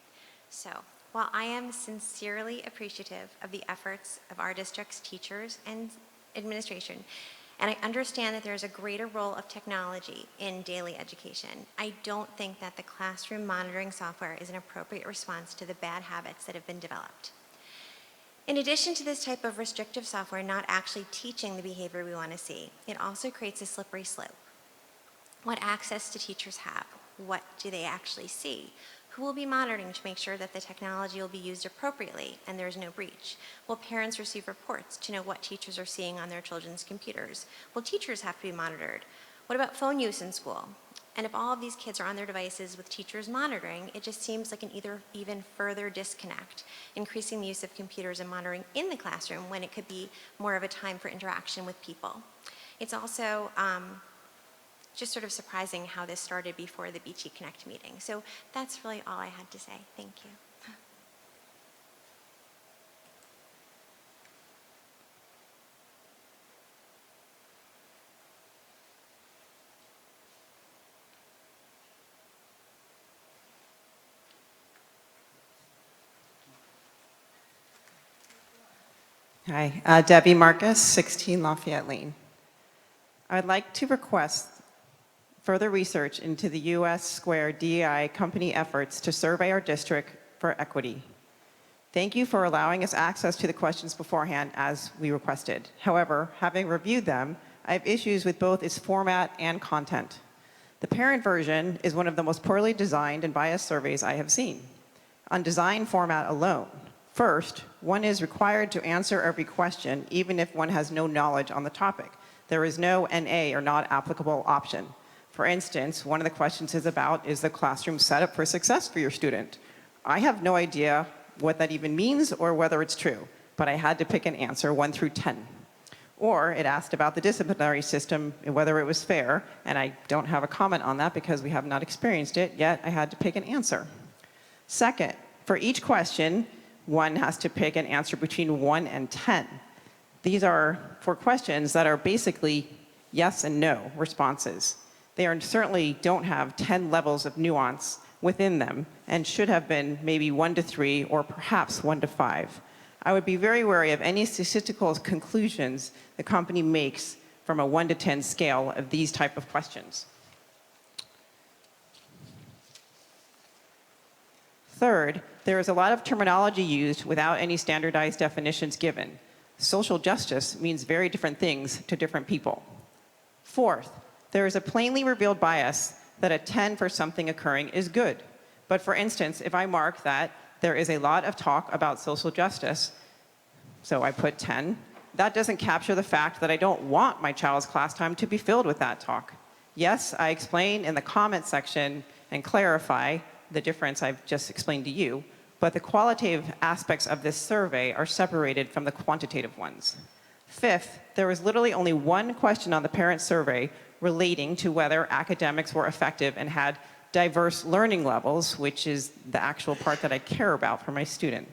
So, while I am sincerely appreciative of the efforts of our district's teachers and administration, and I understand that there's a greater role of technology in daily education, I don't think that the classroom monitoring software is an appropriate response to the bad habits that have been developed. In addition to this type of restrictive software not actually teaching the behavior we want to see, it also creates a slippery slope. What access do teachers have? What do they actually see? Who will be monitoring to make sure that the technology will be used appropriately and there's no breach? Will parents receive reports to know what teachers are seeing on their children's computers? Will teachers have to be monitored? What about phone use in school? And if all of these kids are on their devices with teachers monitoring, it just seems like an even further disconnect, increasing the use of computers and monitoring in the classroom when it could be more of a time for interaction with people. It's also just sort of surprising how this started before the BT Connect meeting. So that's really all I had to say. Thank you. Hi, Debbie Marcus, 16 Lafayette Lane. I'd like to request further research into the U.S. Square DEI company efforts to survey our district for equity. Thank you for allowing us access to the questions beforehand as we requested. However, having reviewed them, I have issues with both its format and content. The parent version is one of the most poorly designed and biased surveys I have seen. On design format alone, first, one is required to answer every question even if one has no knowledge on the topic. There is no NA or not applicable option. For instance, one of the questions is the classroom set up for success for your student? I have no idea what that even means or whether it's true, but I had to pick an answer 1 through 10. Or it asked about the disciplinary system and whether it was fair, and I don't have a comment on that because we have not experienced it, yet I had to pick an answer. Second, for each question, one has to pick an answer between 1 and 10. These are for questions that are basically yes and no responses. They certainly don't have 10 levels of nuance within them and should have been maybe 1 to 3 or perhaps 1 to 5. I would be very wary of any statistical conclusions the company makes from a 1 to 10 scale of these type of questions. Third, there is a lot of terminology used without any standardized definitions given. Social justice means very different things to different people. Fourth, there is a plainly revealed bias that a 10 for something occurring is good. But for instance, if I mark that there is a lot of talk about social justice, so I put 10, that doesn't capture the fact that I don't want my child's class time to be filled with that talk. Yes, I explain in the comment section and clarify the difference I've just explained to you, but the qualitative aspects of this survey are separated from the quantitative ones. Fifth, there was literally only one question on the parent survey relating to whether academics were effective and had diverse learning levels, which is the actual part that I care about for my student.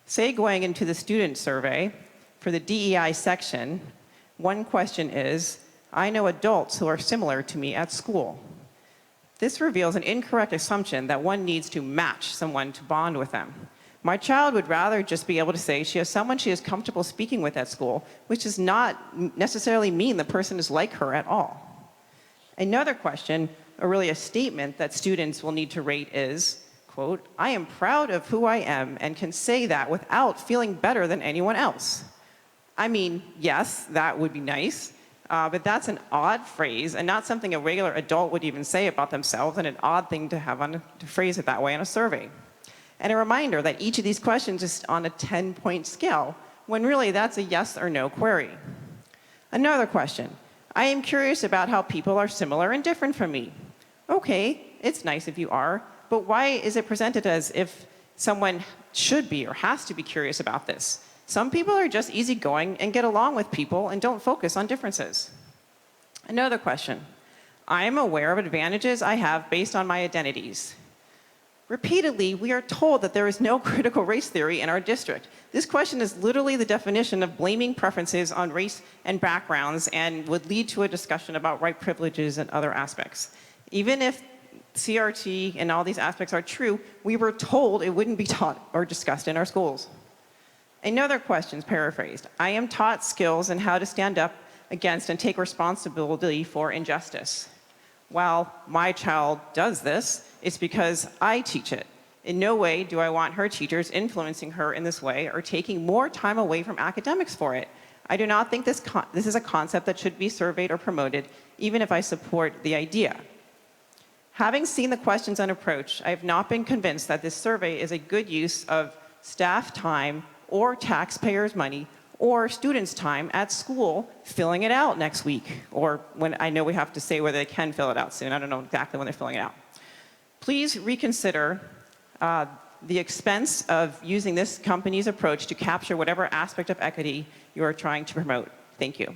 Segueing into the student survey, for the DEI section, one question is, I know adults who are similar to me at school. This reveals an incorrect assumption that one needs to match someone to bond with them. My child would rather just be able to say she has someone she is comfortable speaking with at school, which does not necessarily mean the person is like her at all. Another question, or really a statement that students will need to rate is, quote, I am proud of who I am and can say that without feeling better than anyone else. I mean, yes, that would be nice, but that's an odd phrase and not something a regular adult would even say about themselves, and an odd thing to have to phrase it that way on a survey. And a reminder that each of these questions is on a 10-point scale, when really that's a yes or no query. Another question, I am curious about how people are similar and different from me. Okay, it's nice if you are, but why is it presented as if someone should be or has to be curious about this? Some people are just easygoing and get along with people and don't focus on differences. Another question, I am aware of advantages I have based on my identities. Repeatedly, we are told that there is no critical race theory in our district. This question is literally the definition of blaming preferences on race and backgrounds and would lead to a discussion about white privileges and other aspects. Even if CRT and all these aspects are true, we were told it wouldn't be taught or discussed in our schools. Another question, paraphrased, I am taught skills in how to stand up against and take responsibility for injustice. While my child does this, it's because I teach it. In no way do I want her teachers influencing her in this way or taking more time away from academics for it. I do not think this is a concept that should be surveyed or promoted, even if I support the idea. Having seen the questions and approach, I have not been convinced that this survey is a good use of staff time or taxpayers' money or students' time at school filling it out next week, or when I know we have to say whether they can fill it out soon. I don't know exactly when they're filling it out. Please reconsider the expense of using this company's approach to capture whatever aspect of equity you are trying to promote. Thank you.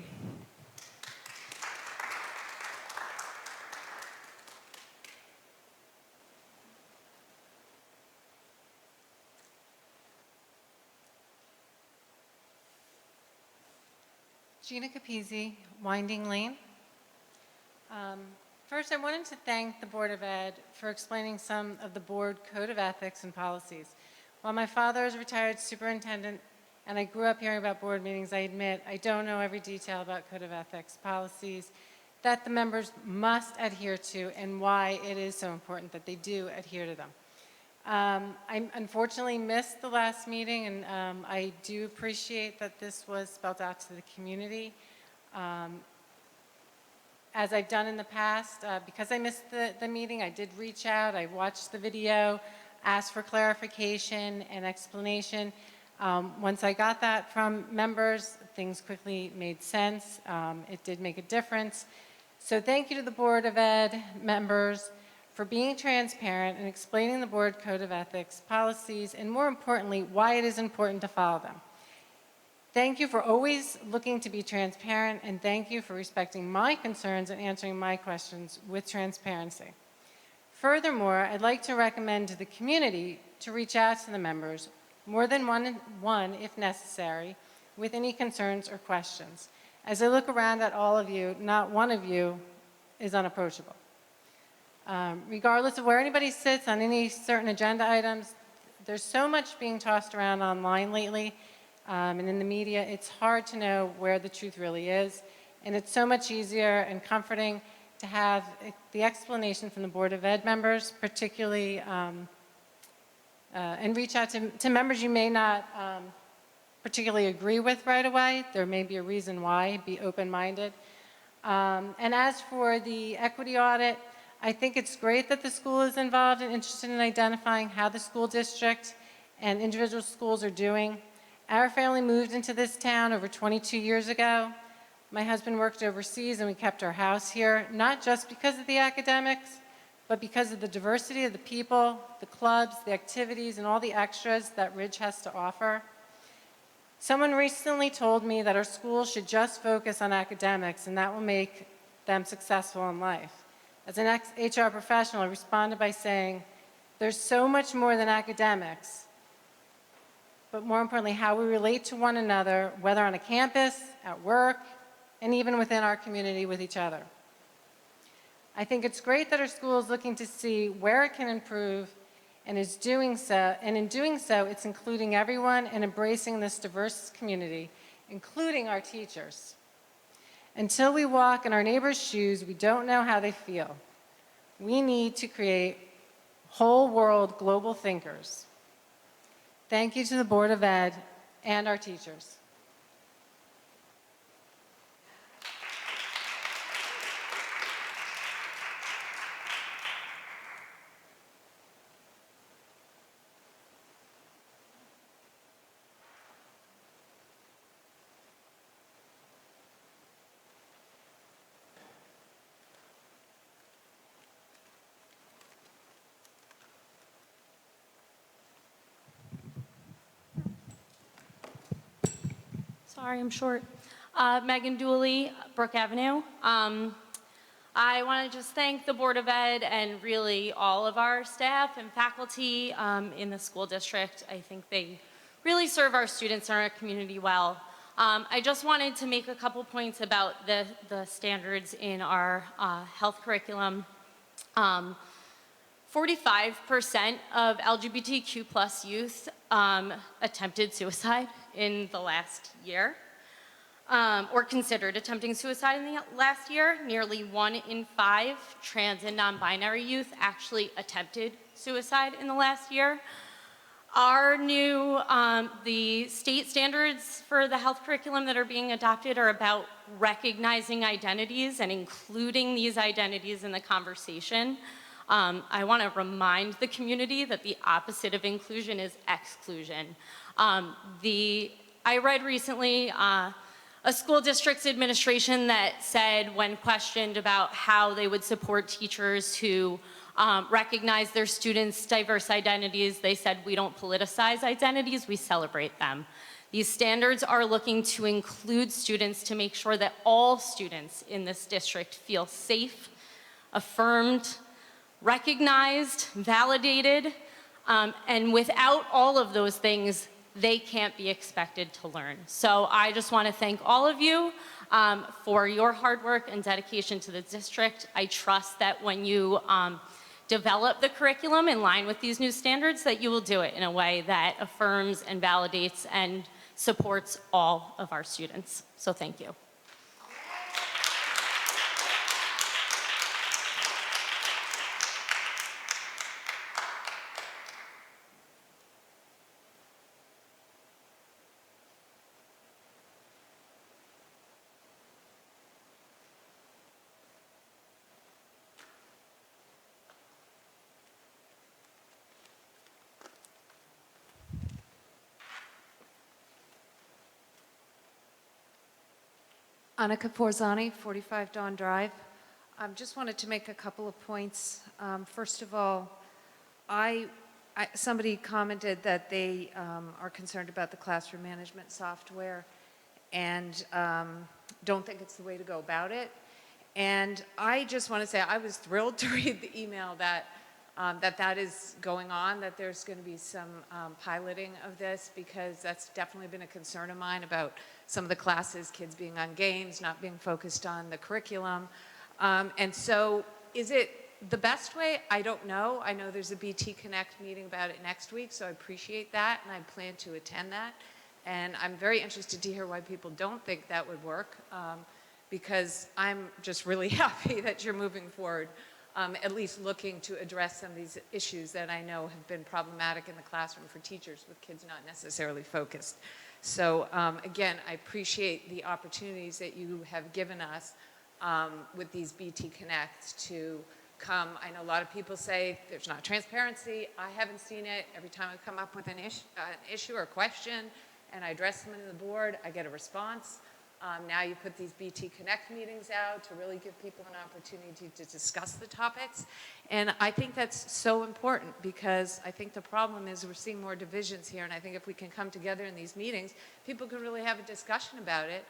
Gina Capizzi, Winding Lane. First, I wanted to thank the Board of Ed for explaining some of the board code of ethics and policies. While my father is a retired superintendent and I grew up hearing about board meetings, I admit I don't know every detail about code of ethics policies that the members must adhere to and why it is so important that they do adhere to them. I unfortunately missed the last meeting, and I do appreciate that this was spelled out to the community. As I've done in the past, because I missed the meeting, I did reach out, I watched the video, asked for clarification and explanation. Once I got that from members, things quickly made sense. It did make a difference. So thank you to the Board of Ed members for being transparent and explaining the board code of ethics, policies, and more importantly, why it is important to follow them. Thank you for always looking to be transparent, and thank you for respecting my concerns and answering my questions with transparency. Furthermore, I'd like to recommend to the community to reach out to the members, more than one if necessary, with any concerns or questions. As I look around at all of you, not one of you is unapproachable. Regardless of where anybody sits on any certain agenda items, there's so much being tossed around online lately and in the media, it's hard to know where the truth really is. And it's so much easier and comforting to have the explanation from the Board of Ed members, particularly, and reach out to members you may not particularly agree with right away. There may be a reason why, be open-minded. And as for the equity audit, I think it's great that the school is involved and interested in identifying how the school district and individual schools are doing. Our family moved into this town over 22 years ago. My husband worked overseas and we kept our house here, not just because of the academics, but because of the diversity of the people, the clubs, the activities, and all the extras that Ridge has to offer. Someone recently told me that our school should just focus on academics and that will make them successful in life. As an ex-HR professional, I responded by saying, there's so much more than academics, but more importantly, how we relate to one another, whether on a campus, at work, and even within our community with each other. I think it's great that our school is looking to see where it can improve and is doing so, and in doing so, it's including everyone and embracing this diverse community, including our teachers. Until we walk in our neighbors' shoes, we don't know how they feel. We need to create whole world global thinkers. Thank you to the Board of Ed and our teachers. Sorry, I'm short. Megan Dooley, Brook Avenue. I want to just thank the Board of Ed and really all of our staff and faculty in the school district. I think they really serve our students and our community well. I just wanted to make a couple points about the standards in our health curriculum. 45% of LGBTQ plus youth attempted suicide in the last year, or considered attempting suicide in the last year. Nearly 1 in 5 trans and non-binary youth actually attempted suicide in the last year. Our new, the state standards for the health curriculum that are being adopted are about recognizing identities and including these identities in the conversation. I want to remind the community that the opposite of inclusion is exclusion. I read recently a school district's administration that said when questioned about how they would support teachers who recognize their students' diverse identities, they said, we don't politicize identities, we celebrate them. These standards are looking to include students to make sure that all students in this district feel safe, affirmed, recognized, validated, and without all of those things, they can't be expected to learn. So I just want to thank all of you for your hard work and dedication to the district. I trust that when you develop the curriculum in line with these new standards, that you will do it in a way that affirms and validates and supports all of our students. So thank you. Annika Forzani, 45 Dawn Drive. Just wanted to make a couple of points. First of all, somebody commented that they are concerned about the classroom management software and don't think it's the way to go about it. And I just want to say I was thrilled to read the email that that is going on, that there's going to be some piloting of this, because that's definitely been a concern of mine about some of the classes, kids being on games, not being focused on the curriculum. And so is it the best way? I don't know. I know there's a BT Connect meeting about it next week, so I appreciate that, and I plan to attend that. And I'm very interested to hear why people don't think that would work, because I'm just really happy that you're moving forward, at least looking to address some of these issues that I know have been problematic in the classroom for teachers with kids not necessarily focused. So again, I appreciate the opportunities that you have given us with these BT Connects to come. I know a lot of people say there's not transparency. I haven't seen it. Every time I come up with an issue or question and I address them to the board, I get a response. Now you put these BT Connect meetings out to really give people an opportunity to discuss the topics. And I think that's so important because I think the problem is we're seeing more divisions here. And I think if we can come together in these meetings, people can really have a discussion about it.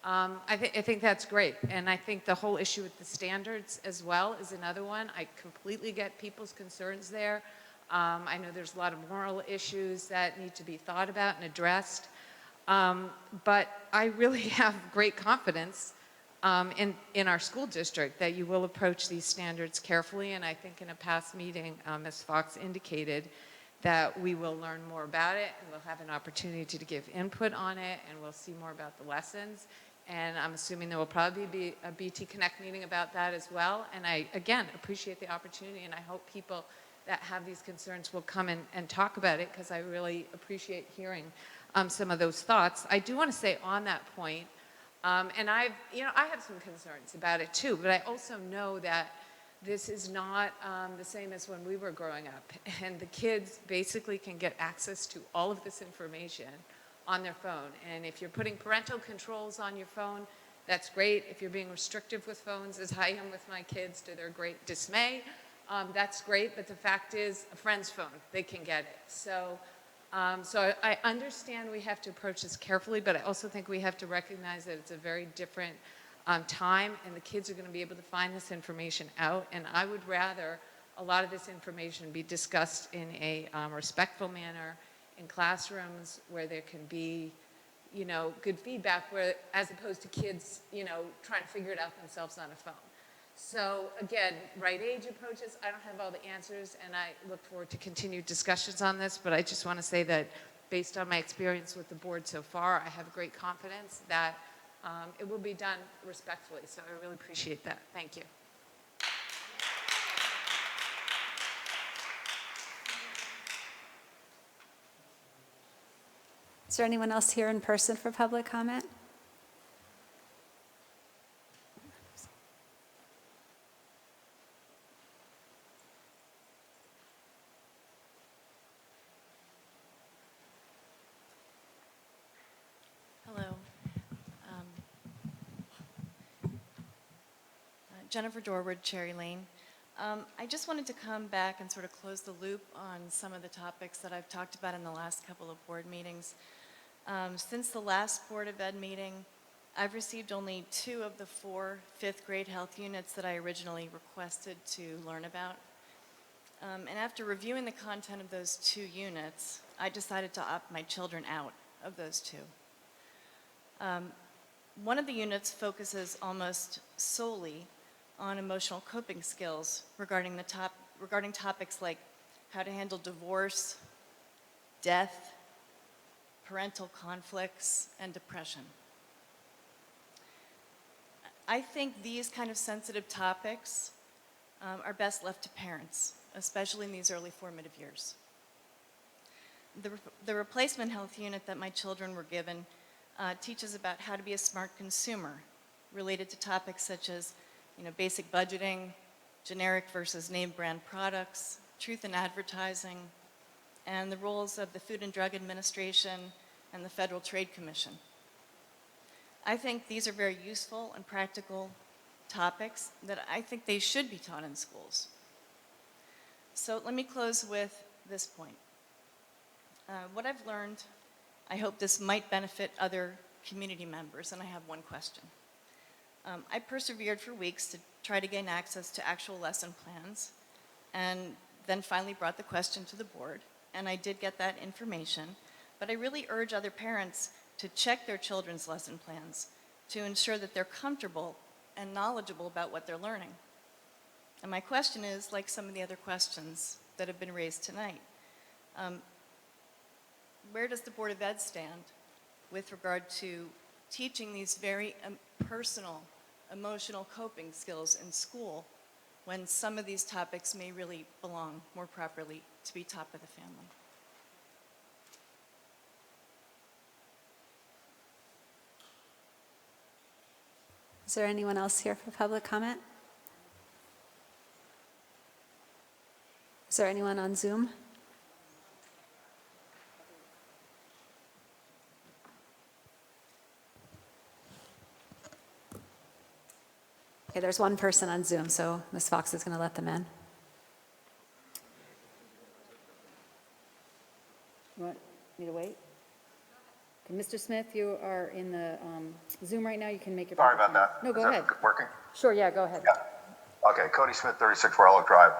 I think that's great. And I think the whole issue with the standards as well is another one. I completely get people's concerns there. I know there's a lot of moral issues that need to be thought about and addressed. But I really have great confidence in our school district that you will approach these standards carefully. And I think in a past meeting, Ms. Fox indicated that we will learn more about it and we'll have an opportunity to give input on it and we'll see more about the lessons. And I'm assuming there will probably be a BT Connect meeting about that as well. And I, again, appreciate the opportunity and I hope people that have these concerns will come and talk about it because I really appreciate hearing some of those thoughts. I do want to say on that point, and I have some concerns about it too, but I also know that this is not the same as when we were growing up. And the kids basically can get access to all of this information on their phone. And if you're putting parental controls on your phone, that's great. If you're being restrictive with phones, as I am with my kids to their great dismay, that's great. But the fact is, a friend's phone, they can get it. So I understand we have to approach this carefully, but I also think we have to recognize that it's a very different time, and the kids are going to be able to find this information out. And I would rather a lot of this information be discussed in a respectful manner in classrooms where there can be, good feedback, where as opposed to kids, trying to figure it out themselves on a phone. So again, right age approaches, I don't have all the answers, and I look forward to continued discussions on this, but I just want to say that based on my experience with the board so far, I have great confidence that it will be done respectfully. So I really appreciate that. Thank you. Is there anyone else here in person for public comment? Hello. Jennifer Dorward, Cherry Lane. I just wanted to come back and sort of close the loop on some of the topics that I've talked about in the last couple of board meetings. Since the last Board of Ed meeting, I've received only 2 of the 4 fifth grade health units that I originally requested to learn about. And after reviewing the content of those 2 units, I decided to opt my children out of those 2. One of the units focuses almost solely on emotional coping skills regarding topics like how to handle divorce, death, parental conflicts, and depression. I think these kind of sensitive topics are best left to parents, especially in these early formative years. The replacement health unit that my children were given teaches about how to be a smart consumer related to topics such as basic budgeting, generic versus name brand products, truth in advertising, and the roles of the Food and Drug Administration and the Federal Trade Commission. I think these are very useful and practical topics that I think they should be taught in schools. So let me close with this point. What I've learned, I hope this might benefit other community members, and I have one question. I persevered for weeks to try to gain access to actual lesson plans, and then finally brought the question to the board, and I did get that information, but I really urge other parents to check their children's lesson plans to ensure that they're comfortable and knowledgeable about what they're learning. And my question is, like some of the other questions that have been raised tonight, where does the Board of Ed stand with regard to teaching these very personal, emotional coping skills in school when some of these topics may really belong more properly to be taught by the family? Is there anyone else here for public comment? Is there anyone on Zoom? Okay, there's one person on Zoom, so Ms. Fox is going to let them in. You want me to wait? Okay, Mr. Smith, you are in the Zoom right now. You can make your. Sorry public about comment. that. No, go Is that ahead. working? Sure, yeah, go ahead. Okay, Cody Smith, 36 Warlock Drive.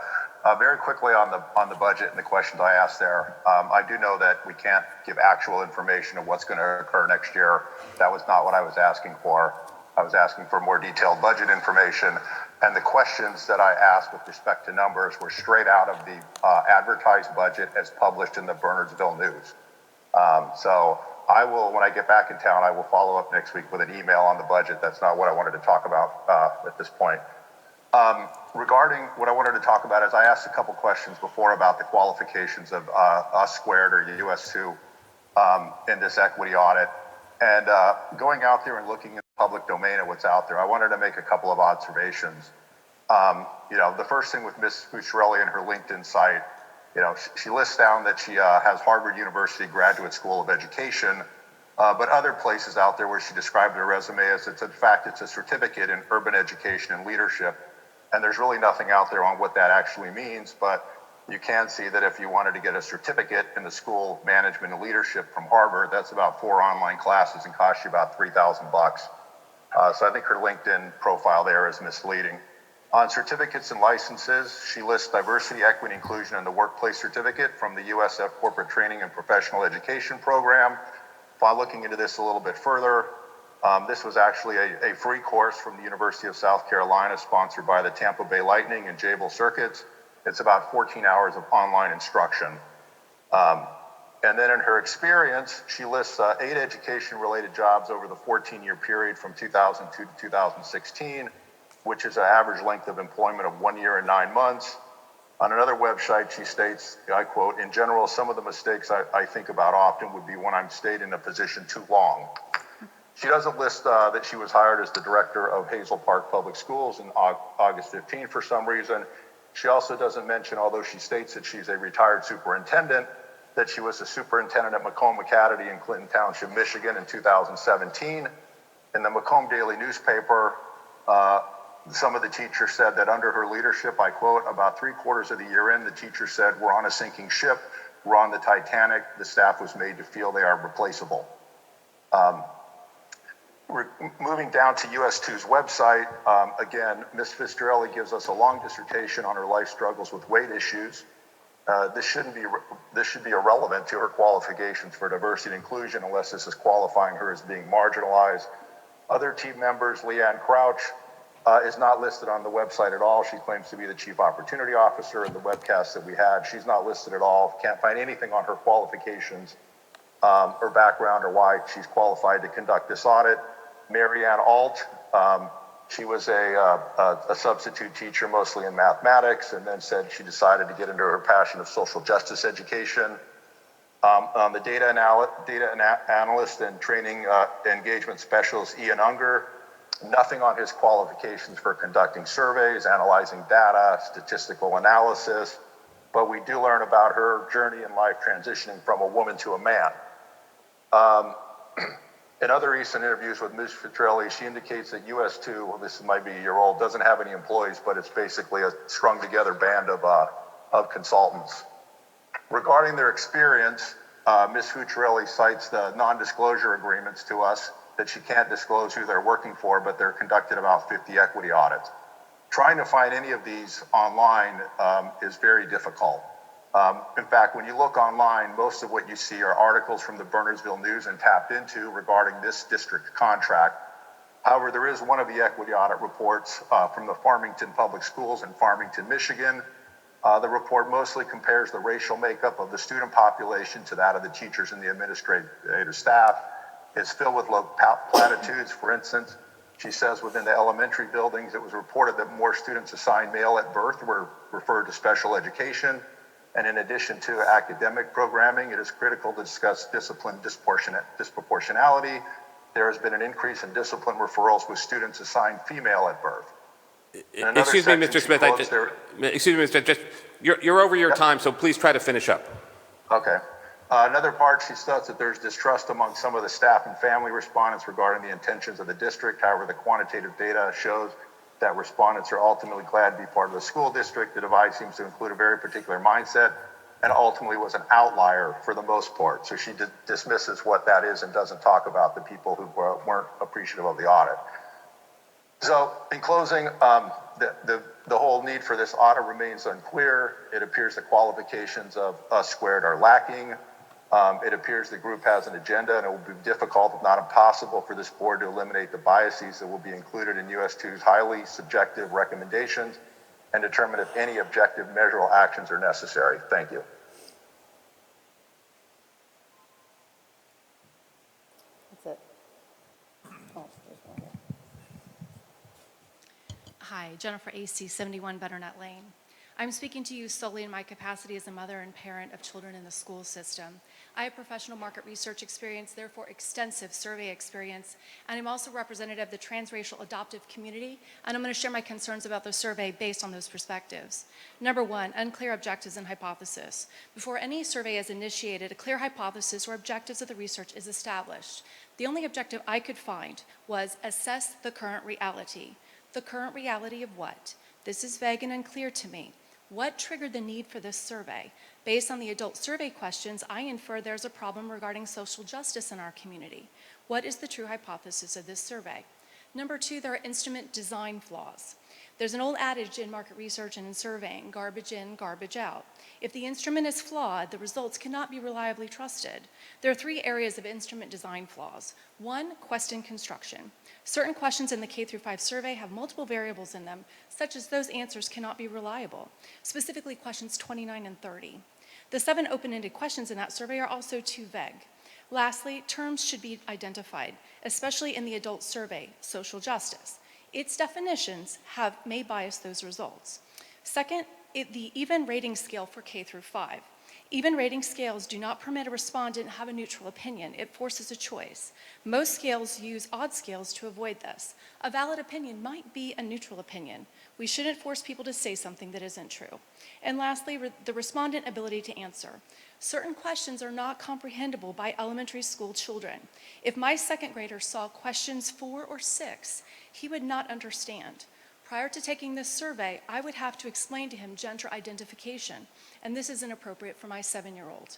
Very quickly on the budget and the questions I asked there. I do know that we can't give actual information of what's going to occur next year. That was not what I was asking for. I was asking for more detailed budget information. And the questions that I asked with respect to numbers were straight out of the advertised budget as published in the Bernardsville News. So I will, when I get back in town, I will follow up next week with an email on the budget. That's not what I wanted to talk about at this point. Regarding what I wanted to talk about is I asked a couple questions before about the qualifications of us squared or US2 in this equity audit. And going out there and looking in the public domain at what's out there, I wanted to make a couple of observations. You know, the first thing with Ms. Fucciarelli and her LinkedIn site, you know, she lists down that she has Harvard University Graduate School of Education, but other places out there where she described her resume as it's a certificate in urban education and leadership. And there's really nothing out there on what that actually means, but you can see that if you wanted to get a certificate in the school management and leadership from Harvard, that's about 4 online classes and costs you about $3,000 bucks. So I think her LinkedIn profile there is misleading. On certificates and licenses, she lists diversity, equity, inclusion in the workplace certificate from the USF Corporate Training and Professional Education Program. By looking into this a little bit further, this was actually a free course from the University of South Carolina, sponsored by the Tampa Bay Lightning and Jabil Circuits. It's about 14 hours of online instruction. And then in her experience, she lists 8 education-related jobs over the 14-year period from 2002 to 2016, which is an average length of employment of 1 year and 9 months. On another website, she states, I quote, "In general, some of the mistakes I think about often would be when I'm stayed in a position too long." She doesn't list that she was hired as the director of Hazel Park Public Schools in August 15 for some reason. She also doesn't mention, although she states that she's a retired superintendent, that she was a superintendent at Macomb Academy in Clinton Township, Michigan in 2017. In the Macomb Daily newspaper, some of the teachers said that under her leadership, I quote, "About 3/4 of the year in, the teacher said, 'We're on a sinking ship. We're on the Titanic.' The staff was made to feel they are replaceable." We're moving down to US2's website. Again, Ms. Fitzgerald gives us a long dissertation on her life struggles with weight issues. This should be irrelevant to her qualifications for diversity and inclusion unless this is qualifying her as being marginalized. Other team members, Leanne Crouch, is not listed on the website at all. She claims to be the Chief Opportunity Officer in the webcast that we had. She's not listed at all. Can't find anything on her qualifications, or background, or why she's qualified to conduct this audit. Mary Ann Alt, she was a substitute teacher, mostly in mathematics, and then said she decided to get into her passion of social justice education. The data analyst and training engagement specialist, Ian Unger, nothing on his qualifications for conducting surveys, analyzing data, statistical analysis, but we do learn about her journey in life transitioning from a woman to a man. In other recent interviews with Ms. Fitrelli, she indicates that US2, well, this might be a year old, doesn't have any employees, but it's basically a strung together band of consultants. Regarding their experience, Ms. Fucciarelli cites the non-disclosure agreements to us that she can't disclose who they're working for, but they're conducted about 50 equity audits. Trying to find any of these online is very difficult. In fact, when you look online, most of what you see are articles from the Bernardsville News and Tapped Into regarding this district contract. However, there is one of the equity audit reports from the Farmington Public Schools in Farmington, Michigan. The report mostly compares the racial makeup of the student population to that of the teachers and the administrative staff. It's filled with low platitudes. For instance, she says within the elementary buildings, it was reported that more students assigned male at birth were referred to special education. And in addition to academic programming, it is critical to discuss discipline disproportionality. There has been an increase in discipline referrals with students assigned female at birth. Excuse me, Mr. Smith. Excuse me, Mr. Smith. You're over your time, so please try to finish up. Okay. Another part, she states that there's distrust among some of the staff and family respondents regarding the intentions of the district. However, the quantitative data shows that respondents are ultimately glad to be part of the school district. The divide seems to include a very particular mindset and ultimately was an outlier for the most part. So she dismisses what that is and doesn't talk about the people who weren't appreciative of the audit. So in closing, the whole need for this audit remains unclear. It appears the qualifications of us squared are lacking. It appears the group has an agenda, and it will be difficult, if not impossible, for this board to eliminate the biases that will be included in US2's highly subjective recommendations and determine if any objective measurable actions are necessary. Thank you. That's it. Oh, there's one more. Hi, Jennifer AC, 71 Butternut Lane. I'm speaking to you solely in my capacity as a mother and parent of children in the school system. I have professional market research experience, therefore extensive survey experience, and I'm also representative of the transracial adoptive community, and I'm going to share my concerns about the survey based on those perspectives. Number one, unclear objectives and hypothesis. Before any survey is initiated, a clear hypothesis or objectives of the research is established. The only objective I could find was assess the current reality. The current reality of what? This is vague and unclear to me. What triggered the need for this survey? Based on the adult survey questions, I infer there's a problem regarding social justice in our community. What is the true hypothesis of this survey? Number two, there are instrument design flaws. There's an old adage in market research and in surveying, garbage in, garbage out. If the instrument is flawed, the results cannot be reliably trusted. There are three areas of instrument design flaws. One, question construction. Certain questions in the K-5 survey have multiple variables in them, such as those answers cannot be reliable, specifically questions 29 and 30. The 7 open-ended questions in that survey are also too vague. Lastly, terms should be identified, especially in the adult survey, social justice. Its definitions may bias those results. Second, the even rating scale for K-5. Even rating scales do not permit a respondent to have a neutral opinion. It forces a choice. Most scales use odd scales to avoid this. A valid opinion might be a neutral opinion. We shouldn't force people to say something that isn't true. And lastly, the respondent ability to answer. Certain questions are not comprehensible by elementary school children. If my second grader saw questions 4 or 6, he would not understand. Prior to taking this survey, I would have to explain to him gender identification, and this is inappropriate for my 7-year-old.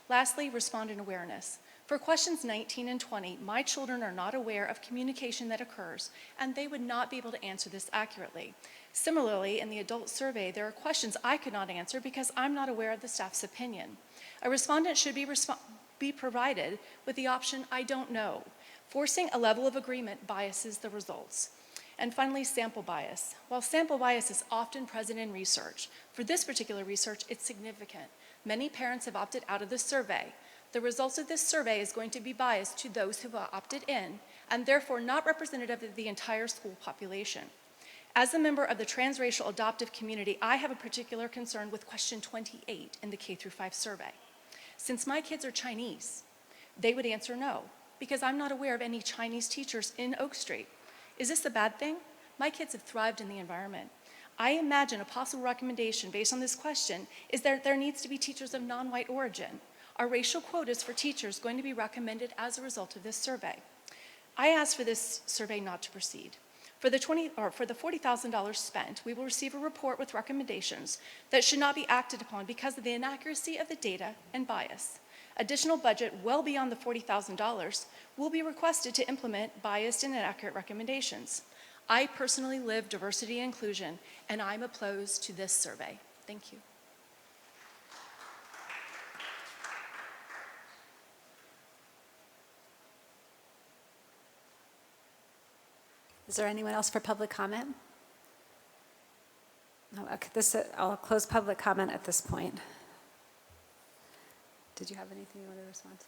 Lastly, respondent awareness. For questions 19 and 20, my children are not aware of communication that occurs, and they would not be able to answer this accurately. Similarly, in the adult survey, there are questions I could not answer because I'm not aware of the staff's opinion. A respondent should be provided with the option, I don't know. Forcing a level of agreement biases the results. And finally, sample bias. While sample bias is often present in research, for this particular research, it's significant. Many parents have opted out of the survey. The results of this survey is going to be biased to those who have opted in, and therefore not representative of the entire school population. As a member of the transracial adoptive community, I have a particular concern with question 28 in the K-5 survey. Since my kids are Chinese, they would answer no, because I'm not aware of any Chinese teachers in Oak Street. Is this a bad thing? My kids have thrived in the environment. I imagine a possible recommendation based on this question is that there needs to be teachers of non-white origin. Are racial quotas for teachers going to be recommended as a result of this survey? I asked for this survey not to proceed. For the $40,000 spent, we will receive a report with recommendations that should not be acted upon because of the inaccuracy of the data and bias. Additional budget well beyond the $40,000 will be requested to implement biased and inaccurate recommendations. I personally live diversity and inclusion, and I'm opposed to this survey. Thank you. Is there anyone else for public comment? No, okay, I'll close public comment at this point. Did you have anything you want to respond to?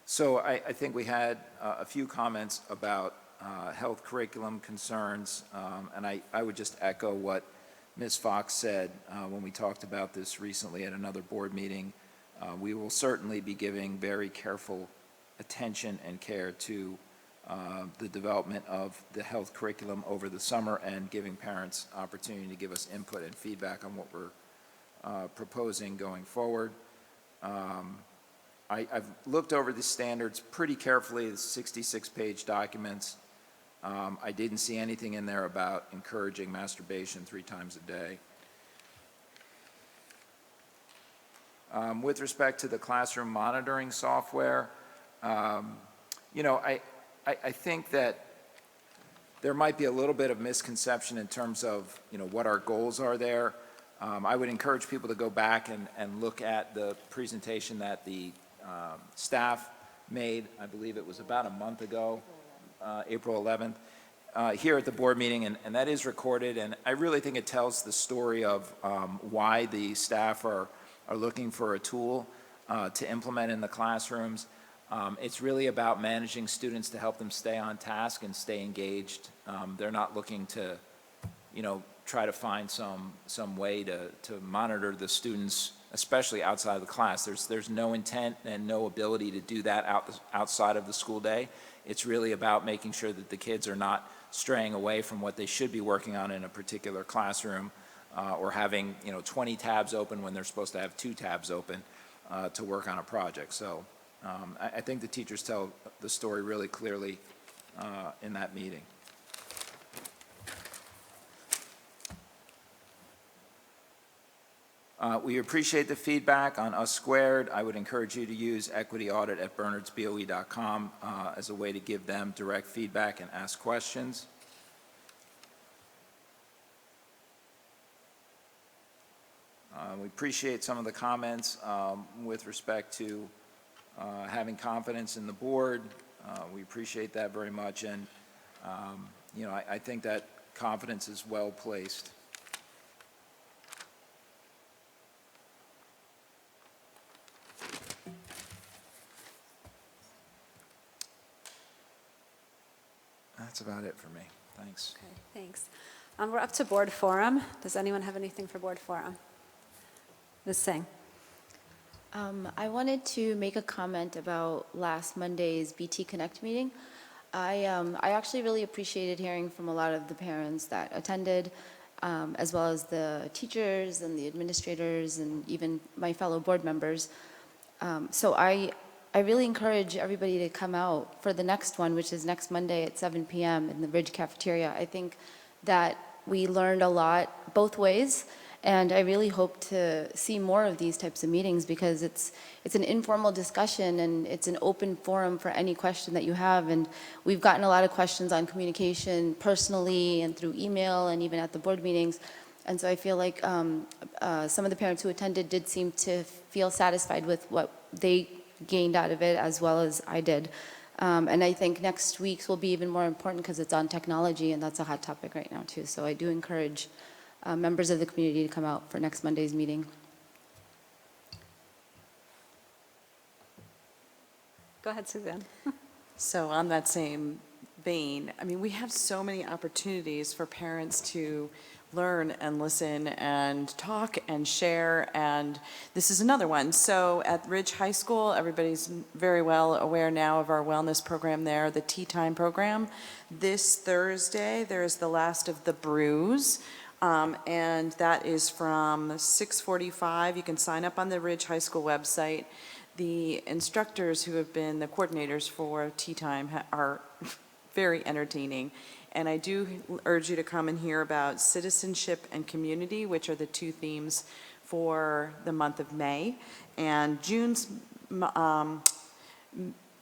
So I think we had a few comments about health curriculum concerns, and I would just echo what Ms. Fox said when we talked about this recently at another board meeting. We will certainly be giving very careful attention and care to the development of the health curriculum over the summer and giving parents opportunity to give us input and feedback on what we're proposing going forward. I've looked over the standards pretty carefully, the 66-page documents. I didn't see anything in there about encouraging masturbation 3 times a day. With respect to the classroom monitoring software, you know, I think that there might be a little bit of misconception in terms of, you know, what our goals are there. I would encourage people to go back and look at the presentation that the staff made. I believe it was about a month ago, April 11th, here at the board meeting, and that is recorded, and I really think it tells the story of why the staff are looking for a tool to implement in the classrooms. It's really about managing students to help them stay on task and stay engaged. They're not looking to, you know, try to find some way to monitor the students, especially outside of the class. There's no intent and no ability to do that outside of the school day. It's really about making sure that the kids are not straying away from what they should be working on in a particular classroom, or having, you know, 20 tabs open when they're supposed to have 2 tabs open to work on a project. So I think the teachers tell the story really clearly in that meeting. We appreciate the feedback on Us Squared. I would encourage you to use equityaudit@bernardsboe.com as a way to give them direct feedback and ask questions. We appreciate some of the comments with respect to having confidence in the board. We appreciate that very much, and you know, I think that confidence is well placed. That's about it for me. Thanks. Okay, thanks. We're up to board forum. Does anyone have anything for board forum? Ms. Singh. I wanted to make a comment about last Monday's BT Connect meeting. I actually really appreciated hearing from a lot of the parents that attended, as well as the teachers and the administrators and even my fellow board members. So I really encourage everybody to come out for the next one, which is next Monday at 7 p.m. in the Ridge Cafeteria. I think that we learned a lot both ways, and I really hope to see more of these types of meetings because it's an informal discussion and it's an open forum for any question that you have. And we've gotten a lot of questions on communication personally and through email and even at the board meetings. And so I feel like some of the parents who attended did seem to feel satisfied with what they gained out of it as well as I did. And I think next week's will be even more important because it's on technology, and that's a hot topic right now too. So I do encourage members of the community to come out for next Monday's meeting. Go ahead, Suzanne. So on that same vein, I mean, we have so many opportunities for parents to learn and listen and talk and share, and this is another one. So at Ridge High School, everybody's very well aware now of our wellness program there, the Tea Time program. This Thursday, there's the last of the brews, and that is from 6:45. You can sign up on the Ridge High School website. The instructors who have been the coordinators for Tea Time are very entertaining. And I do urge you to come and hear about citizenship and community, which are the 2 themes for the month of May. And June's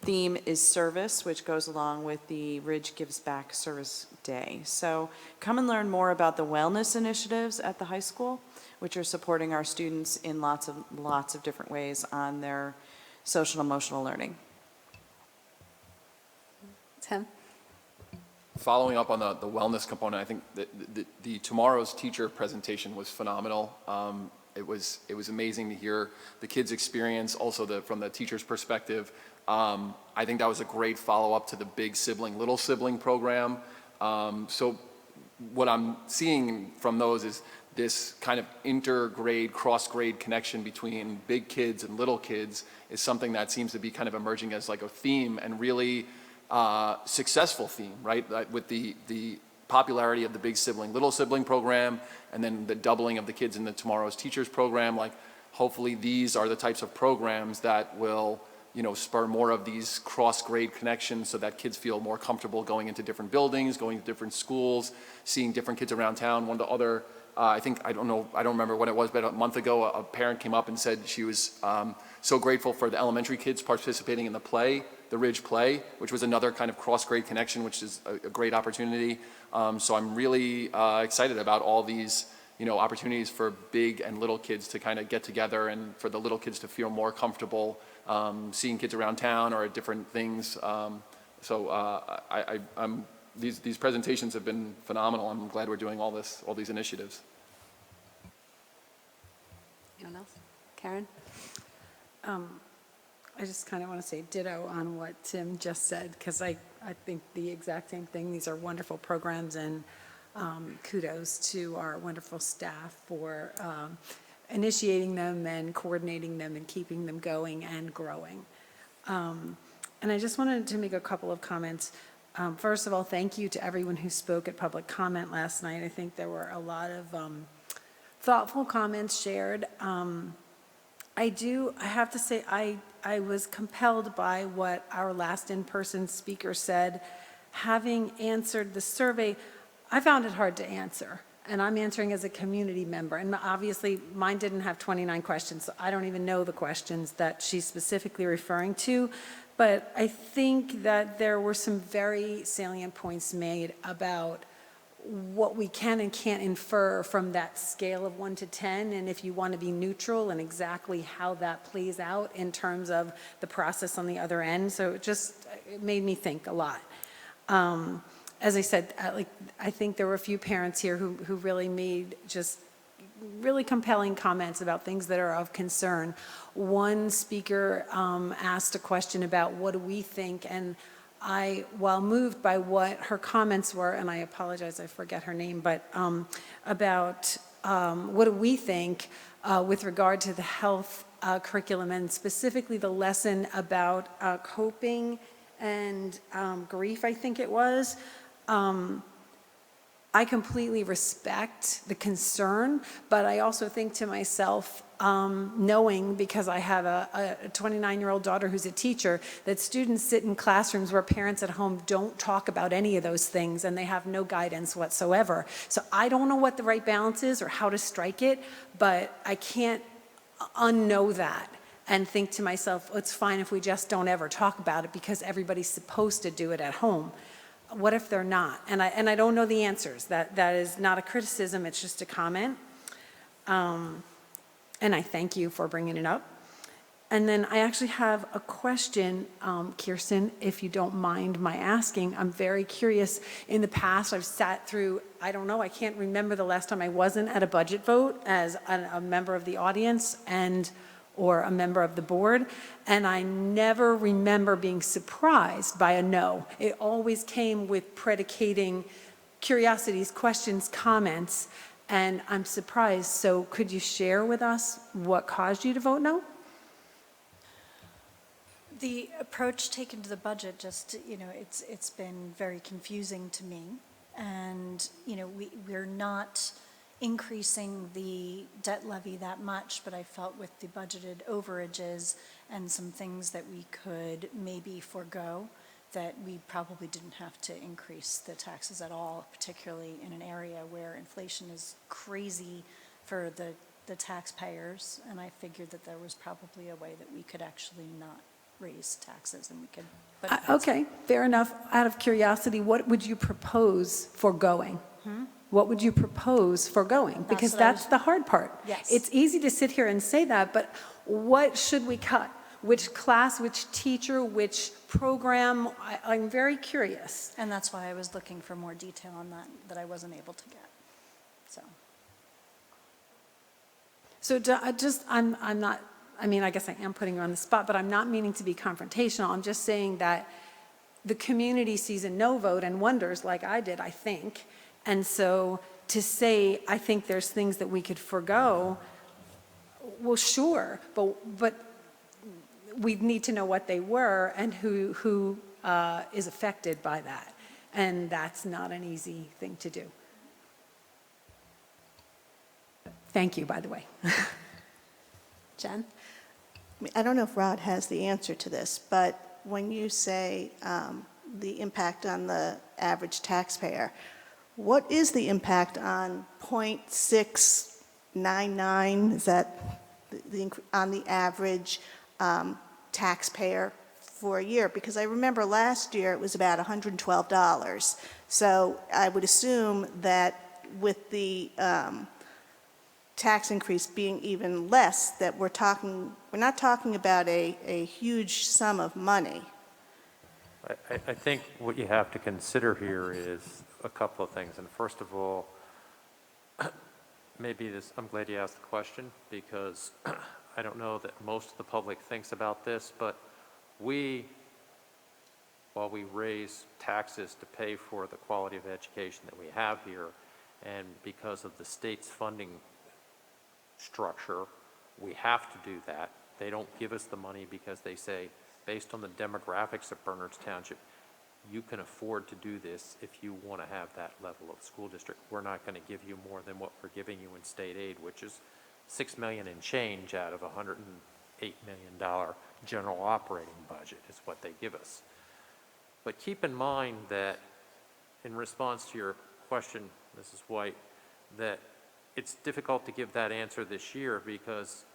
theme is service, which goes along with the Ridge Gives Back Service Day. So come and learn more about the wellness initiatives at the high school, which are supporting our students in lots of different ways on their social and emotional learning. Tim? Following up on the wellness component, I think the tomorrow's teacher presentation was phenomenal. It was amazing to hear the kids' experience, also from the teacher's perspective. I think that was a great follow-up to the big sibling, little sibling program. So what I'm seeing from those is this kind of intergrade, cross-grade connection between big kids and little kids is something that seems to be kind of emerging as like a theme and really successful theme, right? With the popularity of the big sibling, little sibling program, and then the doubling of the kids in the Tomorrow's Teachers program. Like, hopefully these are the types of programs that will, you know, spur more of these cross-grade connections so that kids feel more comfortable going into different buildings, going to different schools, seeing different kids around town. One of the other, I don't remember when it was, but a month ago, a parent came up and said she was so grateful for the elementary kids participating in the play, the Ridge Play, which was another kind of cross-grade connection, which is a great opportunity. So I'm really excited about all these, you know, opportunities for big and little kids to kind of get together, and for the little kids to feel more comfortable seeing kids around town or at different things. These presentations have been phenomenal. I'm glad we're doing all these initiatives. Anyone else? Karen? I just kind of want to say ditto on what Tim just said, because I think the exact same thing. These are wonderful programs, and kudos to our wonderful staff for initiating them and coordinating them and keeping them going and growing. And I just wanted to make a couple of comments. First of all, thank you to everyone who spoke at public comment last night. I think there were a lot of thoughtful comments shared. I have to say, I was compelled by what our last in-person speaker said. Having answered the survey, I found it hard to answer, and I'm answering as a community member. And obviously, mine didn't have 29 questions, so I don't even know the questions that she's specifically referring to. But I think that there were some very salient points made about what we can and can't infer from that scale of 1 to 10, and if you want to be neutral, and exactly how that plays out in terms of the process on the other end. So it made me think a lot. As I said, I think there were a few parents here who really made just really compelling comments about things that are of concern. One speaker asked a question about what do we think, and while moved by what her comments were, and I apologize, I forget her name, but about what do we think with regard to the health curriculum, and specifically the lesson about coping and grief, I think it was. I completely respect the concern, but I also think to myself, knowing, because I have a 29-year-old daughter who's a teacher, that students sit in classrooms where parents at home don't talk about any of those things, and they have no guidance whatsoever. So I don't know what the right balance is or how to strike it, but I can't unknow that and think to myself, well, it's fine if we just don't ever talk about it because everybody's supposed to do it at home. What if they're not? And I don't know the answers. That is not a criticism, it's just a comment. And I thank you for bringing it up. And then I actually have a question, Kirsten, if you don't mind my asking. I'm very curious. In the past, I've sat through, I don't know, I can't remember the last time I wasn't at a budget vote as a member of the audience or a member of the board, and I never remember being surprised by a no. It always came with predicating curiosities, questions, comments, and I'm surprised. So could you share with us what caused you to vote no? The approach taken to the budget just, it's been very confusing to me. And, we're not increasing the debt levy that much, but I felt with the budgeted overages and some things that we could maybe forego, that we probably didn't have to increase the taxes at all, particularly in an area where inflation is crazy for the taxpayers. And I figured that there was probably a way that we could actually not raise taxes and we could. Okay, fair enough. Out of curiosity, what would you propose foregoing? What would you propose foregoing? Because that's the hard part. Yes. It's easy to sit here and say that, but what should we cut? Which class, which teacher, which program? I'm very curious. And that's why I was looking for more detail on that I wasn't able to get. I'm not, I guess I am putting you on the spot, but I'm not meaning to be confrontational. I'm just saying that the community sees a no vote and wonders, like I did, I think. And so to say, I think there's things that we could forego, well, sure, but we need to know what they were and who is affected by that. And that's not an easy thing to do. Thank you, by the way. Jen? I don't know if Rod has the answer to this, but when you say the impact on the average taxpayer, what is the impact on .699? Is that on the average taxpayer for a year? Because I remember last year it was about $112. So I would assume that with the tax increase being even less, that we're not talking about a huge sum of money. I think what you have to consider here is a couple of things. And first of all, I'm glad you asked the question, because I don't know that most of the public thinks about this, but while we raise taxes to pay for the quality of education that we have here, and because of the state's funding structure, we have to do that. They don't give us the money because they say, based on the demographics of Bernards Township, you can afford to do this if you want to have that level of school district. We're not going to give you more than what we're giving you in state aid, which is $6 million and change out of a $108 million general operating budget is what they give us. But keep in mind that in response to your question, Mrs. White, that it's difficult to give that answer this year because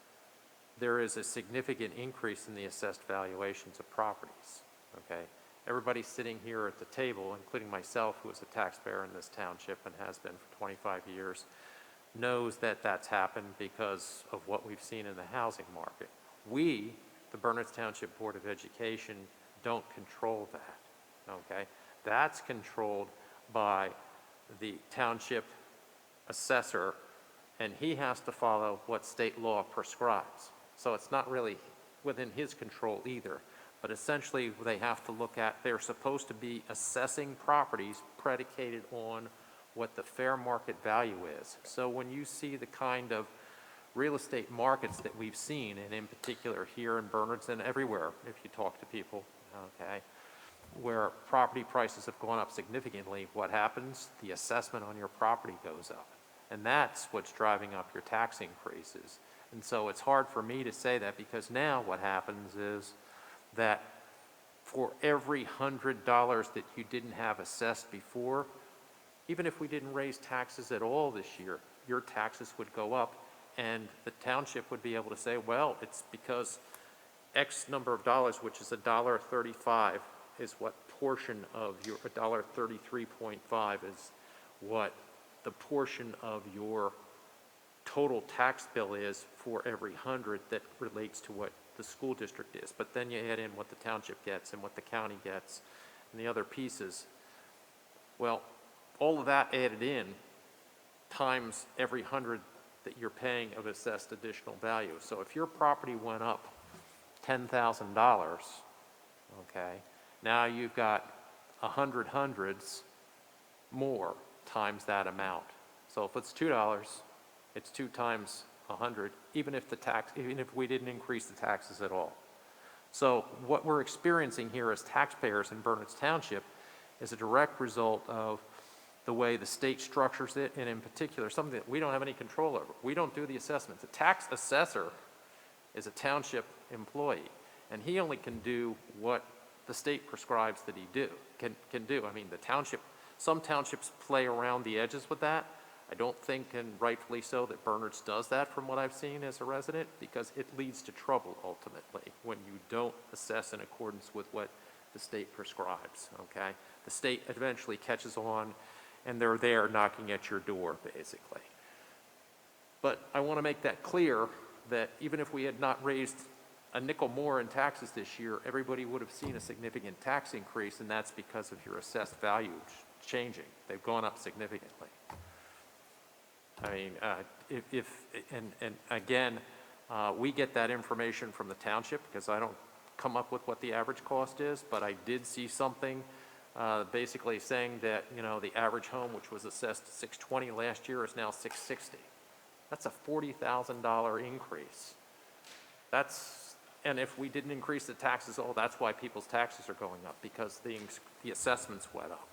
there is a significant increase in the assessed valuations of properties, okay? Everybody sitting here at the table, including myself, who is a taxpayer in this township and has been for 25 years, knows that that's happened because of what we've seen in the housing market. We, the Bernards Township Board of Education, don't control that, okay? That's controlled by the township assessor, and he has to follow what state law prescribes. So it's not really within his control either. But essentially, they have to look at, they're supposed to be assessing properties predicated on what the fair market value is. So when you see the kind of real estate markets that we've seen, and in particular here in Bernards and everywhere, if you talk to people, okay, where property prices have gone up significantly, what happens? The assessment on your property goes up. And that's what's driving up your tax increases. And so it's hard for me to say that because now what happens is that for every $100 that you didn't have assessed before, even if we didn't raise taxes at all this year, your taxes would go up and the township would be able to say, well, it's because X number of dollars, which is $1.35, is what portion of your, $1.33.5 is what the portion of your total tax bill is for every 100 that relates to what the school district is. But then you add in what the township gets and what the county gets and the other pieces. Well, all of that added in times every 100 that you're paying of assessed additional value. So if your property went up $10,000, okay, now you've got 100 hundreds more times that amount. So if it's $2, it's 2 times 100, even if we didn't increase the taxes at all. So what we're experiencing here as taxpayers in Bernards Township is a direct result of the way the state structures it, and in particular, something that we don't have any control over. We don't do the assessments. The tax assessor is a township employee, and he only can do what the state prescribes that he can do. I mean, some townships play around the edges with that. I don't think, and rightfully so, that Bernards does that from what I've seen as a resident, because it leads to trouble ultimately when you don't assess in accordance with what the state prescribes, okay? The state eventually catches on and they're there knocking at your door, basically. But I want to make that clear that even if we had not raised a nickel more in taxes this year, everybody would have seen a significant tax increase, and that's because of your assessed value changing. They've gone up significantly. I mean, again, we get that information from the township because I don't come up with what the average cost is, but I did see something basically saying that, you know, the average home, which was assessed $620 last year, is now $660. That's a $40,000 increase. and if we didn't increase the taxes, oh, that's why people's taxes are going up, because the assessments went up.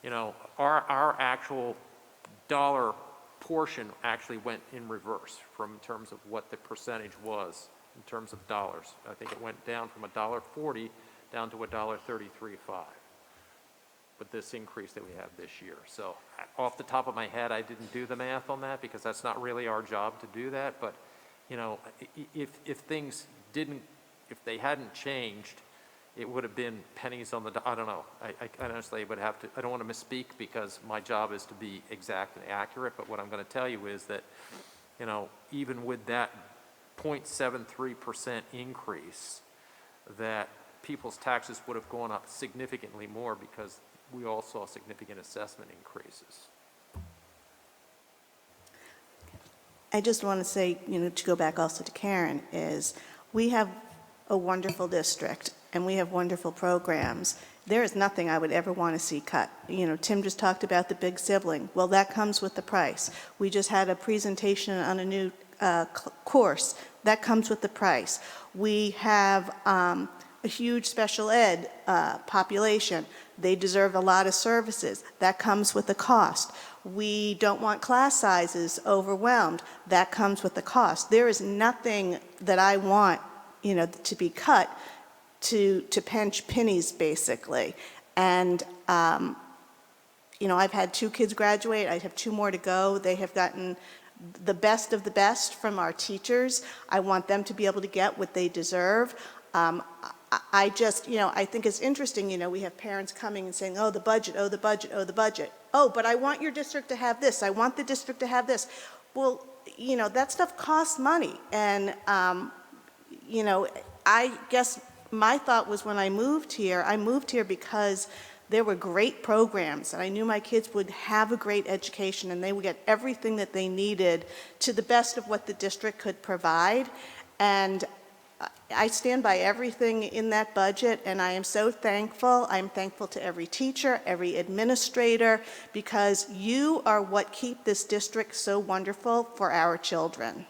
You know, our actual dollar portion actually went in reverse from in terms of what the percentage was in terms of dollars. I think it went down from $1.40 down to $1.33.5 with this increase that we have this year. So off the top of my head, I didn't do the math on that because that's not really our job to do that. But, you know, if things didn't, if they hadn't changed, it would have been pennies on the, I don't know. I honestly would have to, I don't want to misspeak because my job is to be exact and accurate, but what I'm going to tell you is that, you know, even with that 0.73% increase, that people's taxes would have gone up significantly more because we all saw significant assessment increases. I just want to say, you know, to go back also to Karen, is we have a wonderful district and we have wonderful programs. There is nothing I would ever want to see cut. You know, Tim just talked about the big sibling. Well, that comes with the price. We just had a presentation on a new course. That comes with the price. We have a huge special ed population. They deserve a lot of services. That comes with the cost. We don't want class sizes overwhelmed. That comes with the cost. There is nothing that I want, you know, to be cut to pinch pennies, basically. And, you know, I've had 2 kids graduate. I have 2 more to go. They have gotten the best of the best from our teachers. I want them to be able to get what they deserve. I just, you know, I think it's interesting, you know, we have parents coming and saying, oh, the budget, oh, the budget, oh, the budget. Oh, but I want your district to have this. I want the district to have this. Well, you know, that stuff costs money. And, you know, I guess my thought was when I moved here because there were great programs, and I knew my kids would have a great education and they would get everything that they needed to the best of what the district could provide. And I stand by everything in that budget, and I am so thankful. I'm thankful to every teacher, every administrator, because you are what keep this district so wonderful for our children.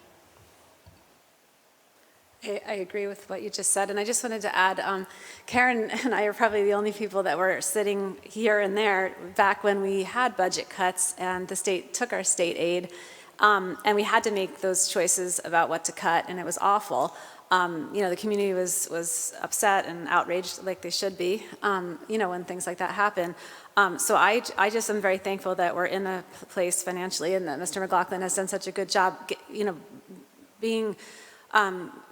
I agree with what you just said, and I just wanted to add, Karen and I are probably the only people that were sitting here and there back when we had budget cuts and the state took our state aid, and we had to make those choices about what to cut, and it was awful. You know, the community was upset and outraged like they should be, you know, when things like that happen. So I just am very thankful that we're in a place financially and that Mr. McLaughlin has done such a good job, you know, being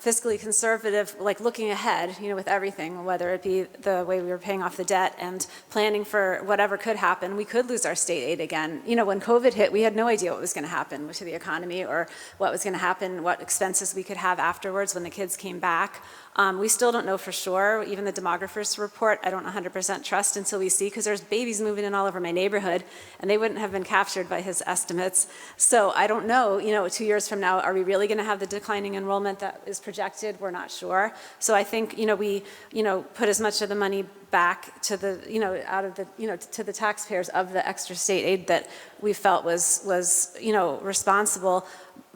fiscally conservative, like looking ahead, you know, with everything, whether it be the way we were paying off the debt and planning for whatever could happen. We could lose our state aid again. You know, when COVID hit, we had no idea what was going to happen to the economy or what was going to happen, what expenses we could have afterwards when the kids came back. We still don't know for sure. Even the demographer's report, I don't 100% trust until we see, because there's babies moving in all over my neighborhood, and they wouldn't have been captured by his estimates. So I don't know, you know, 2 years from now, are we really going to have the declining enrollment that is projected? We're not sure. So I think, you know, we, you know, put as much of the money back to the, you know, out of the, you know, to the taxpayers of the extra state aid that we felt was, you know, responsible,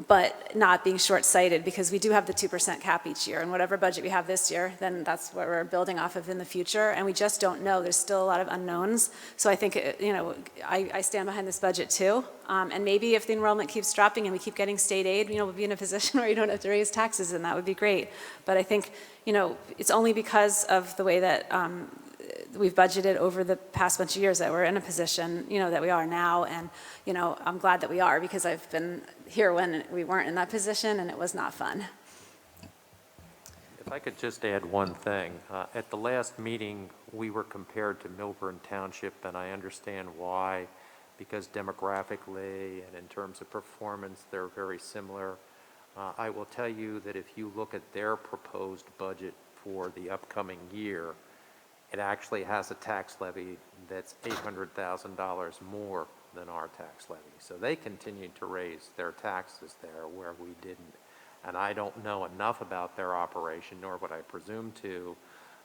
but not being short-sighted, because we do have the 2% cap each year, and whatever budget we have this year, then that's what we're building off of in the future, and we just don't know. There's still a lot of unknowns. So I think, you know, I stand behind this budget too, and maybe if the enrollment keeps dropping and we keep getting state aid, you know, we'll be in a position where you don't have to raise taxes, and that would be great. But I think, you know, it's only because of the way that we've budgeted over the past bunch of years that we're in a position, you know, that we are now. And, you know, I'm glad that we are, because I've been here when we weren't in that position and it was not fun. If I could just add one thing. At the last meeting, we were compared to Milburn Township, and I understand why, because demographically and in terms of performance, they're very similar. I will tell you that if you look at their proposed budget for the upcoming year, it actually has a tax levy that's $800,000 more than our tax levy. So they continued to raise their taxes there where we didn't. And I don't know enough about their operation, nor would I presume to,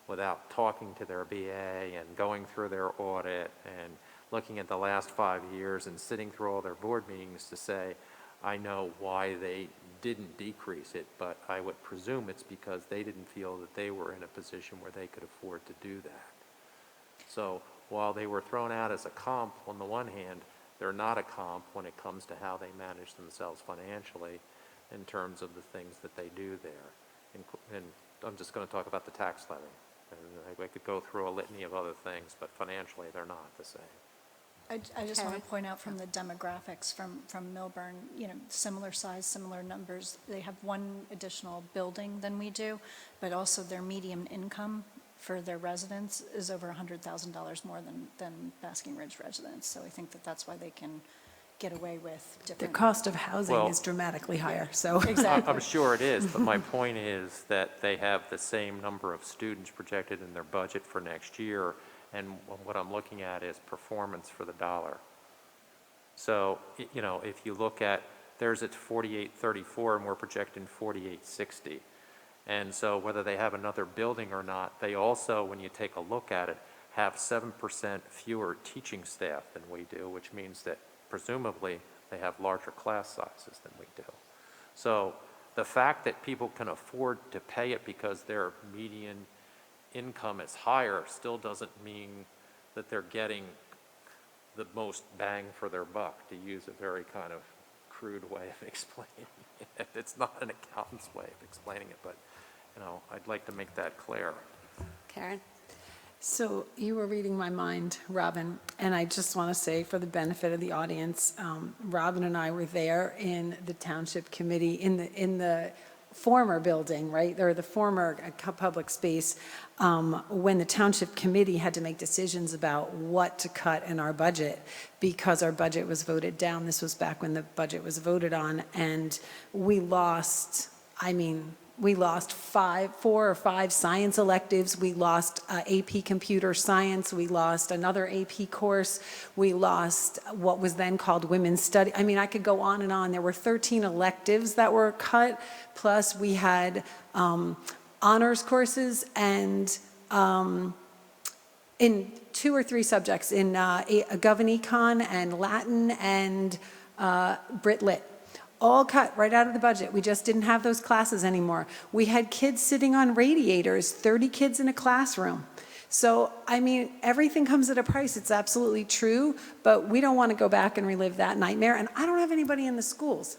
without talking to their BA and going through their audit and looking at the last 5 years and sitting through all their board meetings to say, I know why they didn't decrease it, but I would presume it's because they didn't feel that they were in a position where they could afford to do that. So while they were thrown out as a comp on the one hand, they're not a comp when it comes to how they manage themselves financially in terms of the things that they do there. And I'm just going to talk about the tax levy. And I could go through a litany of other things, but financially they're not the same. I just want to point out from the demographics from Milburn, similar size, similar numbers. They have one additional building than we do, but also their median income for their residents is over $100,000 more than Basking Ridge residents. So I think that's why they can get away with different. The cost of housing is dramatically higher, so. Exactly. I'm sure it is, but my point is that they have the same number of students projected in their budget for next year, and what I'm looking at is performance for the dollar. So, if you look at, theirs at 4834 and we're projecting 4860. And so whether they have another building or not, they also, when you take a look at it, have 7% fewer teaching staff than we do, which means that presumably they have larger class sizes than we do. So the fact that people can afford to pay it because their median income is higher still doesn't mean that they're getting the most bang for their buck, to use a very kind of crude way of explaining it. It's not an accountant's way of explaining it, but I'd like to make that clear. Karen? So you were reading my mind, Robin, and I just want to say for the benefit of the audience, Robin and I were there in the Township Committee in the former building, right, or the former public space, when the Township Committee had to make decisions about what to cut in our budget because our budget was voted down. This was back when the budget was voted on, and we lost, we lost 4 or 5 science electives. We lost AP Computer Science. We lost another AP course. We lost what was then called Women's Study. I could go on and on. There were 13 electives that were cut, plus we had honors courses and in 2 or 3 subjects, in GovEcon and Latin and Brit Lit. All cut right out of the budget. We just didn't have those classes anymore. We had kids sitting on radiators, 30 kids in a classroom. So, everything comes at a price. It's absolutely true, but we don't want to go back and relive that nightmare. And I don't have anybody in the schools.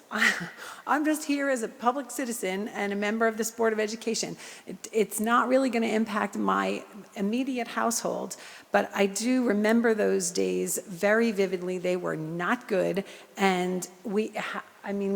I'm just here as a public citizen and a member of this Board of Education. It's not really going to impact my immediate household, but I do remember those days very vividly. They were not good, and we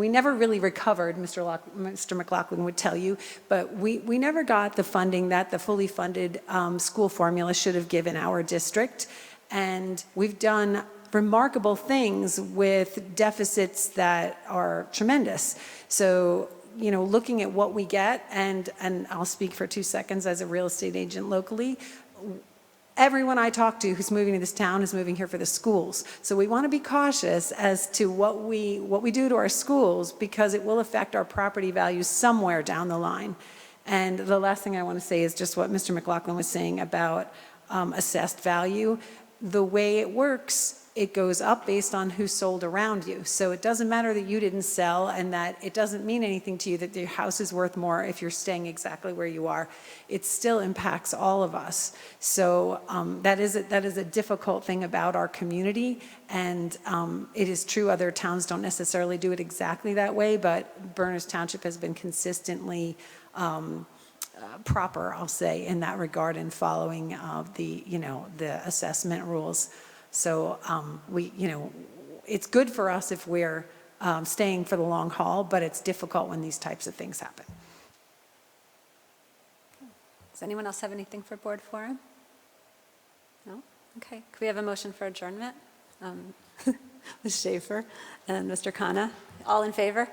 never really recovered, Mr. McLaughlin would tell you, but we never got the funding that the fully funded school formula should have given our district. And we've done remarkable things with deficits that are tremendous. So, looking at what we get, and I'll speak for 2 seconds as a real estate agent locally, everyone I talk to who's moving to this town is moving here for the schools. So we want to be cautious as to what we do to our schools, because it will affect our property values somewhere down the line. And the last thing I want to say is just what Mr. McLaughlin was saying about assessed value. The way it works, it goes up based on who sold around you. So it doesn't matter that you didn't sell, and that it doesn't mean anything to you that your house is worth more if you're staying exactly where you are. It still impacts all of us. So that is a difficult thing about our community, and it is true other towns don't necessarily do it exactly that way, but Berners Township has been consistently proper, I'll say, in that regard, in following the assessment rules. So it's good for us if we're staying for the long haul, but it's difficult when these types of things happen. Does anyone else have anything for board forum? No? Okay. Could we have a motion for adjournment? Ms. Schaefer and Mr. Khanna. All in favor?